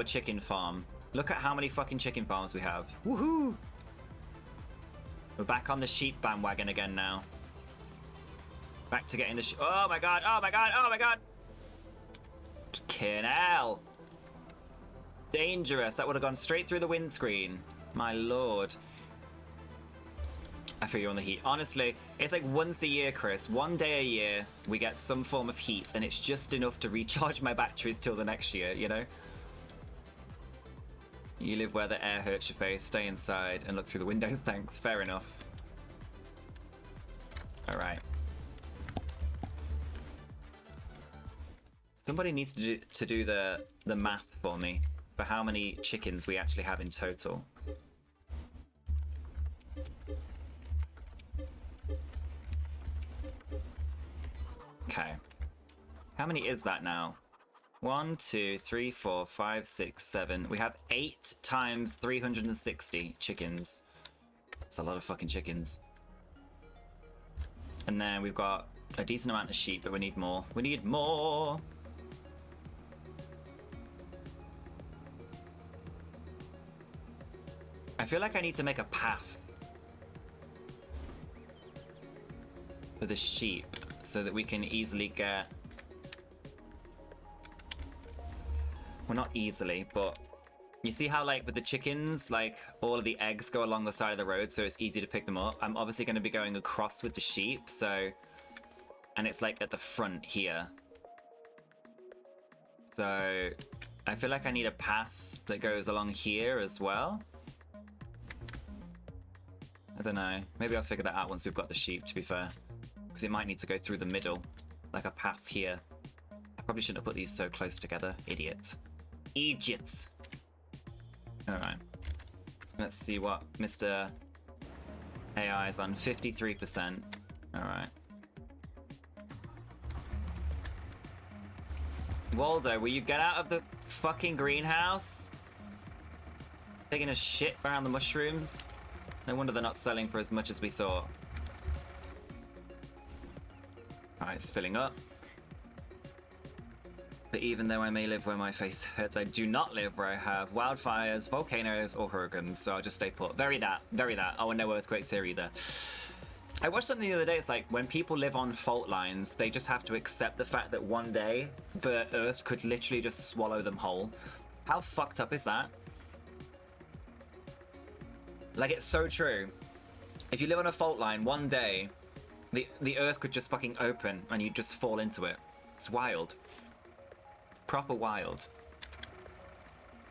chicken farm. Look at how many fucking chicken farms we have. Woohoo! We're back on the sheep bandwagon again now. Back to getting the oh my god, oh my god, oh my god! Fucking hell! Dangerous. That would have gone straight through the windscreen. My lord. I feel you on the heat. Honestly, it's like once a year, Chris. 1 day a year, we get some form of heat, and it's just enough to recharge my batteries till the next year, you know? You live where the air hurts your face. Stay inside and look through the windows. Thanks. Fair enough. Alright. Somebody needs to do the math for me for how many chickens we actually have in total. Okay. How many is that now? 1, 2, 3, 4, 5, 6, 7. We have 8 times 360 chickens. That's a lot of fucking chickens. And then we've got a decent amount of sheep, but we need more. We need more! I feel like I need to make a path for the sheep so that we can easily get... Well, not easily, but you see how, like, with the chickens, like, all of the eggs go along the side of the road, so it's easy to pick them up. I'm obviously going to be going across with the sheep, so... And it's, like, at the front here. So, I feel like I need a path that goes along here as well. I don't know. Maybe I'll figure that out once we've got the sheep, to be fair. Because it might need to go through the middle, like a path here. I probably shouldn't have put these so close together. Idiot. Idiots! Alright. Let's see what Mr. AI is on. 53%. Alright. Waldo, will you get out of the fucking greenhouse? Taking a shit around the mushrooms? No wonder they're not selling for as much as we thought. Alright, it's filling up. But even though I may live where my face hurts, I do not live where I have wildfires, volcanoes, or hurricanes, so I'll just stay put. Very that. Oh, and no earthquakes here either. I watched something the other day, it's like, when people live on fault lines, they just have to accept the fact that one day, the earth could literally just swallow them whole. How fucked up is that? Like, it's so true. If you live on a fault line, one day, the earth could just fucking open and you'd just fall into it. It's wild. Proper wild.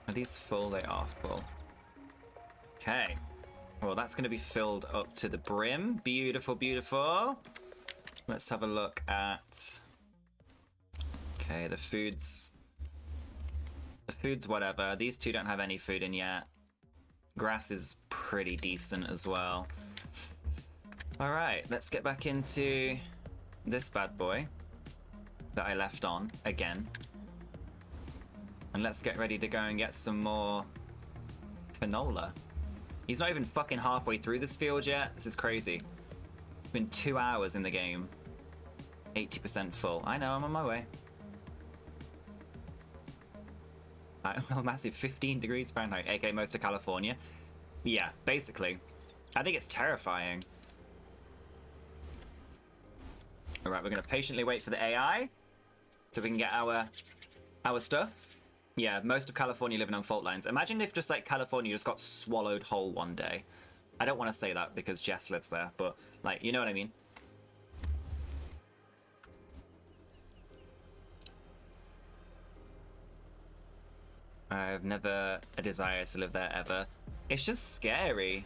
Are these full? They are full. Okay. Well, that's going to be filled up to the brim. Beautiful, beautiful. Let's have a look at... Okay, the food's... The food's whatever. These two don't have any food in yet. Grass is pretty decent as well. Alright, let's get back into this bad boy that I left on again. And let's get ready to go and get some more canola. He's not even fucking halfway through this field yet. This is crazy. It's been 2 hours in the game. 80% full. I know, I'm on my way. Massive 15 degrees Fahrenheit, aka most of California. Yeah, basically. I think it's terrifying. Alright, we're going to patiently wait for the AI so we can get our stuff. Yeah, most of California living on fault lines. Imagine if just like California just got swallowed whole one day. I don't want to say that because Jess lives there, but like, you know what I mean? I've never a desire to live there ever. It's just scary.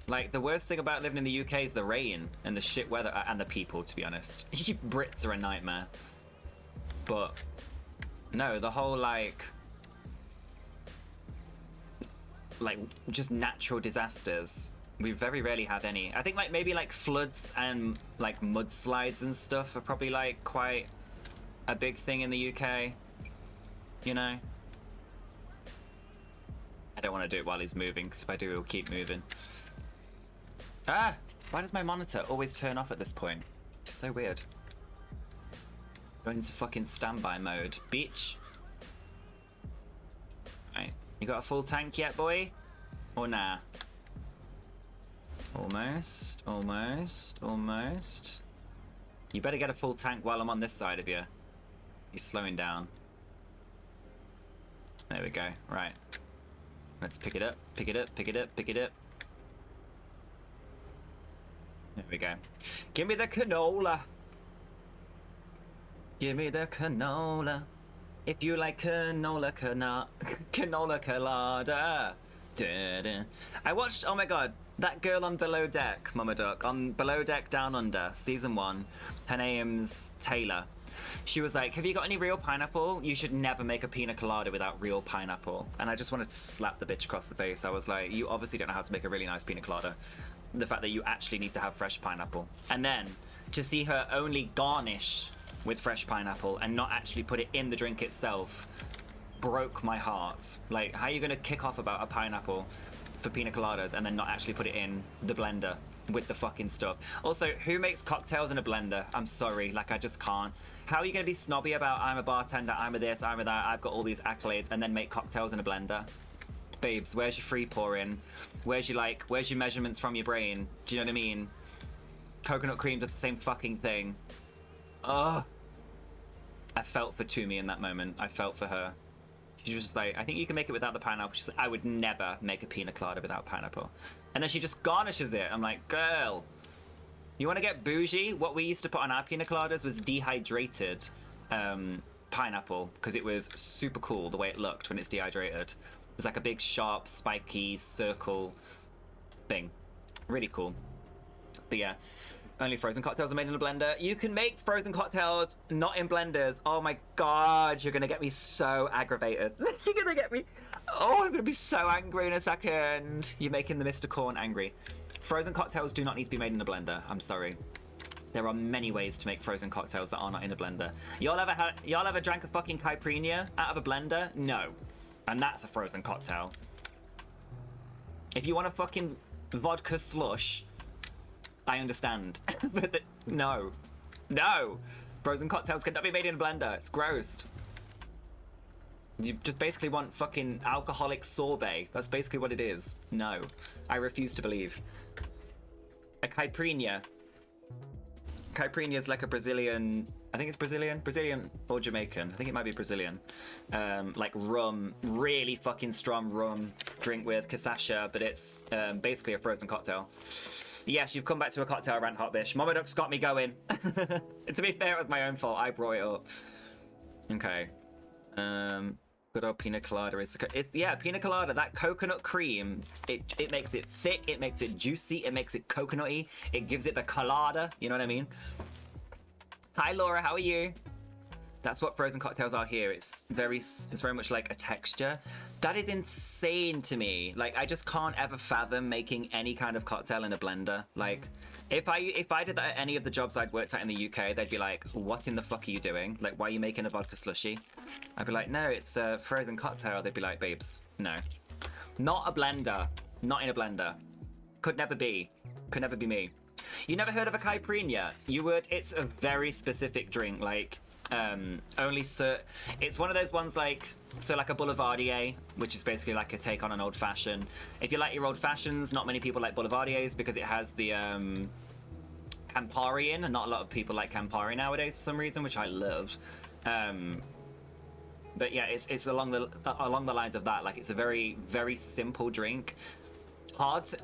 Like, the worst thing about living in the UK is the rain and the shit weather and the people, to be honest. You Brits are a nightmare. But no, the whole like just natural disasters, we very rarely have any. I think like maybe like floods and like mudslides and stuff are probably like quite a big thing in the UK, you know. I don't want to do it while he's moving, because if I do, he'll keep moving. Ah! Why does my monitor always turn off at this point? It's so weird. Going into fucking standby mode. Bitch. Right. You got a full tank yet, boy? Or nah? Almost. Almost. Almost. You better get a full tank while I'm on this side of you. He's slowing down. There we go. Right. Let's pick it up. Pick it up. Pick it up. Pick it up. There we go. Give me the canola. Give me the canola. If you like canola, canola colada. Da-da. I watched, oh my god, that girl on Below Deck, Mama Duck, on Below Deck Down Under, season 1. Her name's Taylor. She was like, have you got any real pineapple? You should never make a pina colada without real pineapple. And I just wanted to slap the bitch across the face. I was like, you obviously don't know how to make a really nice pina colada. The fact that you actually need to have fresh pineapple. And then to see her only garnish with fresh pineapple and not actually put it in the drink itself broke my heart. Like, how are you gonna kick off about a pineapple for pina coladas and then not actually put it in the blender with the fucking stuff? Also, who makes cocktails in a blender? I'm sorry, like, I just can't. How are you gonna be snobby about I'm a bartender, I'm a this, I'm a that, I've got all these accolades, and then make cocktails in a blender? Babes, where's your free pouring? Where's your measurements from your brain? Do you know what I mean? Coconut cream does the same fucking thing. Ugh. I felt for Toomey in that moment. I felt for her. She was just like, I think you can make it without the pineapple. She's like, I would never make a pina colada without pineapple. And then she just garnishes it. I'm like, girl, you want to get bougie? What we used to put on our pina coladas was dehydrated pineapple, because it was super cool the way it looked when it's dehydrated. It's like a big, sharp, spiky circle thing. Really cool. But yeah, only frozen cocktails are made in a blender. You can make frozen cocktails not in blenders. Oh my god, you're gonna get me so aggravated. You're gonna get me... Oh, I'm gonna be so angry in a second. You're making the Mr. Corn angry. Frozen cocktails do not need to be made in a blender. I'm sorry. There are many ways to make frozen cocktails that are not in a blender. Y'all ever drank a fucking caipirinha out of a blender? No. And that's a frozen cocktail. If you want a fucking vodka slush, I understand. But no. No! Frozen cocktails cannot be made in a blender. It's gross. You just basically want fucking alcoholic sorbet. That's basically what it is. No. I refuse to believe. A caipirinha. Caipirinha is like a Brazilian... I think it's Brazilian or Jamaican. I think it might be Brazilian. Like rum, really fucking strong rum drink with cachaça, but it's basically a frozen cocktail. Yes, you've come back to a cocktail rant, Hot Bish. Mama Duck's got me going. To be fair, it was my own fault. I brought it up. Okay. Good old pina colada is... yeah, pina colada, that coconut cream, it makes it thick, it makes it juicy, it makes it coconutty, it gives it the colada, you know what I mean? Hi Laura, how are you? That's what frozen cocktails are here. It's very much like a texture. That is insane to me. Like, I just can't ever fathom making any kind of cocktail in a blender. Like, if I did that at any of the jobs I'd worked at in the UK, they'd be like, what in the fuck are you doing? Like, why are you making a vodka slushy? I'd be like, no, it's a frozen cocktail. They'd be like, babes, no. Not a blender. Not in a blender. Could never be. Could never be me. You never heard of a caipirinha? You would. It's a very specific drink. Like, it's one of those ones like, so like a Boulevardier, which is basically like a take on an old fashioned. If you like your old fashions, not many people like Boulevardiers because it has the Campari in, and not a lot of people like Campari nowadays for some reason, which I love. But yeah, it's along the lines of that. Like, it's a very, very simple drink. Not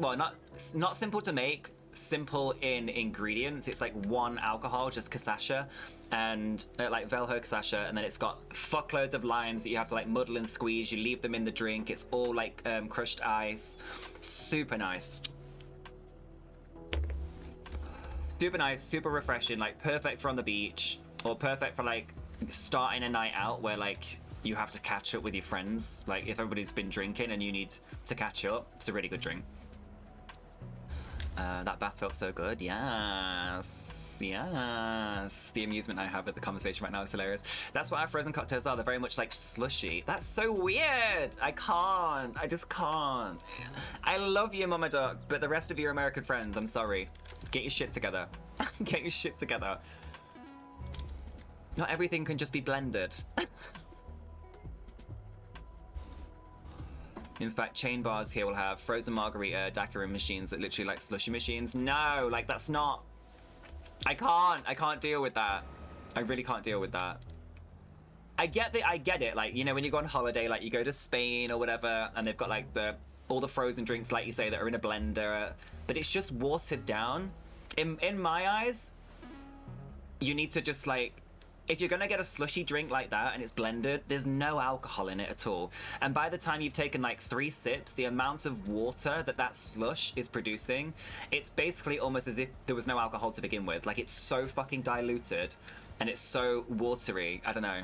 simple to make. Simple in ingredients. It's like one alcohol, just cachaça, and like Velho cachaça, and then it's got fuckloads of limes that you have to like muddle and squeeze. You leave them in the drink. It's all like crushed ice. Super nice. Super nice, super refreshing, like perfect for on the beach, or perfect for like starting a night out where like you have to catch up with your friends. Like if everybody's been drinking and you need to catch up, it's a really good drink. That bath felt so good. Yes. Yes. The amusement I have with the conversation right now is hilarious. That's what our frozen cocktails are. They're very much like slushy. That's so weird. I can't. I just can't. I love you, Mama Duck, but the rest of your American friends, I'm sorry. Get your shit together. Get your shit together. Not everything can just be blended. In fact, chain bars here will have frozen margarita daiquiri machines that literally like slushy machines. No, like that's not... I can't deal with that. I really can't deal with that. I get it. Like, you know, when you go on holiday, like you go to Spain or whatever, and they've got like all the frozen drinks, like you say, that are in a blender, but it's just watered down. In my eyes, you need to just like... If you're gonna get a slushy drink like that and it's blended, there's no alcohol in it at all. And by the time you've taken like 3 sips, the amount of water that slush is producing, it's basically almost as if there was no alcohol to begin with. Like, it's so fucking diluted and it's so watery. I don't know.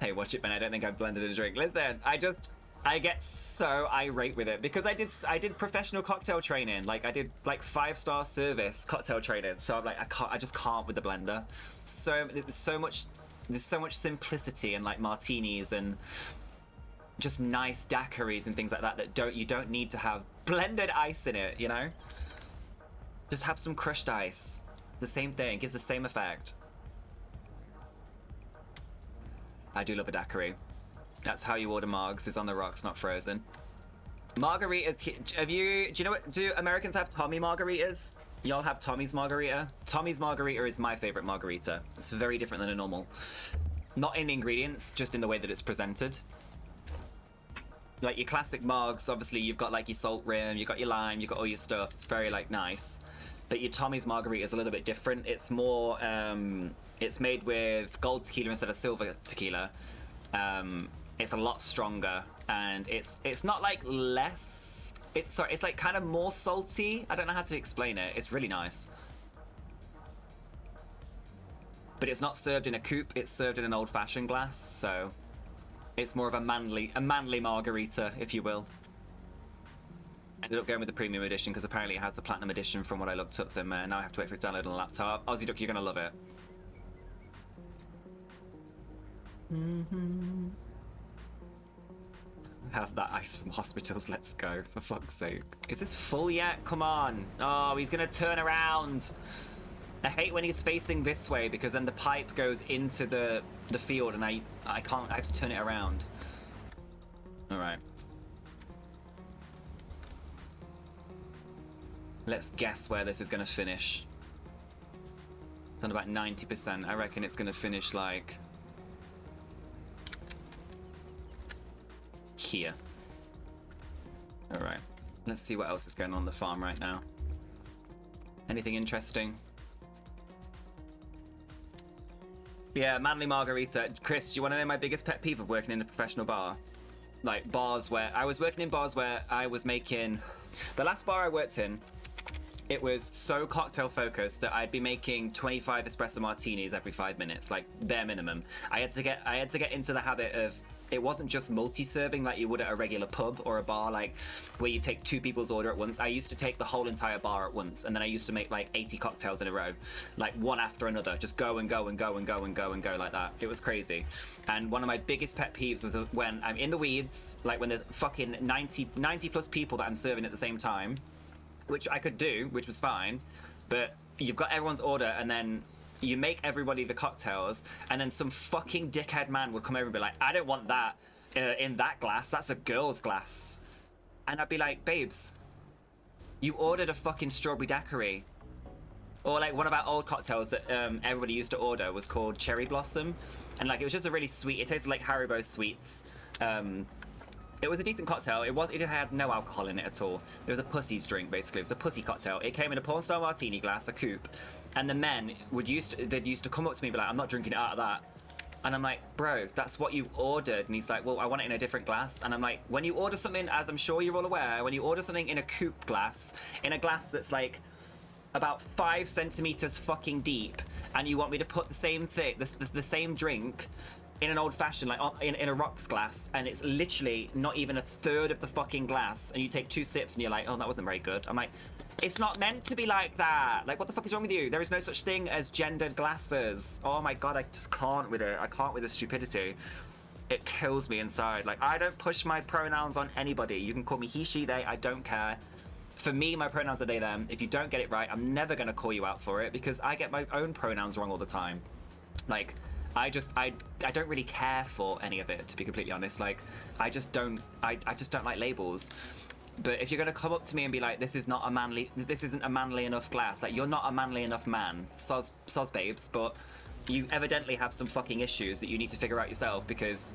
Hey, watch it, man. I don't think I've blended a drink. Listen, I get so irate with it because I did professional cocktail training. Like I did like 5-star service cocktail training. So I'm like I just can't with the blender. So there's so much simplicity in like martinis and just nice daiquiris and things like that you don't need to have blended ice in it, you know? Just have some crushed ice. The same thing, gives the same effect. I do love a daiquiri. That's how you order margs, is on the rocks, not frozen. Margaritas, do you know what, do Americans have Tommy margaritas? Y'all have Tommy's margarita? Tommy's margarita is my favorite margarita. It's very different than a normal. Not in the ingredients, just in the way that it's presented. Like your classic margs, obviously you've got like your salt rim, you've got your lime, you've got all your stuff. It's very like nice. But your Tommy's margarita is a little bit different. It's more, it's made with gold tequila instead of silver tequila. It's a lot stronger, and it's not like less. It's like kind of more salty. I don't know how to explain it. It's really nice. But it's not served in a coupe. It's served in an old-fashioned glass, so it's more of a manly margarita, if you will. Ended up going with the premium edition because apparently it has the platinum edition from what I looked up. So now I have to wait for it to download on a laptop. HappyDuck, you're gonna love it. Have that ice from hospitals. Let's go, for fuck's sake. Is this full yet? Come on. Oh, he's gonna turn around. I hate when he's facing this way because then the pipe goes into the field and I can't. I have to turn it around. All right. Let's guess where this is gonna finish. It's on about 90%. I reckon it's gonna finish like here. All right. Let's see what else is going on the farm right now. Anything interesting? Yeah, manly margarita. Chris, do you want to know my biggest pet peeve of working in a professional bar? Like bars where I was working in bars where I was making. The last bar I worked in, it was so cocktail focused that I'd be making 25 espresso martinis every 5 minutes, like bare minimum. I had to get into the habit of. It wasn't just multi-serving like you would at a regular pub or a bar, like where you take 2 people's order at once. I used to take the whole entire bar at once, and then I used to make like 80 cocktails in a row, like one after another, just go and go and go and go and go and go like that. It was crazy. And one of my biggest pet peeves was when I'm in the weeds, like when there's fucking 90 plus people that I'm serving at the same time, which I could do, which was fine, but you've got everyone's order and then you make everybody the cocktails, and then some fucking dickhead man would come over and be like, I don't want that in that glass. That's a girl's glass. And I'd be like, babes, you ordered a fucking strawberry daiquiri. Or like one of our old cocktails that everybody used to order was called Cherry Blossom. And like it was just a really sweet, it tasted like Haribo sweets. It was a decent cocktail. It had no alcohol in it at all. It was a pussy's drink, basically. It was a pussy cocktail. It came in a porn star martini glass, a coupe, and the men they'd used to come up to me and be like, I'm not drinking it out of that. And I'm like, bro, that's what you ordered. And he's like, well, I want it in a different glass. And I'm like, when you order something, as I'm sure you're all aware, when you order something in a coupe glass, in a glass that's like about 5 centimeters fucking deep, and you want me to put the same thing, the same drink in an old-fashioned, like in a rocks glass, and it's literally not even a third of the fucking glass, and you take 2 sips and you're like, oh, that wasn't very good. I'm like, it's not meant to be like that. Like, what the fuck is wrong with you? There is no such thing as gendered glasses. Oh my god, I just can't with it. I can't with the stupidity. It kills me inside. Like, I don't push my pronouns on anybody. You can call me he, she, they, I don't care. For me, my pronouns are they, them. If you don't get it right, I'm never gonna call you out for it, because I get my own pronouns wrong all the time. Like, I don't really care for any of it, to be completely honest. Like, I just don't like labels. But if you're gonna come up to me and be like, this isn't a manly enough glass, like, you're not a manly enough man, soz babes, but you evidently have some fucking issues that you need to figure out yourself, because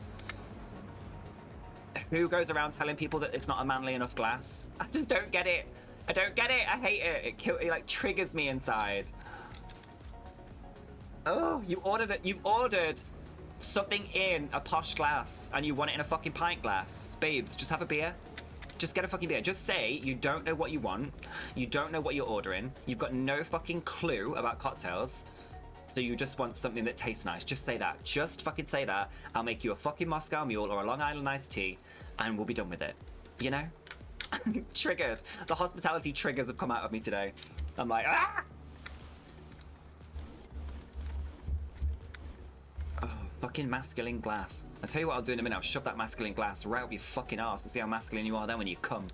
who goes around telling people that it's not a manly enough glass? I just don't get it. I don't get it. I hate it. It like triggers me inside. Oh, you ordered something in a posh glass and you want it in a fucking pint glass. Babes, just have a beer. Just get a fucking beer. Just say you don't know what you want. You don't know what you're ordering. You've got no fucking clue about cocktails. So you just want something that tastes nice. Just say that. Just fucking say that. I'll make you a fucking Moscow Mule or a Long Island iced tea, and we'll be done with it. You know? Triggered. The hospitality triggers have come out of me today. I'm like, ah! Oh, fucking masculine glass. I'll tell you what I'll do in a minute. I'll shove that masculine glass right up your fucking arse. We'll see how masculine you are then when you come.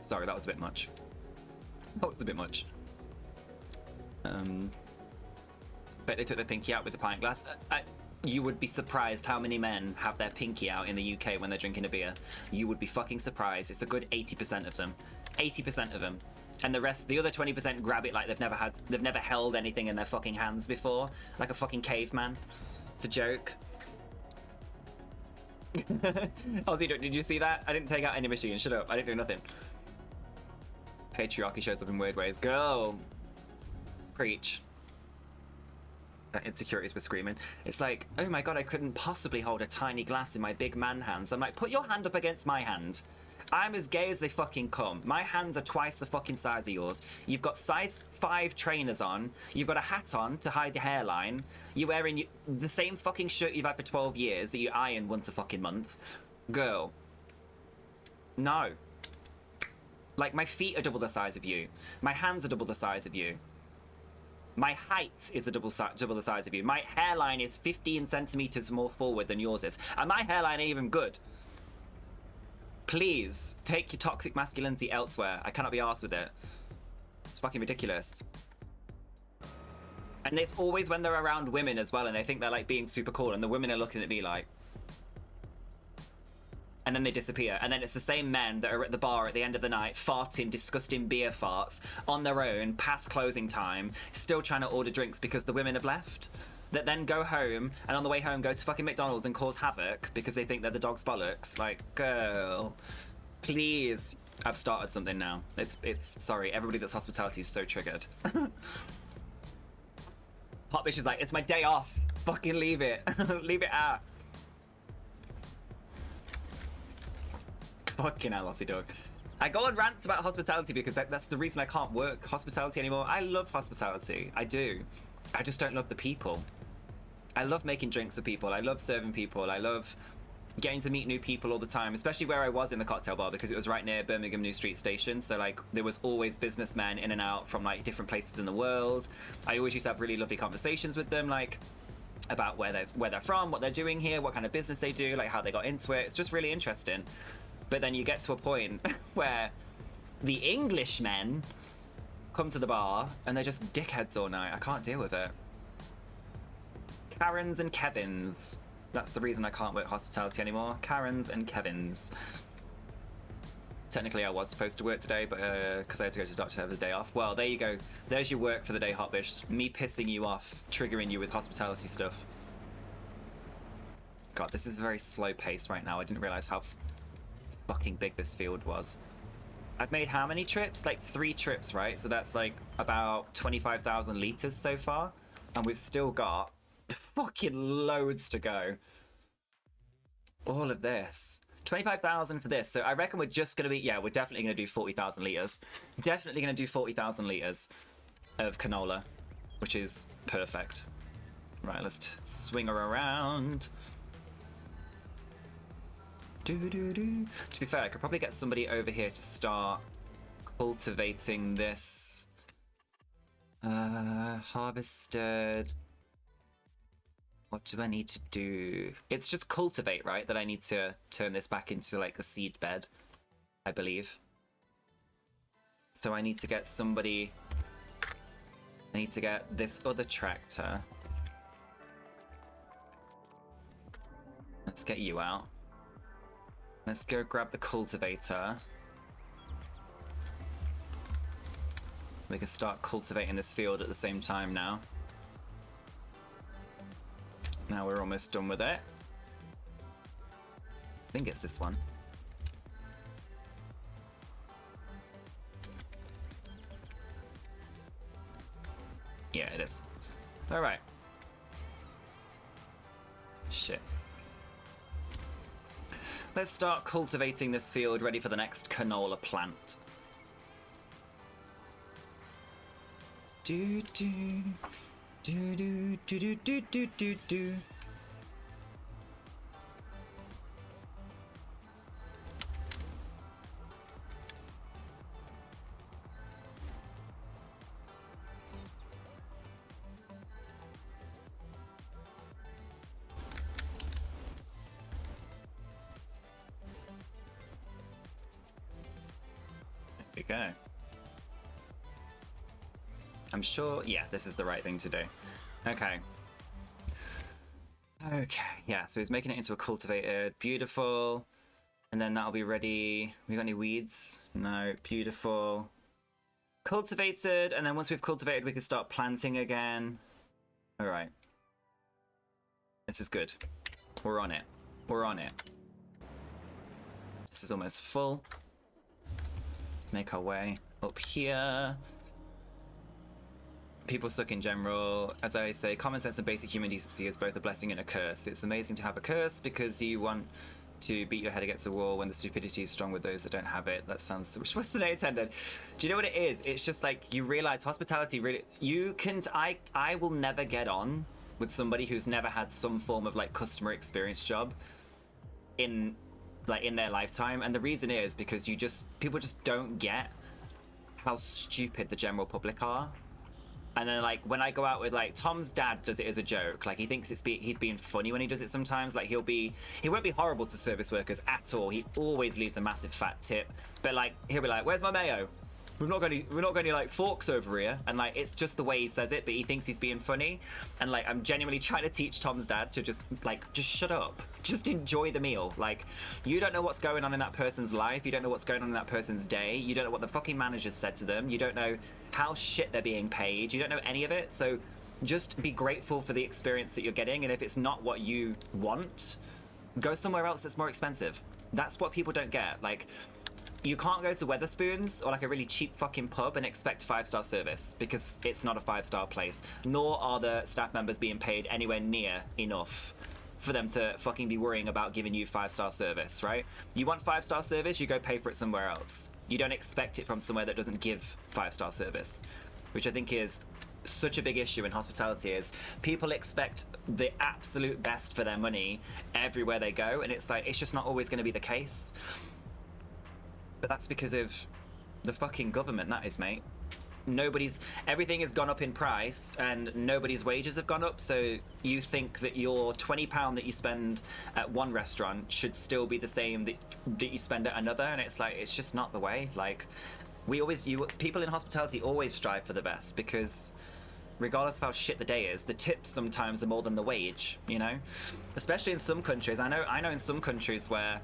Sorry, that was a bit much. That was a bit much. Bet they took their pinky out with the pint glass. You would be surprised how many men have their pinky out in the UK when they're drinking a beer. You would be fucking surprised. It's a good 80% of them. 80% of them. And the rest, the other 20% grab it like they've never held anything in their fucking hands before. Like a fucking caveman. It's a joke. Ozzy, did you see that? I didn't take out any machine. Shut up. I didn't do nothing. Patriarchy shows up in weird ways. Girl. Preach. Insecurities were screaming. It's like, oh my god, I couldn't possibly hold a tiny glass in my big man hands. I'm like, put your hand up against my hand. I'm as gay as they fucking come. My hands are twice the fucking size of yours. You've got size 5 trainers on. You've got a hat on to hide your hairline. You're wearing the same fucking shirt you've had for 12 years that you iron once a fucking month. Girl. No. Like, my feet are double the size of you. My hands are double the size of you. My height is double the size of you. My hairline is 15 centimeters more forward than yours is. And my hairline ain't even good. Please, take your toxic masculinity elsewhere. I cannot be arsed with it. It's fucking ridiculous. And it's always when they're around women as well, and they think they're like being super cool, and the women are looking at me like... And then they disappear. And then it's the same men that are at the bar at the end of the night, farting disgusting beer farts on their own, past closing time, still trying to order drinks because the women have left. That then go home, and on the way home go to fucking McDonald's and cause havoc because they think they're the dog's bollocks. Like, girl, please. I've started something now. It's sorry, everybody that's hospitality is so triggered. Hot bitch is like, it's my day off. Fucking leave it. Leave it out. Fucking hell, Aussie dog. I go on rants about hospitality because that's the reason I can't work hospitality anymore. I love hospitality. I do. I just don't love the people. I love making drinks for people. I love serving people. I love getting to meet new people all the time, especially where I was in the cocktail bar because it was right near Birmingham New Street Station. So like there was always businessmen in and out from like different places in the world. I always used to have really lovely conversations with them, like about where they're from, what they're doing here, what kind of business they do, like how they got into it. It's just really interesting. But then you get to a point where the Englishmen come to the bar and they're just dickheads all night. I can't deal with it. Karens and Kevins. That's the reason I can't work hospitality anymore. Karens and Kevins. Technically I was supposed to work today, but because I had to go to the doctor to have the day off. Well, there you go. There's your work for the day, Hotbish. Me pissing you off, triggering you with hospitality stuff. God, this is very slow paced right now. I didn't realize how fucking big this field was. I've made how many trips? Like 3 trips, right? So that's like about 25,000 liters so far. And we've still got fucking loads to go. All of this. 25,000 for this. So I reckon we're just going to be... Yeah, we're definitely going to do 40,000 liters. Definitely going to do 40,000 liters of canola, which is perfect. Right, let's swing her around. To be fair, I could probably get somebody over here to start cultivating this. Harvested. What do I need to do? It's just cultivate, right? That I need to turn this back into like a seed bed, I believe. So I need to get somebody... I need to get this other tractor. Let's get you out. Let's go grab the cultivator. We can start cultivating this field at the same time now. Now we're almost done with it. I think it's this one. Yeah, it is. All right. Shit. Let's start cultivating this field ready for the next canola plant. Do do Do do do do do do do do. There we go. I'm sure, yeah, this is the right thing to do. Okay. Okay, yeah, so he's making it into a cultivated. Beautiful. And then that'll be ready. We got any weeds? No, beautiful. Cultivated, and then once we've cultivated, we can start planting again. All right. This is good. We're on it. We're on it. This is almost full. Let's make our way up here. People suck in general. As I say, common sense and basic human decency is both a blessing and a curse. It's amazing to have a curse because you want to beat your head against the wall when the stupidity is strong with those that don't have it. That sounds... What's the day intended? Do you know what it is? It's just like you realize hospitality really... You can... I will never get on with somebody who's never had some form of like customer experience job in their lifetime. And the reason is because people just don't get how stupid the general public are. And then, like, when I go out with, like, Tom's dad does it as a joke. Like, he thinks he's being funny when he does it sometimes. Like, he won't be horrible to service workers at all. He always leaves a massive fat tip. But, like, he'll be like, where's my mayo? We've not got any like forks over here. And like, it's just the way he says it, but he thinks he's being funny. And like, I'm genuinely trying to teach Tom's dad to just shut up. Just enjoy the meal. Like, you don't know what's going on in that person's life. You don't know what's going on in that person's day. You don't know what the fucking manager said to them. You don't know how shit they're being paid. You don't know any of it. So just be grateful for the experience that you're getting. And if it's not what you want, go somewhere else that's more expensive. That's what people don't get. Like, you can't go to Weatherspoons or like a really cheap fucking pub and expect 5-star service because it's not a 5-star place. Nor are the staff members being paid anywhere near enough for them to fucking be worrying about giving you 5-star service, right? You want 5-star service, you go pay for it somewhere else. You don't expect it from somewhere that doesn't give 5-star service, which I think is such a big issue in hospitality. Is people expect the absolute best for their money everywhere they go, and it's like, it's just not always going to be the case. But that's because of the fucking government, that is, mate. Everything has gone up in price and nobody's wages have gone up, so you think that your £20 that you spend at one restaurant should still be the same that you spend at another, and it's like, it's just not the way. Like, people in hospitality always strive for the best, because regardless of how shit the day is, the tips sometimes are more than the wage, you know? Especially in some countries. I know in some countries where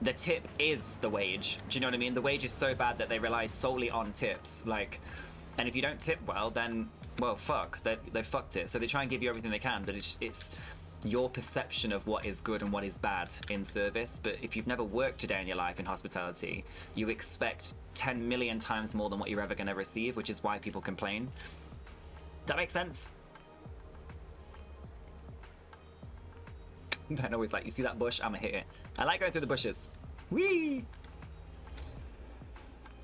the tip is the wage. Do you know what I mean? The wage is so bad that they rely solely on tips. Like, and if you don't tip well, then, well, fuck. They fucked it. So they try and give you everything they can, but it's your perception of what is good and what is bad in service. But if you've never worked a day in your life in hospitality, you expect 10 million times more than what you're ever going to receive, which is why people complain. That makes sense? Ben always like, you see that bush? I'ma hit it. I like going through the bushes. Whee!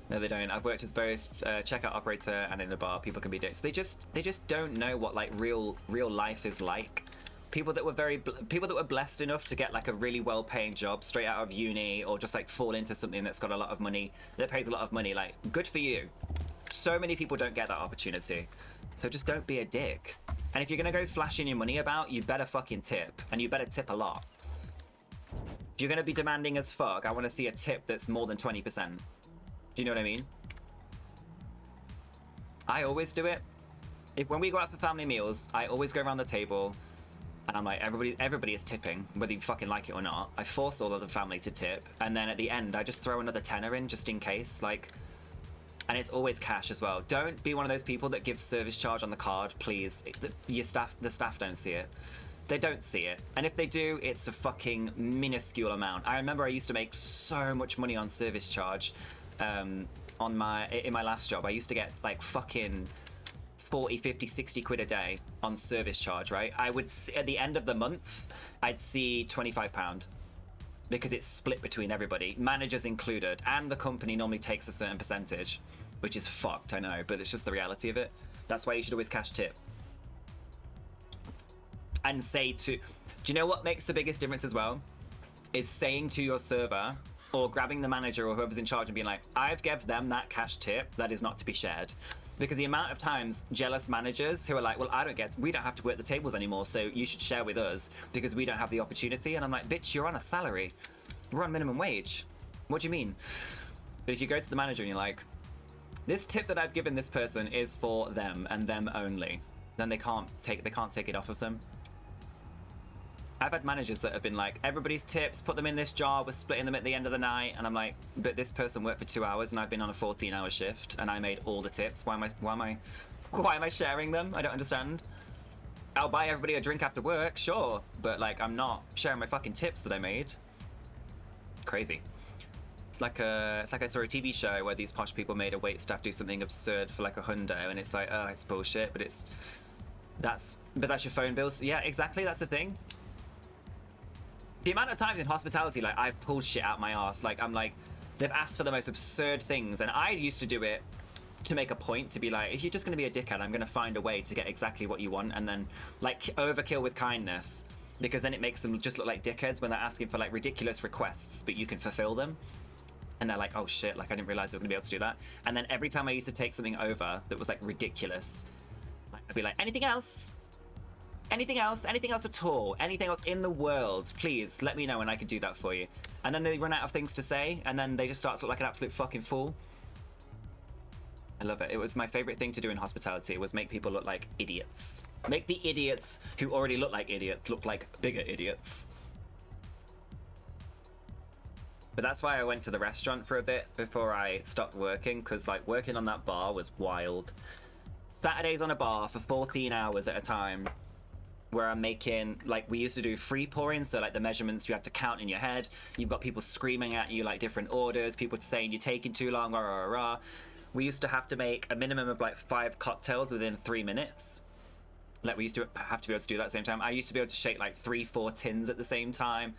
No, they don't. I've worked as both checkout operator and in a bar. People can be dicks. They just don't know what like real life is like. People that were blessed enough to get like a really well-paying job straight out of uni, or just like fall into something that's got a lot of money, that pays a lot of money. Like, good for you. So many people don't get that opportunity. So just don't be a dick. And if you're gonna go flashing your money about, you better fucking tip, and you better tip a lot. If you're gonna be demanding as fuck, I want to see a tip that's more than 20%. Do you know what I mean? I always do it. When we go out for family meals, I always go around the table, and I'm like, everybody is tipping, whether you fucking like it or not. I force all of the family to tip, and then at the end, I just throw another tenner in just in case, like. And it's always cash as well. Don't be one of those people that gives service charge on the card, please. The staff don't see it. They don't see it. And if they do, it's a fucking minuscule amount. I remember I used to make so much money on service charge in my last job. I used to get like fucking 40, 50, 60 quid a day on service charge, right? I would, at the end of the month, I'd see £25. Because it's split between everybody, managers included, and the company normally takes a certain percentage, which is fucked, I know, but it's just the reality of it. That's why you should always cash tip. and say to, do you know what makes the biggest difference as well? Is saying to your server or grabbing the manager or whoever's in charge and being like, I've given them that cash tip that is not to be shared. Because the amount of times jealous managers who are like, well, we don't have to work the tables anymore, so you should share with us because we don't have the opportunity. And I'm like, bitch, you're on a salary. We're on minimum wage. What do you mean? But if you go to the manager and you're like, this tip that I've given this person is for them and them only, then they can't take it off of them. I've had managers that have been like, everybody's tips, put them in this jar, we're splitting them at the end of the night. And I'm like, but this person worked for 2 hours and I've been on a 14-hour shift and I made all the tips. Why am I sharing them? I don't understand. I'll buy everybody a drink after work, sure. But like, I'm not sharing my fucking tips that I made. Crazy. It's like I saw a TV show where these posh people made a wait staff do something absurd for like $100 and it's like, oh, it's bullshit, but that's your phone bills. Yeah, exactly, that's the thing. The amount of times in hospitality, like, I've pulled shit out my ass. Like, I'm like, they've asked for the most absurd things. And I used to do it to make a point, to be like, if you're just going to be a dickhead, I'm going to find a way to get exactly what you want. And then, like, overkill with kindness. Because then it makes them just look like dickheads when they're asking for, like, ridiculous requests, but you can fulfill them. And they're like, oh, shit, like, I didn't realize they were going to be able to do that. And then every time I used to take something over that was, like, ridiculous, I'd be like, anything else? Anything else at all, anything else in the world, please let me know and I can do that for you. And then they run out of things to say and then they just start to look like an absolute fucking fool. I love it. It was my favorite thing to do in hospitality, was make people look like idiots. Make the idiots who already look like idiots look like bigger idiots. But that's why I went to the restaurant for a bit before I stopped working, because like working on that bar was wild. Saturdays on a bar for 14 hours at a time, where I'm making, like, we used to do free pouring, so like the measurements you had to count in your head. You've got people screaming at you like different orders, people saying you're taking too long, rah, rah, rah. We used to have to make a minimum of like 5 cocktails within 3 minutes. Like, we used to have to be able to do that at the same time. I used to be able to shake like 3-4 tins at the same time.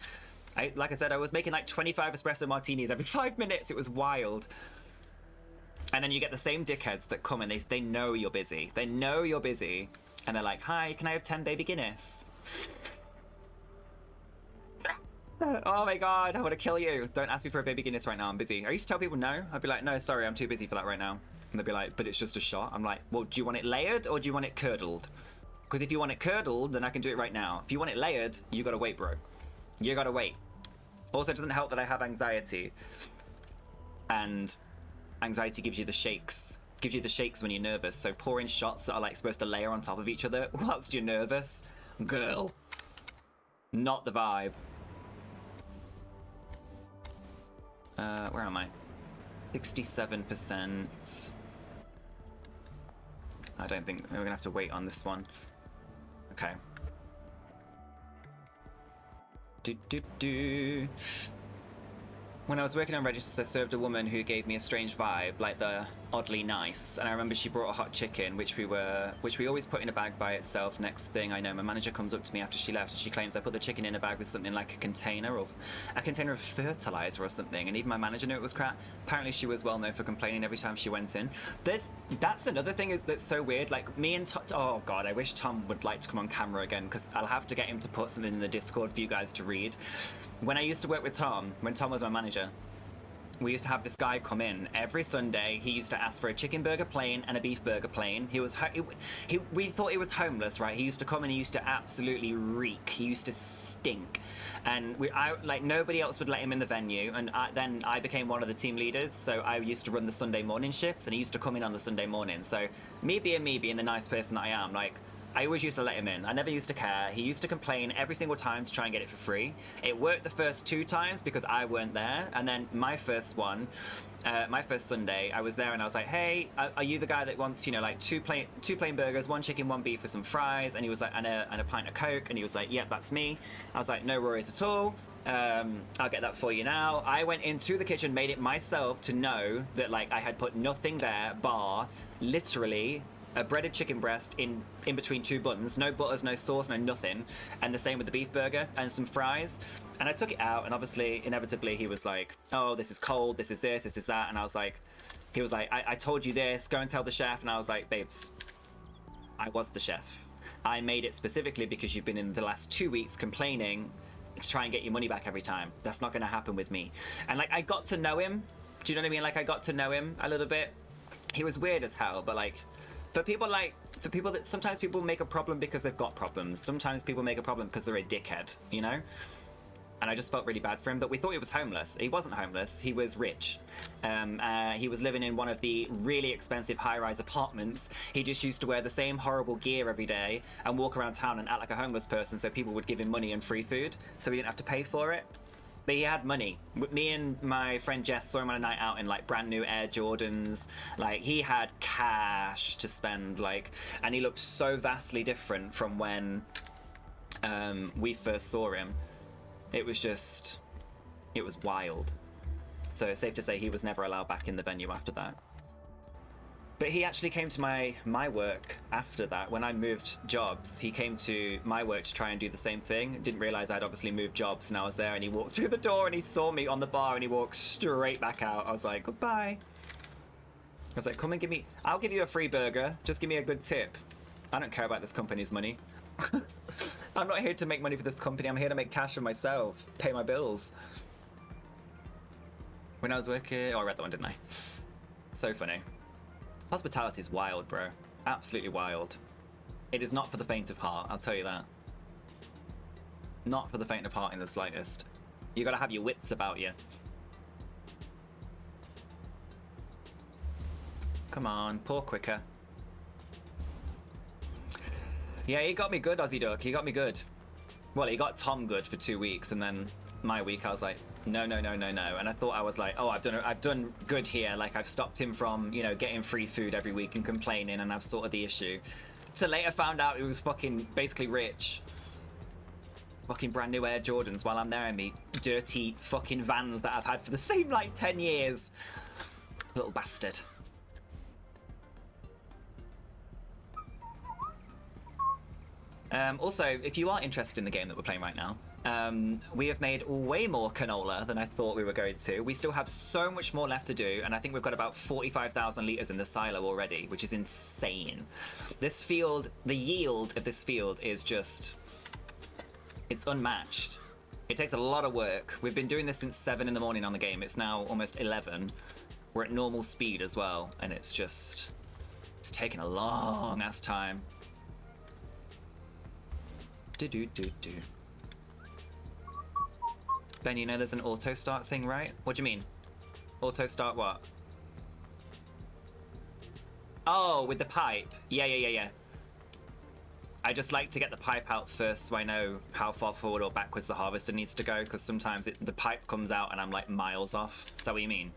Like I said, I was making like 25 espresso martinis every 5 minutes. It was wild. And then you get the same dickheads that come and they know you're busy. They know you're busy. And they're like, hi, can I have 10 baby Guinness? Oh my god, I want to kill you. Don't ask me for a baby Guinness right now, I'm busy. I used to tell people no. I'd be like, no, sorry, I'm too busy for that right now. And they'd be like, but it's just a shot. I'm like, well, do you want it layered or do you want it curdled? Because if you want it curdled, then I can do it right now. If you want it layered, you gotta wait, bro. You gotta wait. Also, it doesn't help that I have anxiety. And anxiety gives you the shakes. Gives you the shakes when you're nervous. So pouring shots that are like supposed to layer on top of each other whilst you're nervous, girl, not the vibe. Where am I? 67%. I don't think we're gonna have to wait on this one. Okay. When I was working on registers, I served a woman who gave me a strange vibe, like the oddly nice. And I remember she brought a hot chicken, which we always put in a bag by itself. Next thing I know, my manager comes up to me after she left and she claims I put the chicken in a bag with something like a container of fertilizer or something. And even my manager knew it was crap. Apparently she was well known for complaining every time she went in. That's another thing that's so weird. Like me and Tom, oh god, I wish Tom would like to come on camera again, because I'll have to get him to put something in the Discord for you guys to read. When I used to work with Tom, when Tom was my manager, we used to have this guy come in every Sunday. He used to ask for a chicken burger plain and a beef burger plain. We thought he was homeless, right? He used to come and he used to absolutely reek. He used to stink. And like nobody else would let him in the venue. And then I became one of the team leaders. So I used to run the Sunday morning shifts and he used to come in on the Sunday morning. So me being the nice person that I am, like, I always used to let him in. I never used to care. He used to complain every single time to try and get it for free. It worked the first 2 times because I weren't there. And then my first Sunday, I was there and I was like, hey, are you the guy that wants, like two plain burgers, 1 chicken, 1 beef with some fries? And he was like, and a pint of Coke. And he was like, yep, that's me. I was like, no worries at all. I'll get that for you now. I went into the kitchen, made it myself to know that like I had put nothing there, bar literally a breaded chicken breast in between 2 buns, no butters, no sauce, no nothing, and the same with the beef burger and some fries. And I took it out, and obviously, inevitably, he was like, oh, this is cold, this is this, this is that. And I was like, he was like, I told you this, go and tell the chef. And I was like, babes, I was the chef. I made it specifically because you've been in the last 2 weeks complaining to try and get your money back every time. That's not going to happen with me. And like, I got to know him. Do you know what I mean? Like, I got to know him a little bit. He was weird as hell, but like, for people that sometimes people make a problem because they've got problems. Sometimes people make a problem because they're a dickhead, you know? And I just felt really bad for him, but we thought he was homeless. He wasn't homeless, he was rich. He was living in one of the really expensive high-rise apartments. He just used to wear the same horrible gear every day and walk around town and act like a homeless person so people would give him money and free food so he didn't have to pay for it. But he had money. Me and my friend Jess saw him on a night out in like brand new Air Jordans. Like, he had cash to spend, like, and he looked so vastly different from when we first saw him. It was wild. So it's safe to say he was never allowed back in the venue after that. But he actually came to my work after that. When I moved jobs, he came to my work to try and do the same thing. Didn't realize I'd obviously moved jobs, and I was there, and he walked through the door and he saw me on the bar and he walked straight back out. I was like, goodbye. I was like, come and I'll give you a free burger. Just give me a good tip. I don't care about this company's money. I'm not here to make money for this company. I'm here to make cash for myself, pay my bills. When I was working, I read that one, didn't I? So funny. Hospitality is wild, bro. Absolutely wild. It is not for the faint of heart, I'll tell you that. Not for the faint of heart in the slightest. You gotta have your wits about you. Come on, pour quicker. Yeah, he got me good, HappyDuck. He got me good. Well, he got Tom good for 2 weeks, and then my week I was like, no. And I thought I was like, oh, I've done good here. Like, I've stopped him from, you know, getting free food every week and complaining, and I've sorted the issue. So later found out he was fucking basically rich. Fucking brand new Air Jordans while I'm there in me dirty fucking Vans that I've had for the same like 10 years. Little bastard. Also, if you are interested in the game that we're playing right now, we have made way more canola than I thought we were going to. We still have so much more left to do, and I think we've got about 45,000 litres in the silo already, which is insane. This field, the yield of this field is just... it's unmatched. It takes a lot of work. We've been doing this since 7 in the morning on the game. It's now almost 11. We're at normal speed as well, and it's just... it's taking a long ass time. Do-do-do-do. Ben, you know there's an auto start thing, right? What do you mean? Auto start what? Oh, with the pipe. Yeah. I just like to get the pipe out first so I know how far forward or backwards the harvester needs to go, because sometimes the pipe comes out and I'm like miles off. Is that what you mean?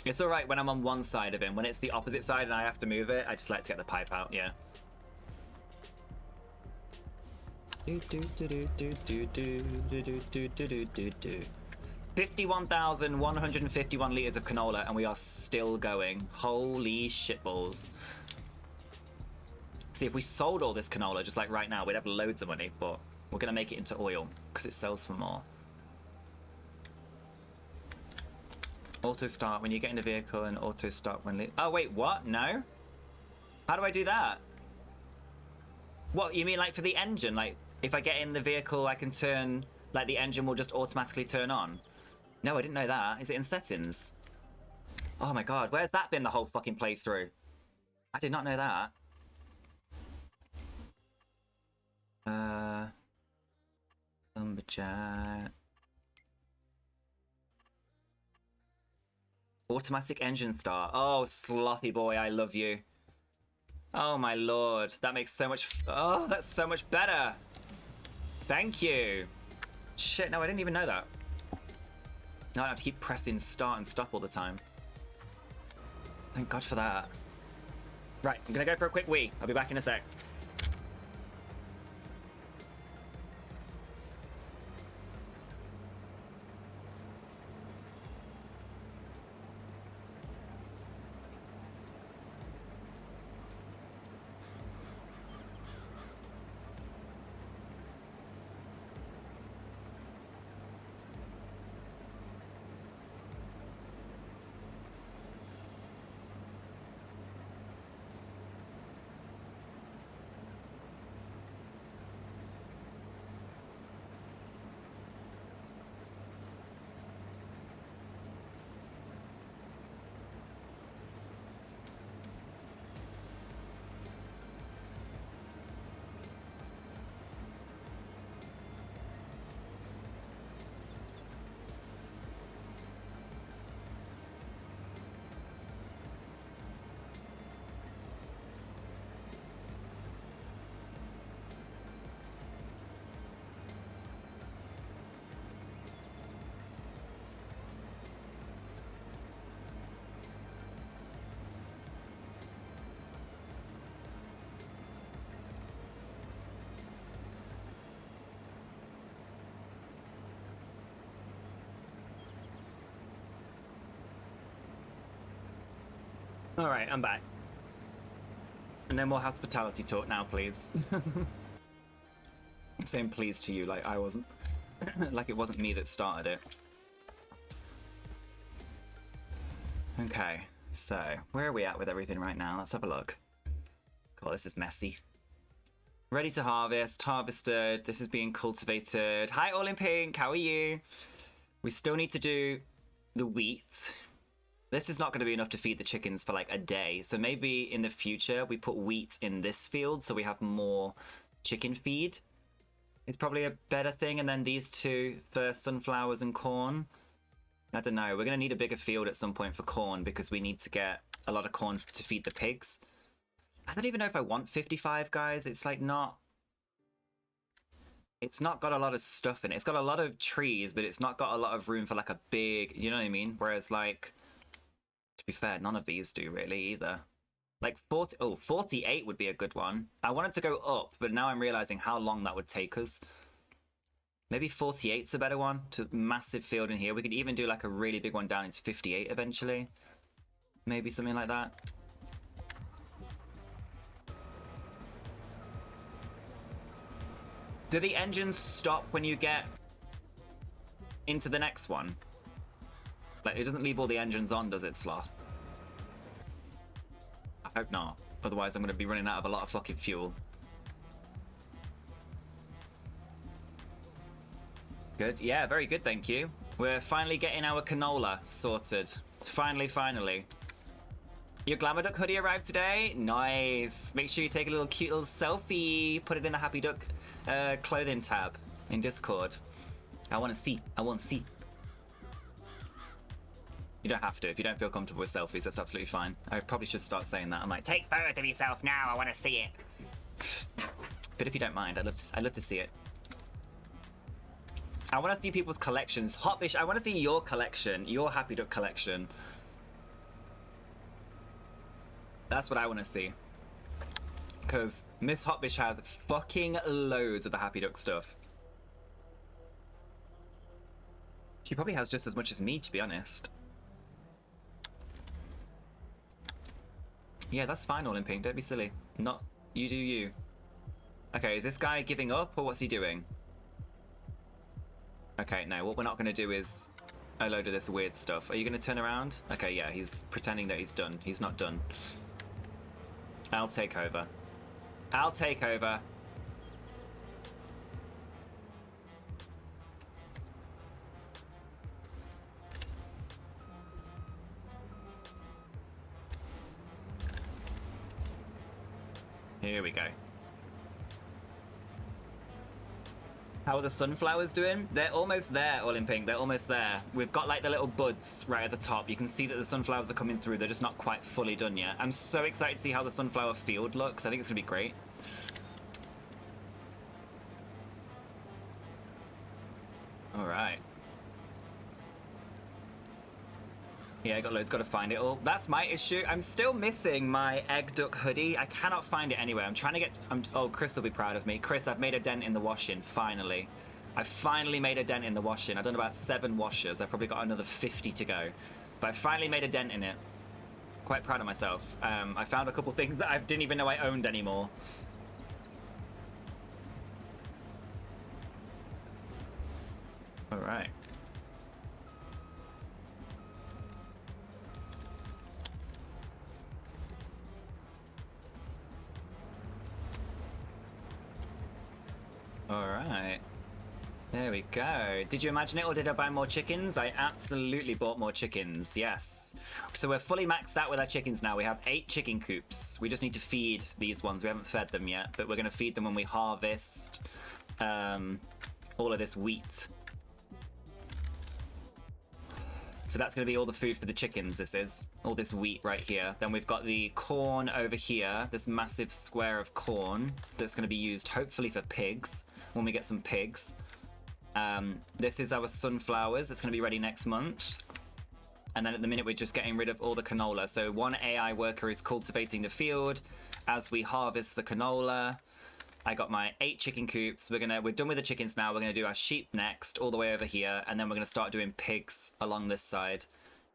It's alright when I'm on one side of him. When it's the opposite side and I have to move it, I just like to get the pipe out, yeah. 51,151 litres of canola, and we are still going. Holy shitballs. See, if we sold all this canola just like right now, we'd have loads of money, but we're going to make it into oil because it sells for more. Auto start when you get in the vehicle, and auto start when... oh, wait, what? No? How do I do that? What, you mean like for the engine? Like, if I get in the vehicle, I can turn... like, the engine will just automatically turn on? No, I didn't know that. Is it in settings? Oh my god, where's that been the whole fucking playthrough? I did not know that. Lumberjack. Automatic engine start. Oh, slothy boy, I love you. Oh my lord, that makes so much... oh, that's so much better. Thank you. Shit, no, I didn't even know that. Now I have to keep pressing start and stop all the time. Thank God for that. Right, I'm gonna go for a quick wee. I'll be back in a sec. All right, I'm back. And no more hospitality talk now, please. I'm saying please to you like I wasn't, like it wasn't me that started it. Okay, so where are we at with everything right now? Let's have a look. God, this is messy. Ready to harvest, harvested. This is being cultivated. Hi, All in Pink. How are you? We still need to do the wheat. This is not going to be enough to feed the chickens for like a day. So maybe in the future we put wheat in this field so we have more chicken feed. It's probably a better thing. And then these two for sunflowers and corn. I don't know. We're going to need a bigger field at some point for corn because we need to get a lot of corn to feed the pigs. I don't even know if I want 55, guys. It's like not... It's not got a lot of stuff in it. It's got a lot of trees, but it's not got a lot of room for like a big... You know what I mean? Whereas like... To be fair, none of these do really either. Like 40... Oh, 48 would be a good one. I wanted to go up, but now I'm realizing how long that would take us. Maybe 48's a better one. To massive field in here. We could even do like a really big one down into 58 eventually. Maybe something like that. Do the engines stop when you get into the next one? Like, it doesn't leave all the engines on, does it, Sloth? I hope not. Otherwise, I'm going to be running out of a lot of fucking fuel. Good. Yeah, very good, thank you. We're finally getting our canola sorted. Finally. Your HappyDuck hoodie arrived today? Nice. Make sure you take a little cute little selfie. Put it in the HappyDuck clothing tab in Discord. I want to see. You don't have to. If you don't feel comfortable with selfies, that's absolutely fine. I probably should start saying that. I'm like, take photos of yourself now. I want to see it. But if you don't mind, I'd love to see it. I want to see people's collections. Hotbish, I want to see your collection. Your HappyDuck collection. That's what I want to see. Because Miss Hotbish has fucking loads of the HappyDuck stuff. She probably has just as much as me, to be honest. Yeah, that's fine, All in Pink. Don't be silly. Not you do you. Okay, is this guy giving up or what's he doing? Okay, no, what we're not going to do is a load of this weird stuff. Are you going to turn around? Okay, yeah, he's pretending that he's done. He's not done. I'll take over. I'll take over. Here we go. How are the sunflowers doing? They're almost there, All in Pink. They're almost there. We've got like the little buds right at the top. You can see that the sunflowers are coming through. They're just not quite fully done yet. I'm so excited to see how the sunflower field looks. I think it's going to be great. All right. Yeah, I got loads, got to find it all. That's my issue. I'm still missing my egg duck hoodie. I cannot find it anywhere. I'm trying to get... Oh, Chris will be proud of me. Chris, I've made a dent in the washing, finally. I finally made a dent in the washing. I've done about 7 washers. I've probably got another 50 to go. But I finally made a dent in it. Quite proud of myself. I found a couple things that I didn't even know I owned anymore. All right. Alright. There we go. Did you imagine it or did I buy more chickens? I absolutely bought more chickens, yes. So we're fully maxed out with our chickens now. We have 8 chicken coops. We just need to feed these ones. We haven't fed them yet, but we're going to feed them when we harvest all of this wheat. So that's going to be all the food for the chickens, this is. All this wheat right here. Then we've got the corn over here. This massive square of corn that's going to be used hopefully for pigs when we get some pigs. This is our sunflowers. It's going to be ready next month. And then at the minute, we're just getting rid of all the canola. So one AI worker is cultivating the field as we harvest the canola. I got my 8 chicken coops. We're done with the chickens now. We're gonna do our sheep next, all the way over here, and then we're gonna start doing pigs along this side.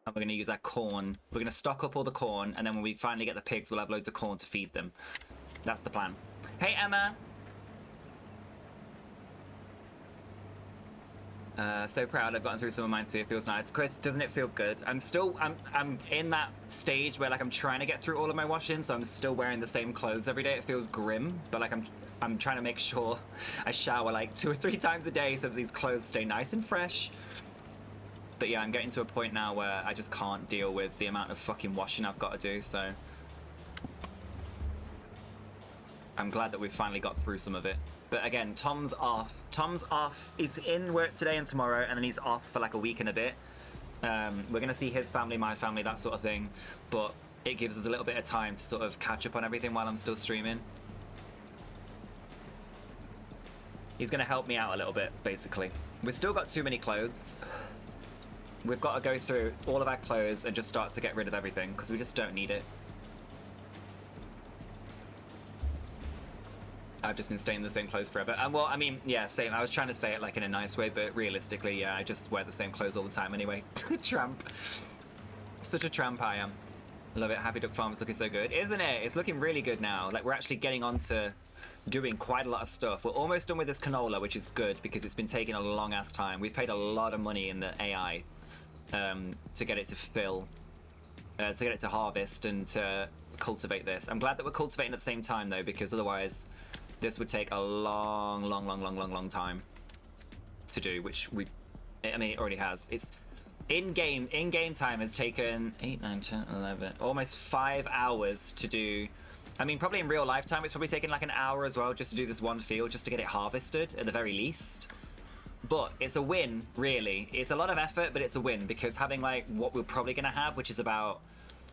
And we're going to use our corn. We're going to stock up all the corn, and then when we finally get the pigs, we'll have loads of corn to feed them. That's the plan. Hey, Emma! So proud I've gotten through some of mine too. It feels nice. Chris, doesn't it feel good? I'm in that stage where like I'm trying to get through all of my washing, so I'm still wearing the same clothes every day. It feels grim, but like I'm trying to make sure I shower like 2 or 3 times a day so that these clothes stay nice and fresh. But yeah, I'm getting to a point now where I just can't deal with the amount of fucking washing I've got to do, so I'm glad that we've finally got through some of it. But again, Tom's off. Tom's off. He's in work today and tomorrow, and then he's off for like a week and a bit. We're going to see his family, my family, that sort of thing. But it gives us a little bit of time to sort of catch up on everything while I'm still streaming. He's going to help me out a little bit, basically. We've still got too many clothes. We've got to go through all of our clothes and just start to get rid of everything, because we just don't need it. I've just been staying in the same clothes forever. Well, I mean, yeah, same. I was trying to say it like in a nice way, but realistically, yeah, I just wear the same clothes all the time anyway. Tramp. Such a tramp I am. Love it. HappyDuck Farm is looking so good. Isn't it? It's looking really good now. Like, we're actually getting on to doing quite a lot of stuff. We're almost done with this canola, which is good because it's been taking a long-ass time. We've paid a lot of money in the AI to get it to fill, to get it to harvest and to cultivate this. I'm glad that we're cultivating at the same time, though, because otherwise this would take a long time to do, which I mean, it already has. It's in-game time has taken 8, 9, 10, 11, almost 5 hours to do. I mean, probably in real life time, it's probably taken like an hour as well just to do this one field, just to get it harvested at the very least. But it's a win, really. It's a lot of effort, but it's a win because having like what we're probably going to have, which is about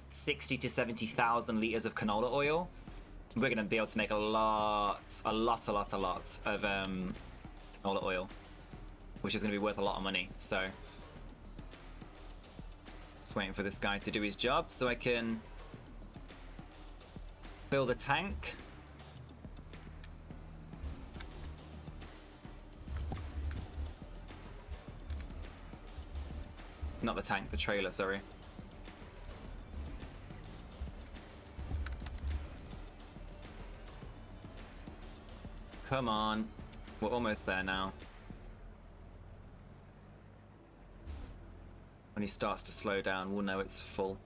60 to 70,000 liters of canola oil, we're going to be able to make a lot of canola oil, which is going to be worth a lot of money. So just waiting for this guy to do his job so I can build a tank. Not the tank, the trailer, sorry. Come on. We're almost there now. When he starts to slow down, we'll know it's full.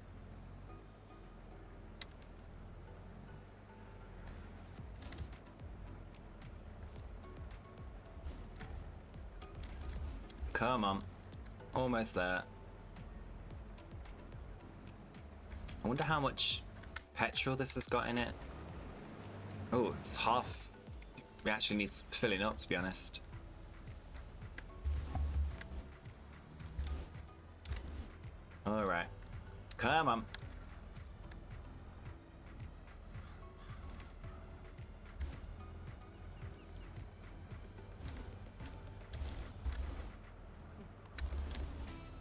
Come on. Almost there. I wonder how much petrol this has got in it. Oh, it's half. It actually needs filling up, to be honest. Alright. Come on.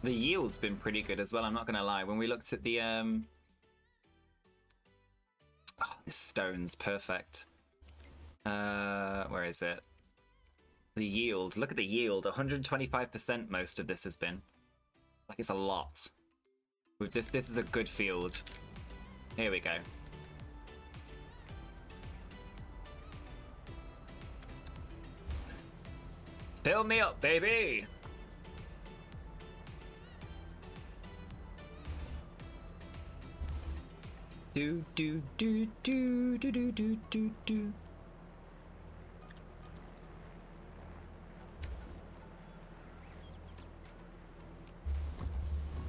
The yield's been pretty good as well, I'm not gonna lie. When we looked at the oh, this stone's perfect. Where is it? The yield. Look at the yield. 125% most of this has been. Like, it's a lot. With this is a good field. Here we go. Fill me up, baby! Do do do do do do do do do.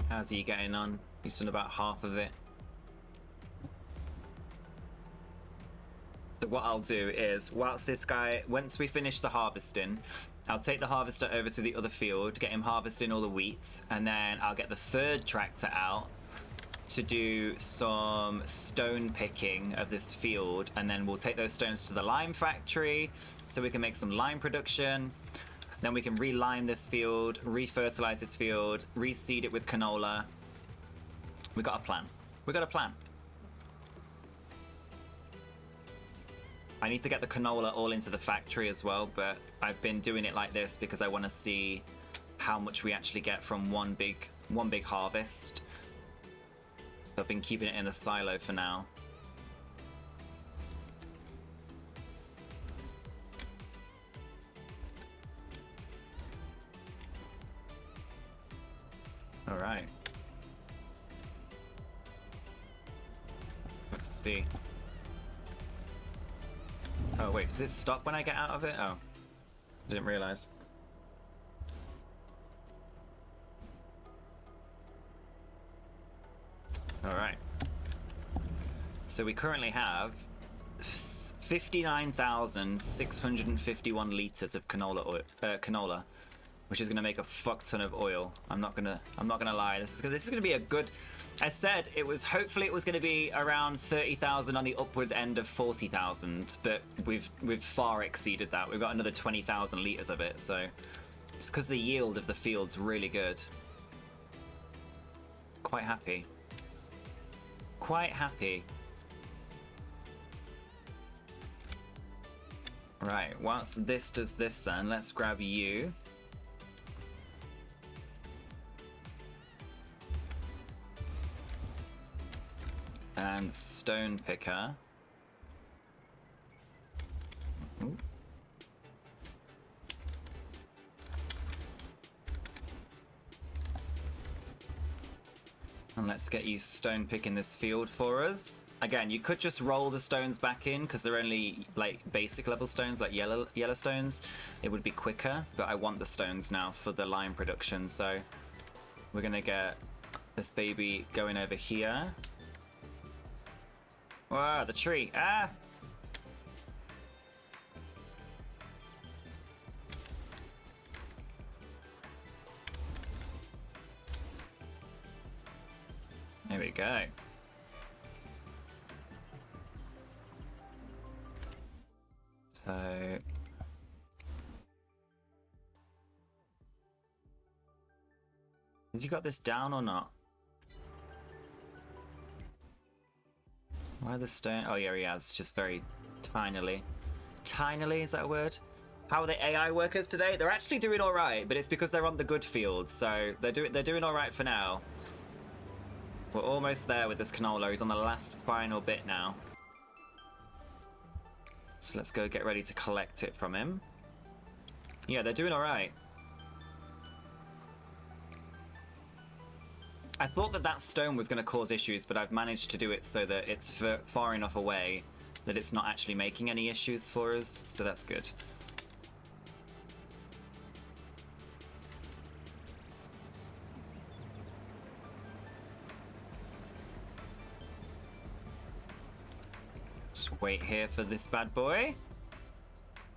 How's he getting on? He's done about half of it. So what I'll do is, once we finish the harvesting, I'll take the harvester over to the other field, get him harvesting all the wheat, and then I'll get the third tractor out to do some stone picking of this field, and then we'll take those stones to the lime factory so we can make some lime production. Then we can re-lime this field, re-fertilize this field, reseed it with canola. We got a plan. We got a plan. I need to get the canola all into the factory as well, but I've been doing it like this because I want to see how much we actually get from one big harvest. So I've been keeping it in the silo for now. All right. Let's see. Oh wait, does it stop when I get out of it? Oh, didn't realize. All right. So we currently have 59,651 liters of canola oil, which is going to make a fuck ton of oil. I'm not gonna lie. This is gonna be a good. I said hopefully it was going to be around 30,000 on the upward end of 40,000, but we've far exceeded that. We've got another 20,000 liters of it, so it's because the yield of the field's really good. Quite happy. Quite happy. Right, whilst this does this then, let's grab you. And stone picker. Ooh. And let's get you stone picking this field for us. Again, you could just roll the stones back in because they're only like basic level stones, like yellow stones. It would be quicker, but I want the stones now for the lime production. So we're gonna get this baby going over here. Wow, the tree. Ah! There we go. So has he got this down or not? Why the stone? Oh yeah, he has, just very tinily. Tinily, is that a word? How are the AI workers today? They're actually doing all right, but it's because they're on the good field, so they're doing all right for now. We're almost there with this canola. He's on the last final bit now. So let's go get ready to collect it from him. Yeah, they're doing all right. I thought that stone was going to cause issues, but I've managed to do it so that it's far enough away that it's not actually making any issues for us, so that's good. Just wait here for this bad boy.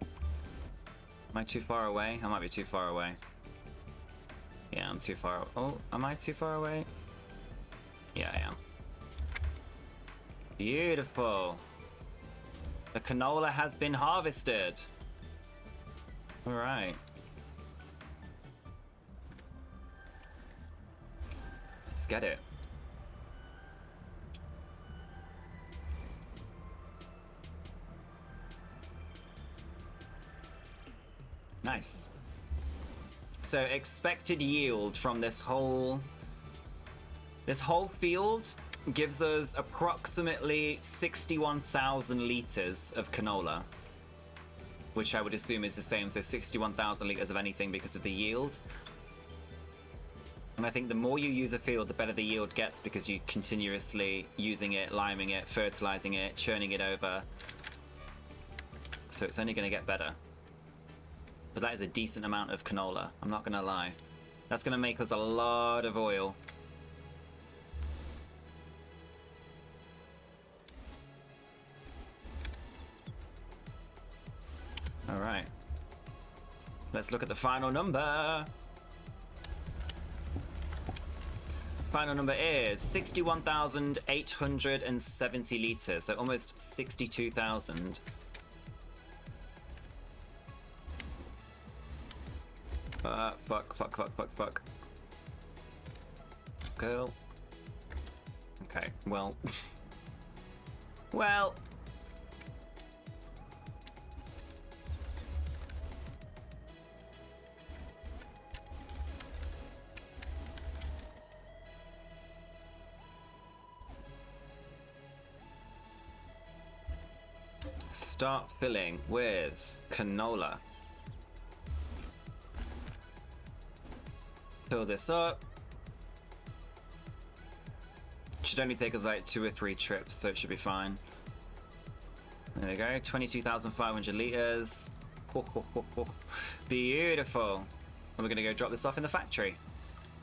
Am I too far away? I might be too far away. Yeah, I'm too far. Oh, am I too far away? Yeah, I am. Beautiful. The canola has been harvested. All right. Let's get it. Nice. So expected yield from this whole field gives us approximately 61,000 liters of canola, which I would assume is the same, so 61,000 liters of anything because of the yield. And I think the more you use a field, the better the yield gets because you're continuously using it, liming it, fertilizing it, churning it over. So it's only going to get better. But that is a decent amount of canola, I'm not gonna lie. That's gonna make us a lot of oil. All right. Let's look at the final number. Final number is 61,870 liters, so almost 62,000. Fuck. Girl. Okay, well. Well. start filling with canola. Fill this up. Should only take us like 2 or 3 trips, so it should be fine. There we go, 22,500 liters. Ho, ho, ho, ho. Beautiful. And we're gonna go drop this off in the factory.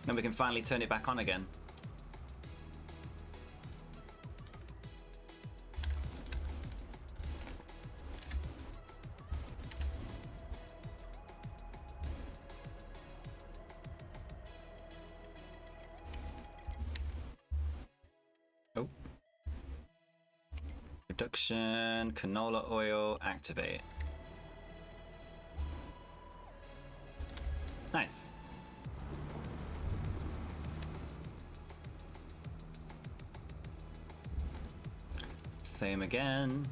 Then we can finally turn it back on again. Oh. Production, canola oil, activate. Nice. Same again.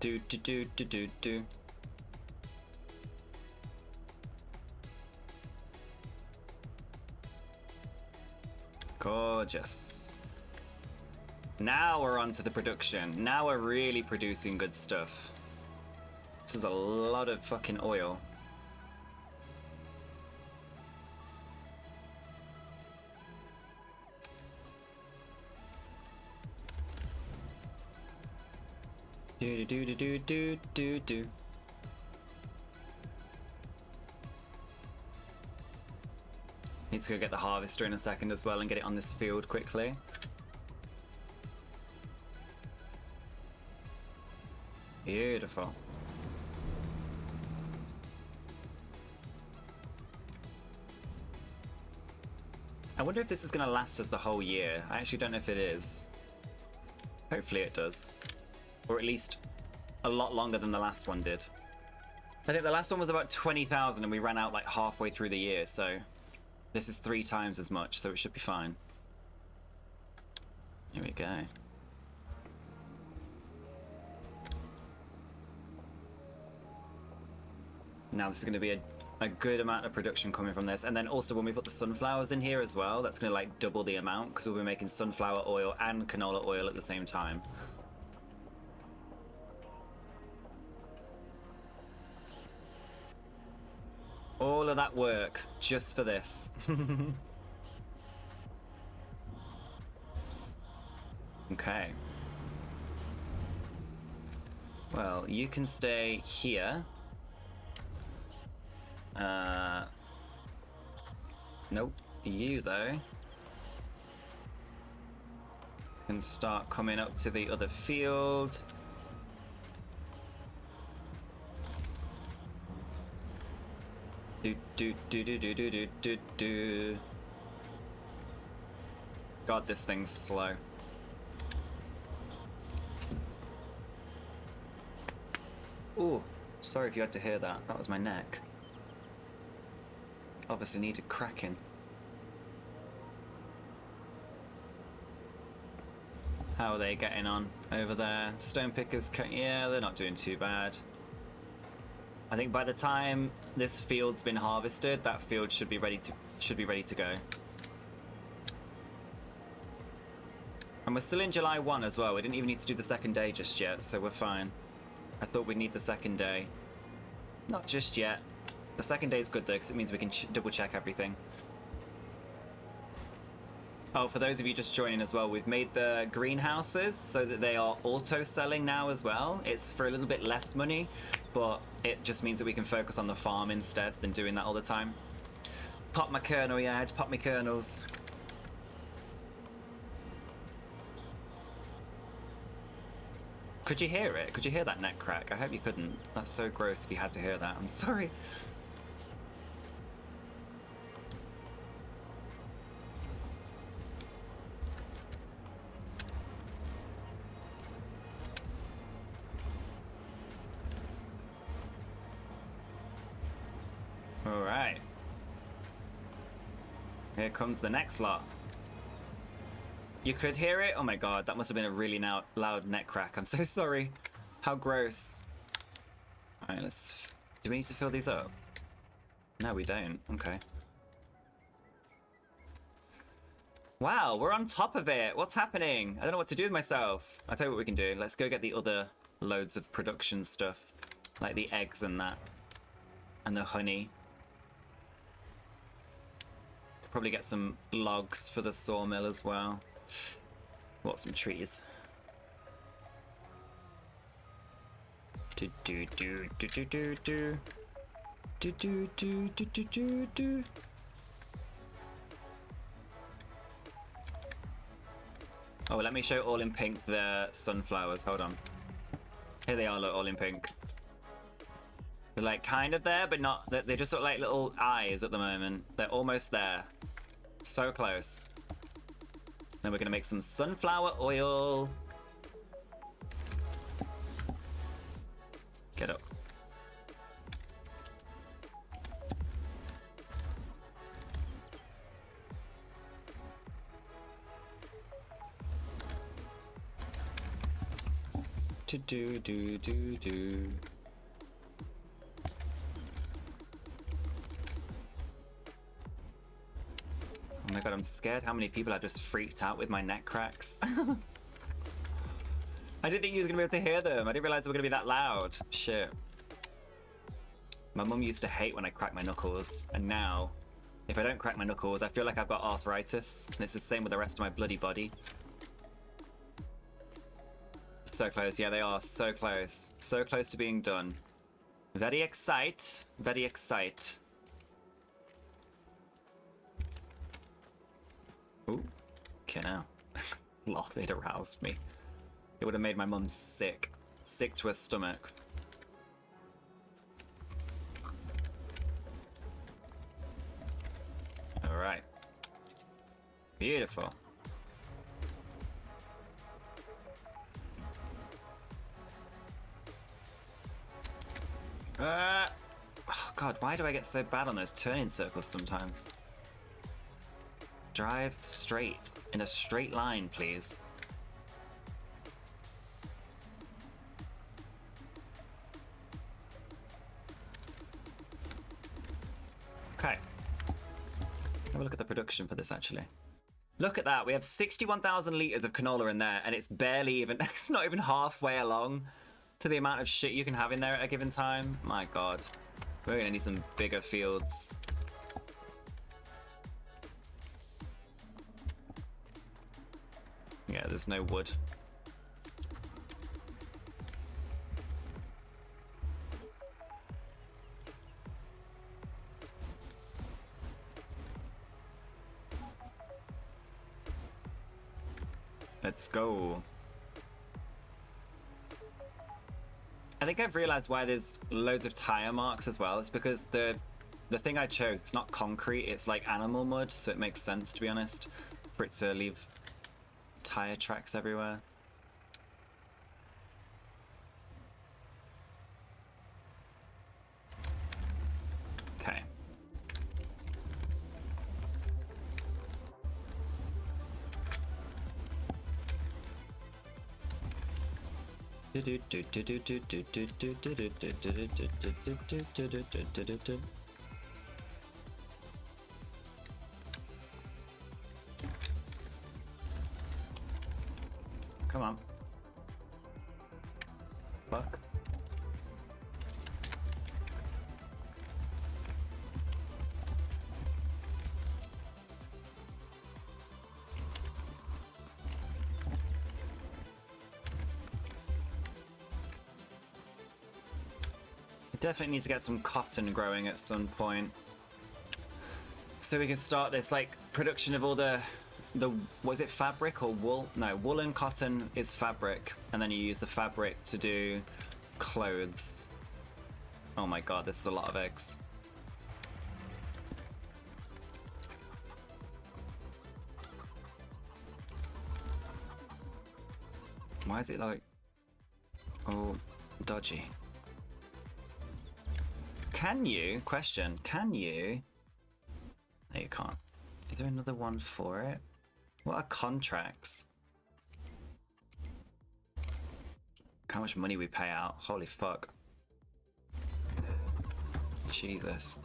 Do. Gorgeous. Now we're on to the production. Now we're really producing good stuff. This is a lot of fucking oil. Do. Need to go get the harvester in a second as well and get it on this field quickly. Beautiful. I wonder if this is going to last us the whole year. I actually don't know if it is. Hopefully it does. Or at least a lot longer than the last one did. I think the last one was about 20,000 and we ran out like halfway through the year, so this is 3 times as much, so it should be fine. Here we go. Now this is going to be a good amount of production coming from this. And then also when we put the sunflowers in here as well, that's going to like double the amount because we'll be making sunflower oil and canola oil at the same time. All of that work just for this. Okay. Well, you can stay here. Nope. You, though, can start coming up to the other field. Do. God, this thing's slow. Ooh, sorry if you had to hear that. That was my neck. Obviously needed cracking. How are they getting on over there? Stone pickers, yeah, they're not doing too bad. I think by the time this field's been harvested, that field should be ready to go. And we're still in July 1 as well. We didn't even need to do the second day just yet, so we're fine. I thought we'd need the second day. Not just yet. The second day is good though, because it means we can double check everything. Oh, for those of you just joining as well, we've made the greenhouses so that they are auto-selling now as well. It's for a little bit less money, but it just means that we can focus on the farm instead than doing that all the time. Pop my kernel, yeah, I had to pop my kernels. Could you hear it? Could you hear that neck crack? I hope you couldn't. That's so gross if you had to hear that. I'm sorry. Alright. Here comes the next lot. You could hear it? Oh my god, that must have been a really loud neck crack. I'm so sorry. How gross. Alright, let's Do we need to fill these up? No, we don't. Okay. Wow, we're on top of it. What's happening? I don't know what to do with myself. I'll tell you what we can do. Let's go get the other loads of production stuff. Like the eggs and that. And the honey. Could probably get some logs for the sawmill as well. Want some trees. Do do do do do do do. Do do do do do do do. Oh, let me show all in pink the sunflowers. Hold on. Here they are, look, all in pink. They're like kind of there, but not. They just look like little eyes at the moment. They're almost there. So close. Then we're gonna make some sunflower oil. Get up. Do do do do. Oh my god, I'm scared how many people have just freaked out with my neck cracks. I didn't think you was gonna be able to hear them. I didn't realize they were gonna be that loud. Shit. My mum used to hate when I crack my knuckles, and now, if I don't crack my knuckles, I feel like I've got arthritis, and it's the same with the rest of my bloody body. So close, yeah, they are so close. So close to being done. Very excite, very excite. Ooh, okay now. Sloth, it aroused me. It would have made my mum sick. Sick to her stomach. Alright. Beautiful. Oh god, why do I get so bad on those turning circles sometimes? Drive straight, in a straight line, please. Okay. Have a look at the production for this, actually. Look at that, we have 61,000 litres of canola in there, and it's barely even, it's not even halfway along to the amount of shit you can have in there at a given time. My god. We're gonna need some bigger fields. Yeah, there's no wood. Let's go. I think I've realized why there's loads of tire marks as well. It's because the thing I chose, it's not concrete, it's like animal mud, so it makes sense, to be honest, for it to leave tire tracks everywhere. Okay. Come on. Fuck. Definitely need to get some cotton growing at some point, so we can start this like production of all the was it fabric or wool? No, wool and cotton is fabric, and then you use the fabric to do clothes. Oh my god, this is a lot of eggs. Why is it like all dodgy? Can you, question, can you? No, you can't. Is there another one for it? What are contracts? How much money we pay out? Holy fuck. Jesus.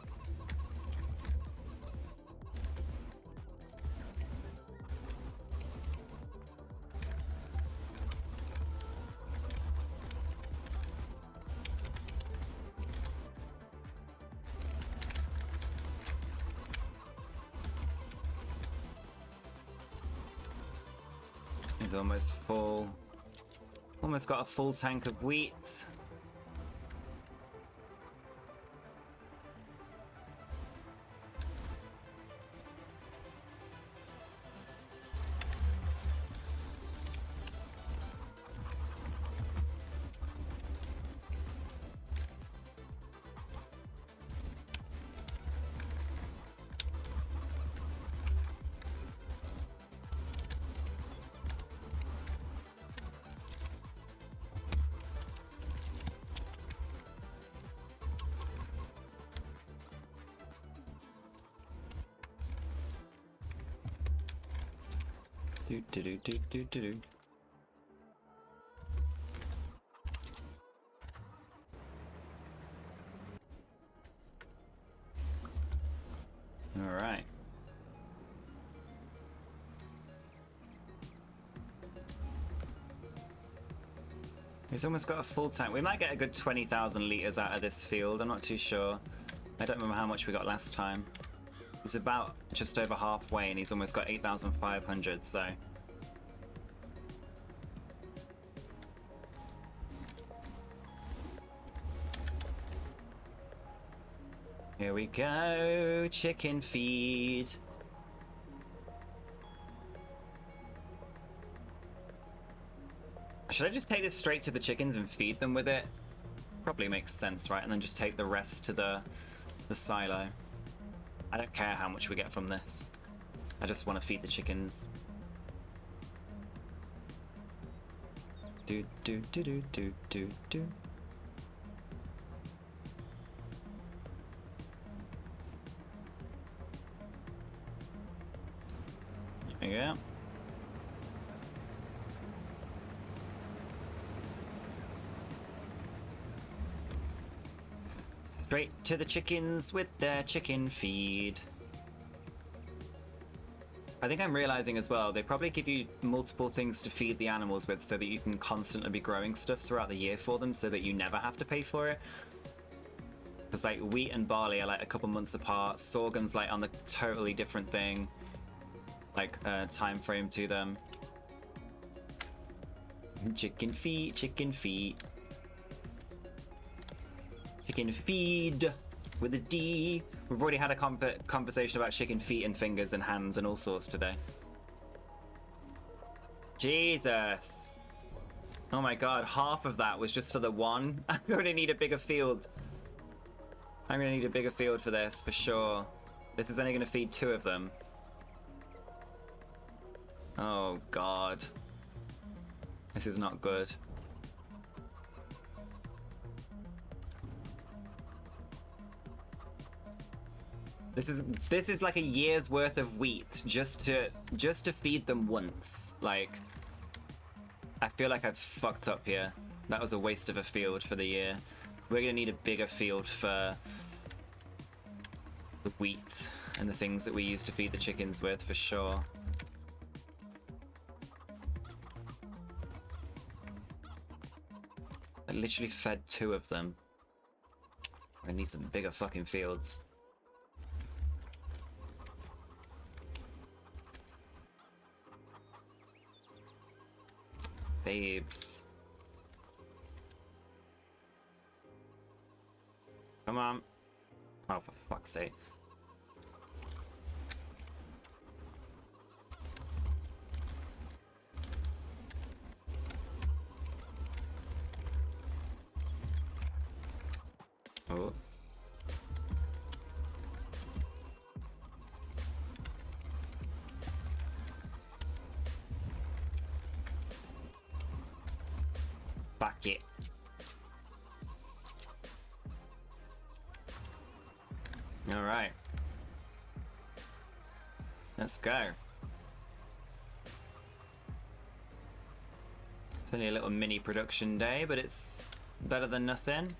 He's almost full. Almost got a full tank of wheat. Do do do do do do do. All right. He's almost got a full tank. We might get a good 20,000 liters out of this field. I'm not too sure. I don't remember how much we got last time. He's about just over halfway and he's almost got 8,500, so... Here we go, chicken feed. Should I just take this straight to the chickens and feed them with it? Probably makes sense, right? And then just take the rest to the silo. I don't care how much we get from this. I just want to feed the chickens. Do do do do do do do. There you go. Straight to the chickens with their chicken feed. I think I'm realizing as well, they probably give you multiple things to feed the animals with so that you can constantly be growing stuff throughout the year for them so that you never have to pay for it. Because like wheat and barley are like a couple months apart, sorghum's like on the totally different thing, like time frame to them. Chicken feet, chicken feet. Chicken feed with a D. We've already had a conversation about chicken feet and fingers and hands and all sorts today. Jesus. Oh my god, half of that was just for the one. I'm gonna need a bigger field. I'm gonna need a bigger field for this, for sure. This is only gonna feed 2 of them. Oh god. This is not good. This is like a year's worth of wheat just to feed them once. Like, I feel like I've fucked up here. That was a waste of a field for the year. We're gonna need a bigger field for the wheat and the things that we use to feed the chickens with, for sure. I literally fed 2 of them. I need some bigger fucking fields. Babes. Come on. Oh, for fuck's sake. Oh. Fuck it. All right. Let's go. It's only a little mini production day, but it's better than nothing.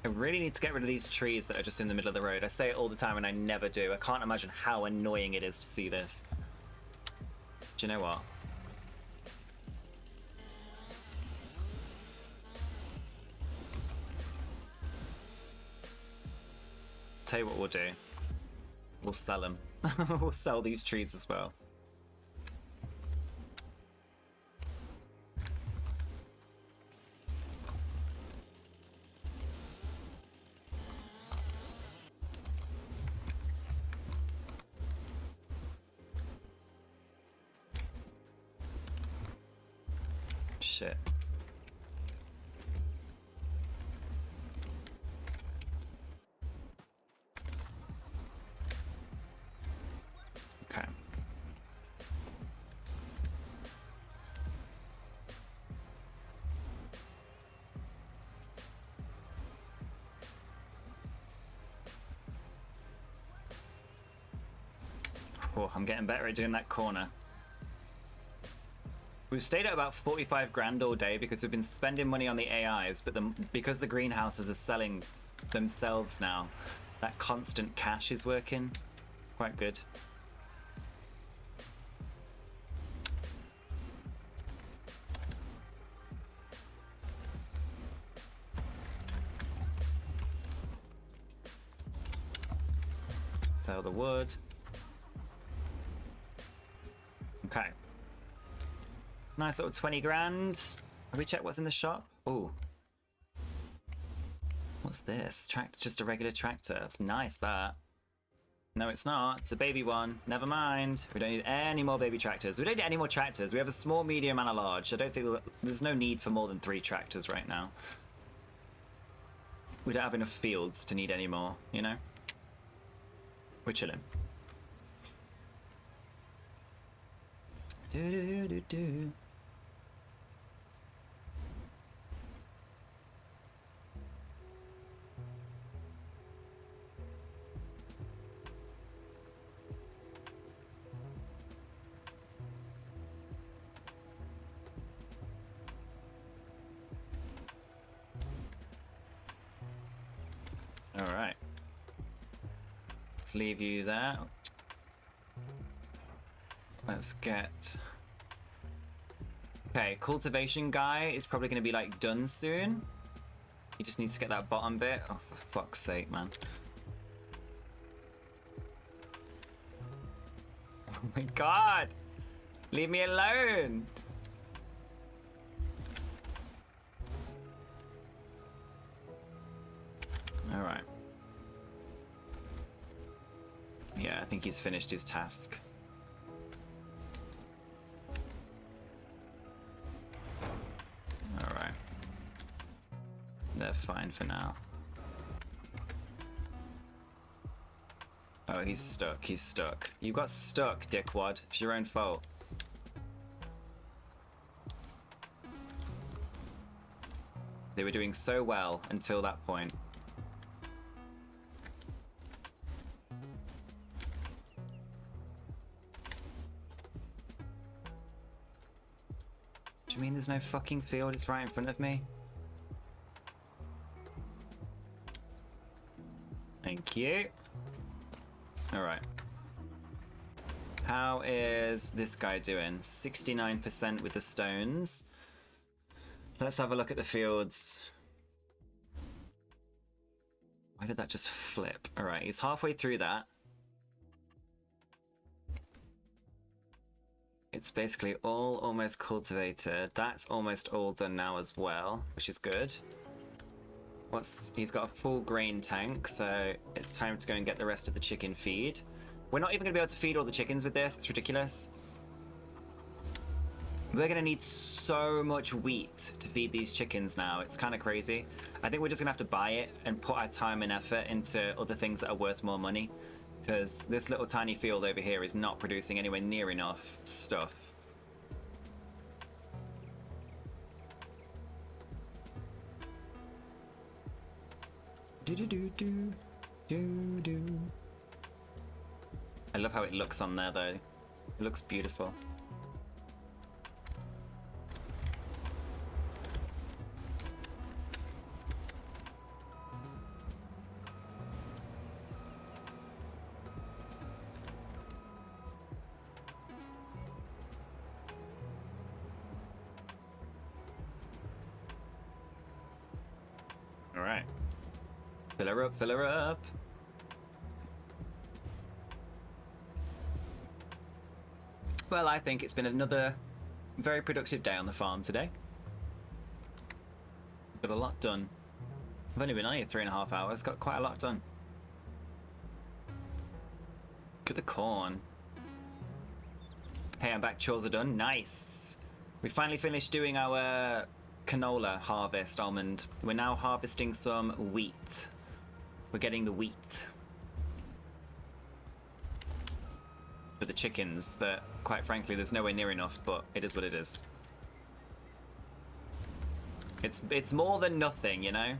I really need to get rid of these trees that are just in the middle of the road. I say it all the time and I never do. I can't imagine how annoying it is to see this. Do you know what? Tell you what we'll do. We'll sell them. We'll sell these trees as well. Shit. Okay. Oh, I'm getting better at doing that corner. We've stayed at about 45 grand all day because we've been spending money on the AIs, but because the greenhouses are selling themselves now, that constant cash is working. It's quite good. Sell the wood. Okay. Nice little 20 grand. Have we checked what's in the shop? Oh. What's this? Just a regular tractor. It's nice, that. No, it's not. It's a baby one. Never mind. We don't need any more baby tractors. We don't need any more tractors. We have a small, medium, and a large. I don't think there's no need for more than 3 tractors right now. We don't have enough fields to need any more, you know? We're chilling. Do-do-do-do. All right. Let's leave you there. Let's get... Okay, cultivation guy is probably going to be like done soon. He just needs to get that bottom bit. Oh, for fuck's sake, man. Oh my god! Leave me alone! Alright. Yeah, I think he's finished his task. Alright. They're fine for now. Oh, he's stuck. He's stuck. You got stuck, dickwad. It's your own fault. They were doing so well until that point. Do you mean there's no fucking field? It's right in front of me. Thank you. Alright. How is this guy doing? 69% with the stones. Let's have a look at the fields. Why did that just flip? Alright, he's halfway through that. It's basically all almost cultivated. That's almost all done now as well, which is good. He's got a full grain tank, so it's time to go and get the rest of the chicken feed. We're not even going to be able to feed all the chickens with this. It's ridiculous. We're going to need so much wheat to feed these chickens now. It's kind of crazy. I think we're just going to have to buy it and put our time and effort into other things that are worth more money. Because this little tiny field over here is not producing anywhere near enough stuff. Do-do-do-do-do-do. I love how it looks on there, though. It looks beautiful. Fill her up, fill her up. Well, I think it's been another very productive day on the farm today. Got a lot done. I've only been on here 3.5 hours, got quite a lot done. Look at the corn. Hey, I'm back, chores are done. Nice. We finally finished doing our canola harvest, almond. We're now harvesting some wheat. We're getting the wheat. For the chickens that, quite frankly, there's nowhere near enough, but it is what it is. It's more than nothing, you know?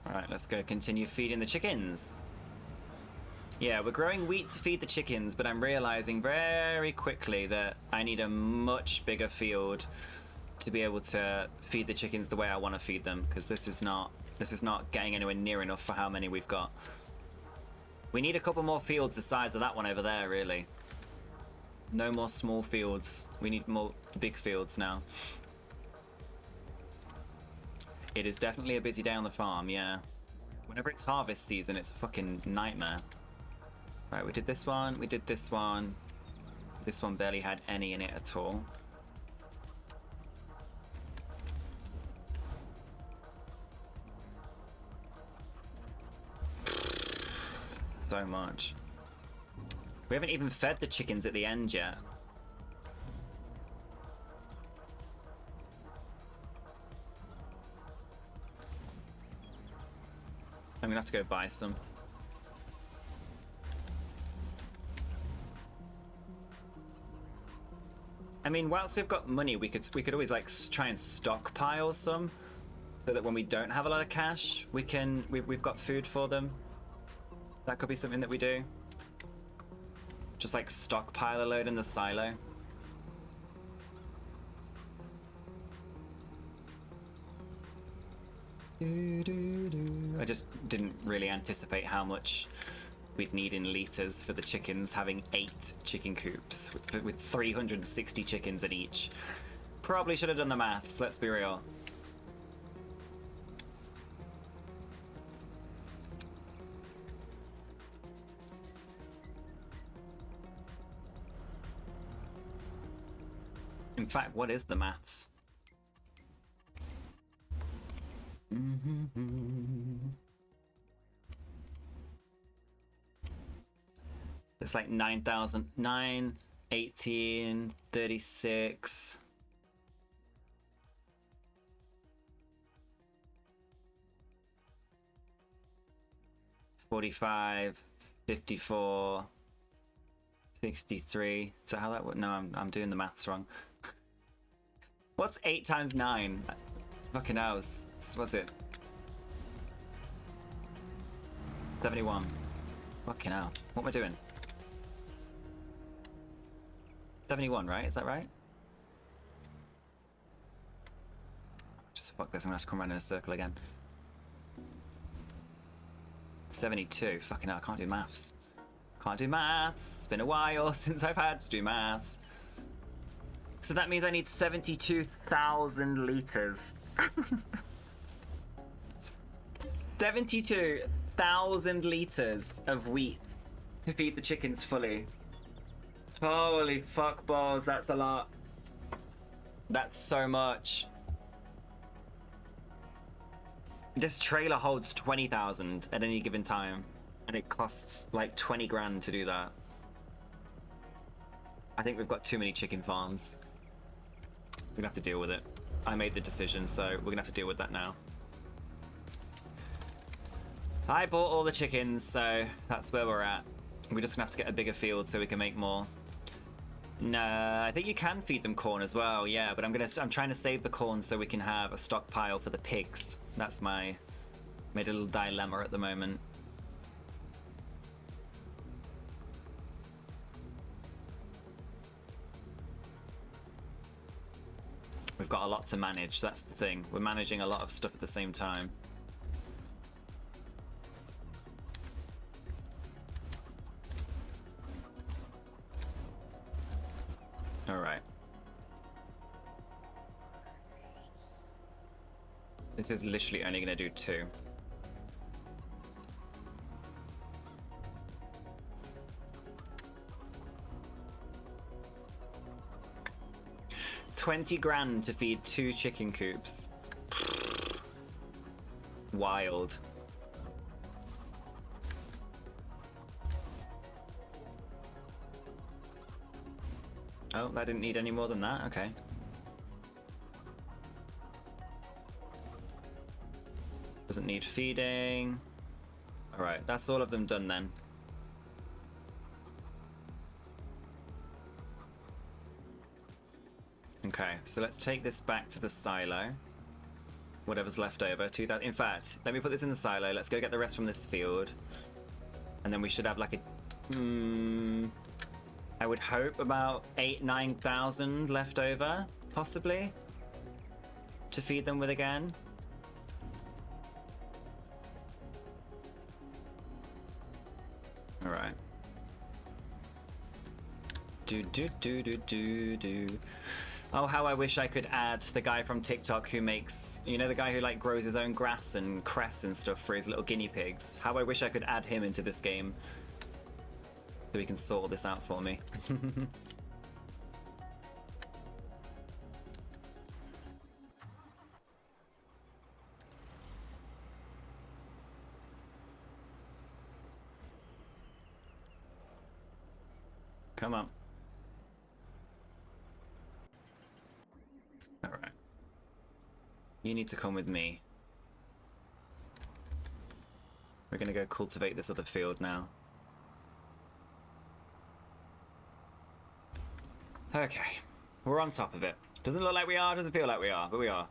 Alright, let's go continue feeding the chickens. Yeah, we're growing wheat to feed the chickens, but I'm realizing very quickly that I need a much bigger field to be able to feed the chickens the way I want to feed them, because this is not getting anywhere near enough for how many we've got. We need a couple more fields the size of that one over there, really. No more small fields. We need more big fields now. It is definitely a busy day on the farm, yeah. Whenever it's harvest season, it's a fucking nightmare. Right, we did this one, we did this one. This one barely had any in it at all. So much. We haven't even fed the chickens at the end yet. I'm gonna have to go buy some. I mean, whilst we've got money, we could always like try and stockpile some, so that when we don't have a lot of cash, we've got food for them. That could be something that we do. Just like stockpile a load in the silo. I just didn't really anticipate how much we'd need in liters for the chickens, having 8 chicken coops with 360 chickens in each. Probably should have done the maths, let's be real. In fact, what is the maths? It's like 9,000, 9, 18, 36. $45, $54, $63. Is that how that works? No, I'm doing the maths wrong. What's 8 times 9? Fucking hell, what's it? 71. Fucking hell. What am I doing? 71, right? Is that right? Just fuck this, I'm gonna have to come around in a circle again. 72. Fucking hell, I can't do maths. Can't do maths. It's been a while since I've had to do maths. So that means I need 72,000 liters. 72,000 liters of wheat to feed the chickens fully. Holy fuck balls, that's a lot. That's so much. This trailer holds 20,000 at any given time, and it costs like 20 grand to do that. I think we've got too many chicken farms. We're gonna have to deal with it. I made the decision, so we're gonna have to deal with that now. I bought all the chickens, so that's where we're at. We're just gonna have to get a bigger field so we can make more. No, I think you can feed them corn as well, yeah, but I'm trying to save the corn so we can have a stockpile for the pigs. That's my little dilemma at the moment. We've got a lot to manage, that's the thing. We're managing a lot of stuff at the same time. All right. This is literally only going to do 2. $20 grand to feed 2 chicken coops. Wild. Oh, that didn't need any more than that? Okay. Doesn't need feeding. Alright, that's all of them done then. Okay, so let's take this back to the silo. Whatever's left over. 2,000. In fact, let me put this in the silo. Let's go get the rest from this field. And then we should have like a... I would hope about 8,000-9,000 left over, possibly, to feed them with again. All right. Do. Oh, how I wish I could add the guy from TikTok who makes, you know, the guy who like grows his own grass and cress and stuff for his little guinea pigs. How I wish I could add him into this game so he can sort this out for me. Come on. All right. You need to come with me. We're gonna go cultivate this other field now. Okay. We're on top of it. Doesn't look like we are, doesn't feel like we are, but we are.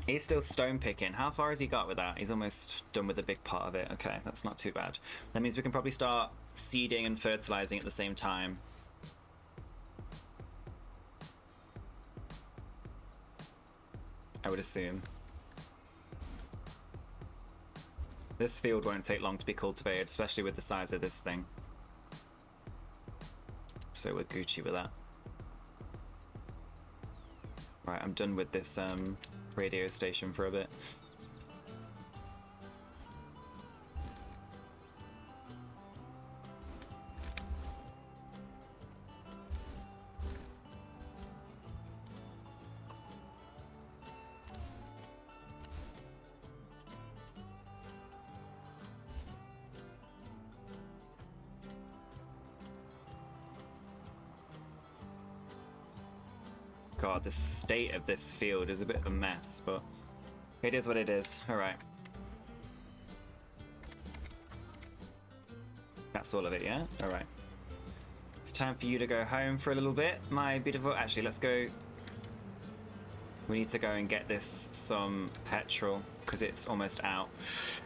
He's still stone picking. How far has he got with that? He's almost done with a big part of it. Okay, that's not too bad. That means we can probably start seeding and fertilizing at the same time. I would assume. This field won't take long to be cultivated, especially with the size of this thing. So we're Gucci with that. Right, I'm done with this radio station for a bit. God, the state of this field is a bit of a mess, but it is what it is. All right. That's all of it, yeah? All right. It's time for you to go home for a little bit, my beautiful... Actually, let's go... We need to go and get this some petrol, because it's almost out.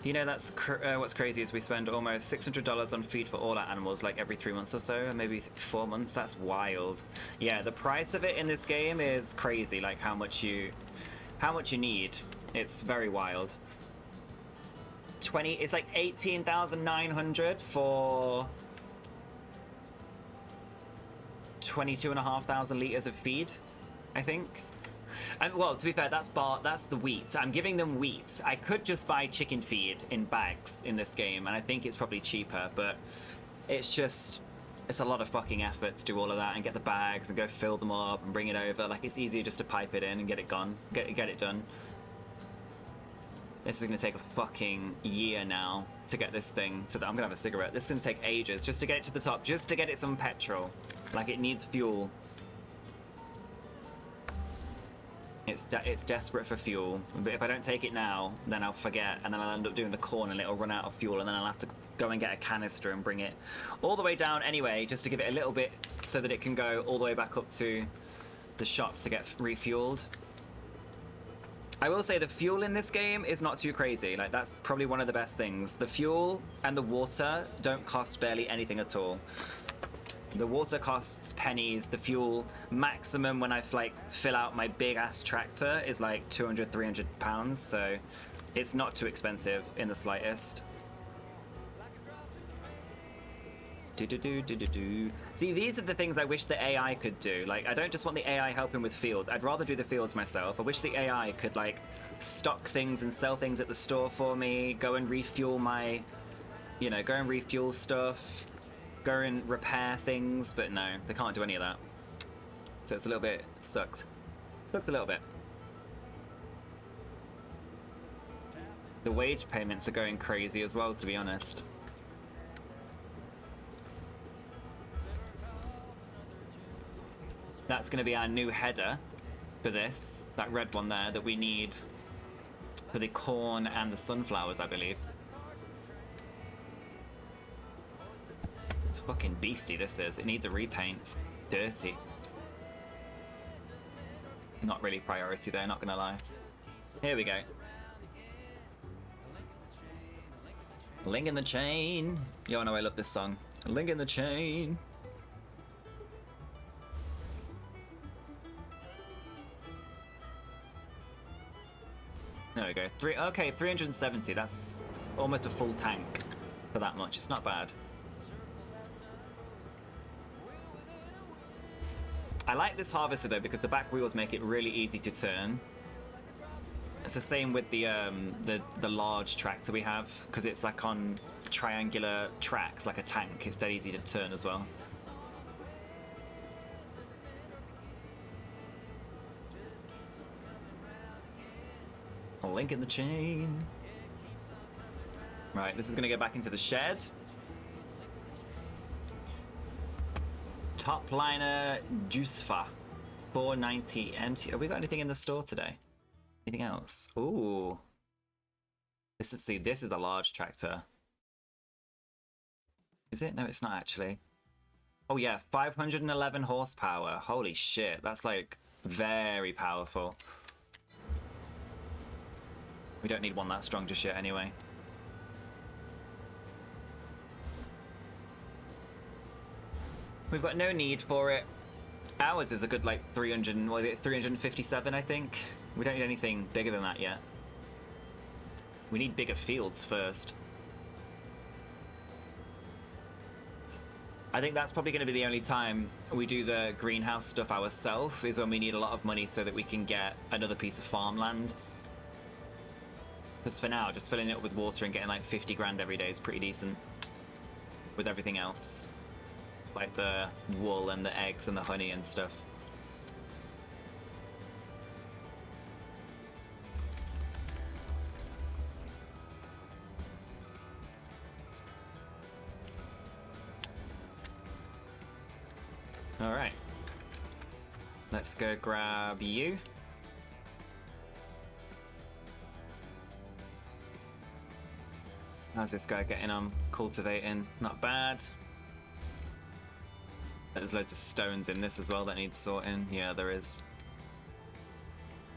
You know, that's what's crazy is we spend almost $600 on feed for all our animals, like every 3 months or so, and maybe 4 months. That's wild. Yeah, the price of it in this game is crazy, like how much you need. It's very wild. It's like 18,900 for 22,500 liters of feed, I think. And well, to be fair, that's the wheat. I'm giving them wheat. I could just buy chicken feed in bags in this game, and I think it's probably cheaper, but it's a lot of fucking effort to do all of that and get the bags and go fill them up and bring it over. Like, it's easier just to pipe it in and get it done. This is gonna take a fucking year now to get this thing to I'm gonna have a cigarette. This is gonna take ages just to get it to the top, just to get it some petrol. Like, it needs fuel. It's desperate for fuel, but if I don't take it now, then I'll forget, and then I'll end up doing the corn and it'll run out of fuel, and then I'll have to go and get a canister and bring it all the way down anyway, just to give it a little bit so that it can go all the way back up to the shop to get refueled. I will say the fuel in this game is not too crazy. Like, that's probably one of the best things. The fuel and the water don't cost barely anything at all. The water costs pennies. The fuel maximum when I like fill out my big ass tractor is like 200-300 pounds, so it's not too expensive in the slightest. See, these are the things I wish the AI could do. Like, I don't just want the AI helping with fields. I'd rather do the fields myself. I wish the AI could, like, stock things and sell things at the store for me, go and refuel my, you know, go and refuel stuff, go and repair things, but no, they can't do any of that. So it's a little bit sucks. Sucks a little bit. The wage payments are going crazy as well, to be honest. That's going to be our new header for this, that red one there that we need for the corn and the sunflowers, I believe. It's fucking beastie, this is. It needs a repaint. It's dirty. Not really priority there, not gonna lie. Here we go. Link in the chain. Yo, I know I love this song. Link in the chain. There we go. Okay, 370. That's almost a full tank for that much. It's not bad. I like this harvester though because the back wheels make it really easy to turn. It's the same with the large tractor we have because it's like on triangular tracks like a tank. It's dead easy to turn as well. A link in the chain. Right, this is gonna go back into the shed. Top liner Juicefa, 490 empty. Have we got anything in the store today? Anything else? Ooh, this is a large tractor. Is it? No, it's not actually. Oh yeah, 511 horsepower. Holy shit, that's like very powerful. We don't need one that strong just yet anyway. We've got no need for it. Ours is a good like 357, I think. We don't need anything bigger than that yet. We need bigger fields first. I think that's probably going to be the only time we do the greenhouse stuff ourselves, is when we need a lot of money so that we can get another piece of farmland. Because for now, just filling it up with water and getting like 50 grand every day is pretty decent. With everything else. Like the wool and the eggs and the honey and stuff. All right. Let's go grab you. How's this guy getting on? Cultivating, not bad. There's loads of stones in this as well that need sorting. Yeah, there is.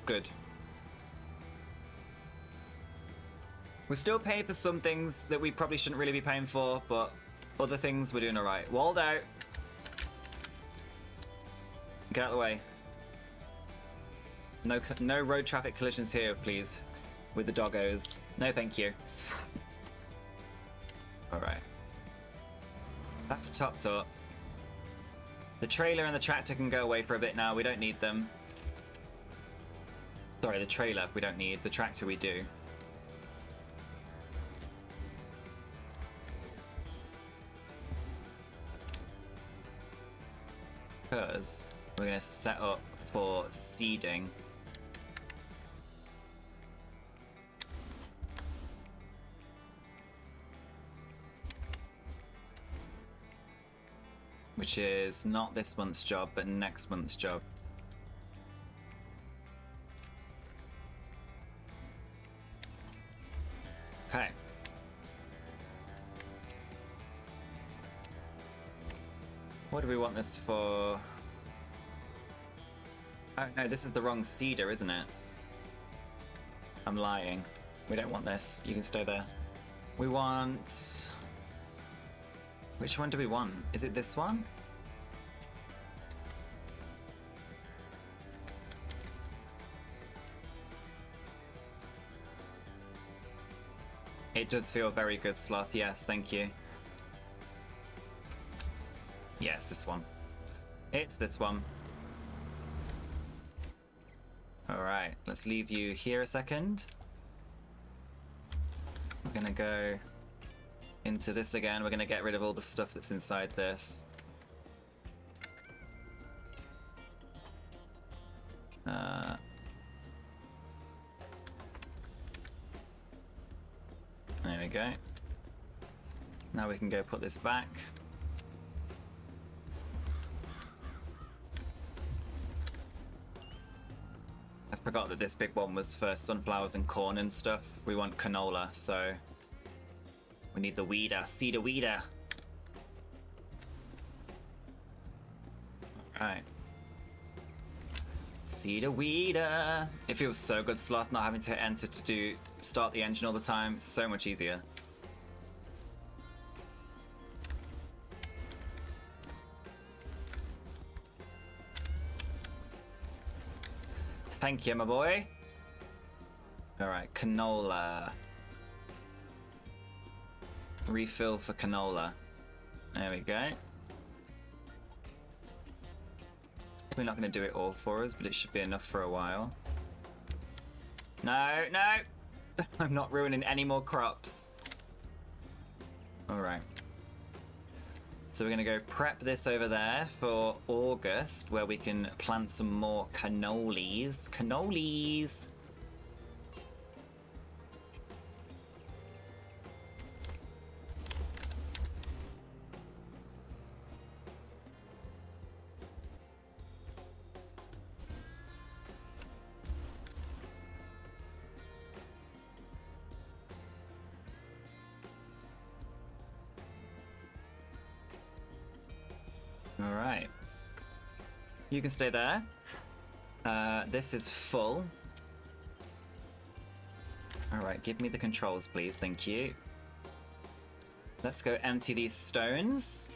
Good. We're still paying for some things that we probably shouldn't really be paying for, but other things we're doing alright. Walled out. Get out of the way. No road traffic collisions here, please. With the doggos. No, thank you. Alright. That's topped up. The trailer and the tractor can go away for a bit now. We don't need them. Sorry, the trailer we don't need. The tractor we do. Because we're going to set up for seeding. Which is not this month's job, but next month's job. Okay. What do we want this for? Oh no, this is the wrong seeder, isn't it? I'm lying. We don't want this. You can stay there. We want... Which one do we want? Is it this one? It does feel very good, Sloth. Yes, thank you. it's this one. It's this one. Alright, let's leave you here a second. We're gonna go into this again. We're gonna get rid of all the stuff that's inside this. There we go. Now we can go put this back. I forgot that this big one was for sunflowers and corn and stuff. We want canola, so we need the weeder, cedar weeder. Alright. Cedar weeder. It feels so good, Sloth, not having to enter to start the engine all the time. It's so much easier. Thank you, my boy. Alright, canola. Refill for canola. There we go. We're not going to do it all for us, but it should be enough for a while. No, no! I'm not ruining any more crops. Alright. So we're going to go prep this over there for August, where we can plant some more cannolis. Cannolis! Alright. You can stay there. This is full. Alright, give me the controls, please. Thank you. Let's go empty these stones.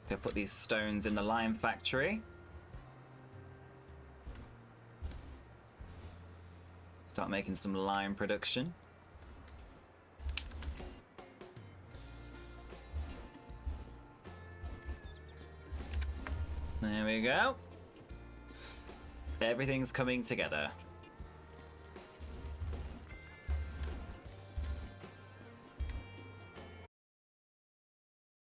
Go put these stones in the lime factory. Start making some lime production. There we go. Everything's coming together.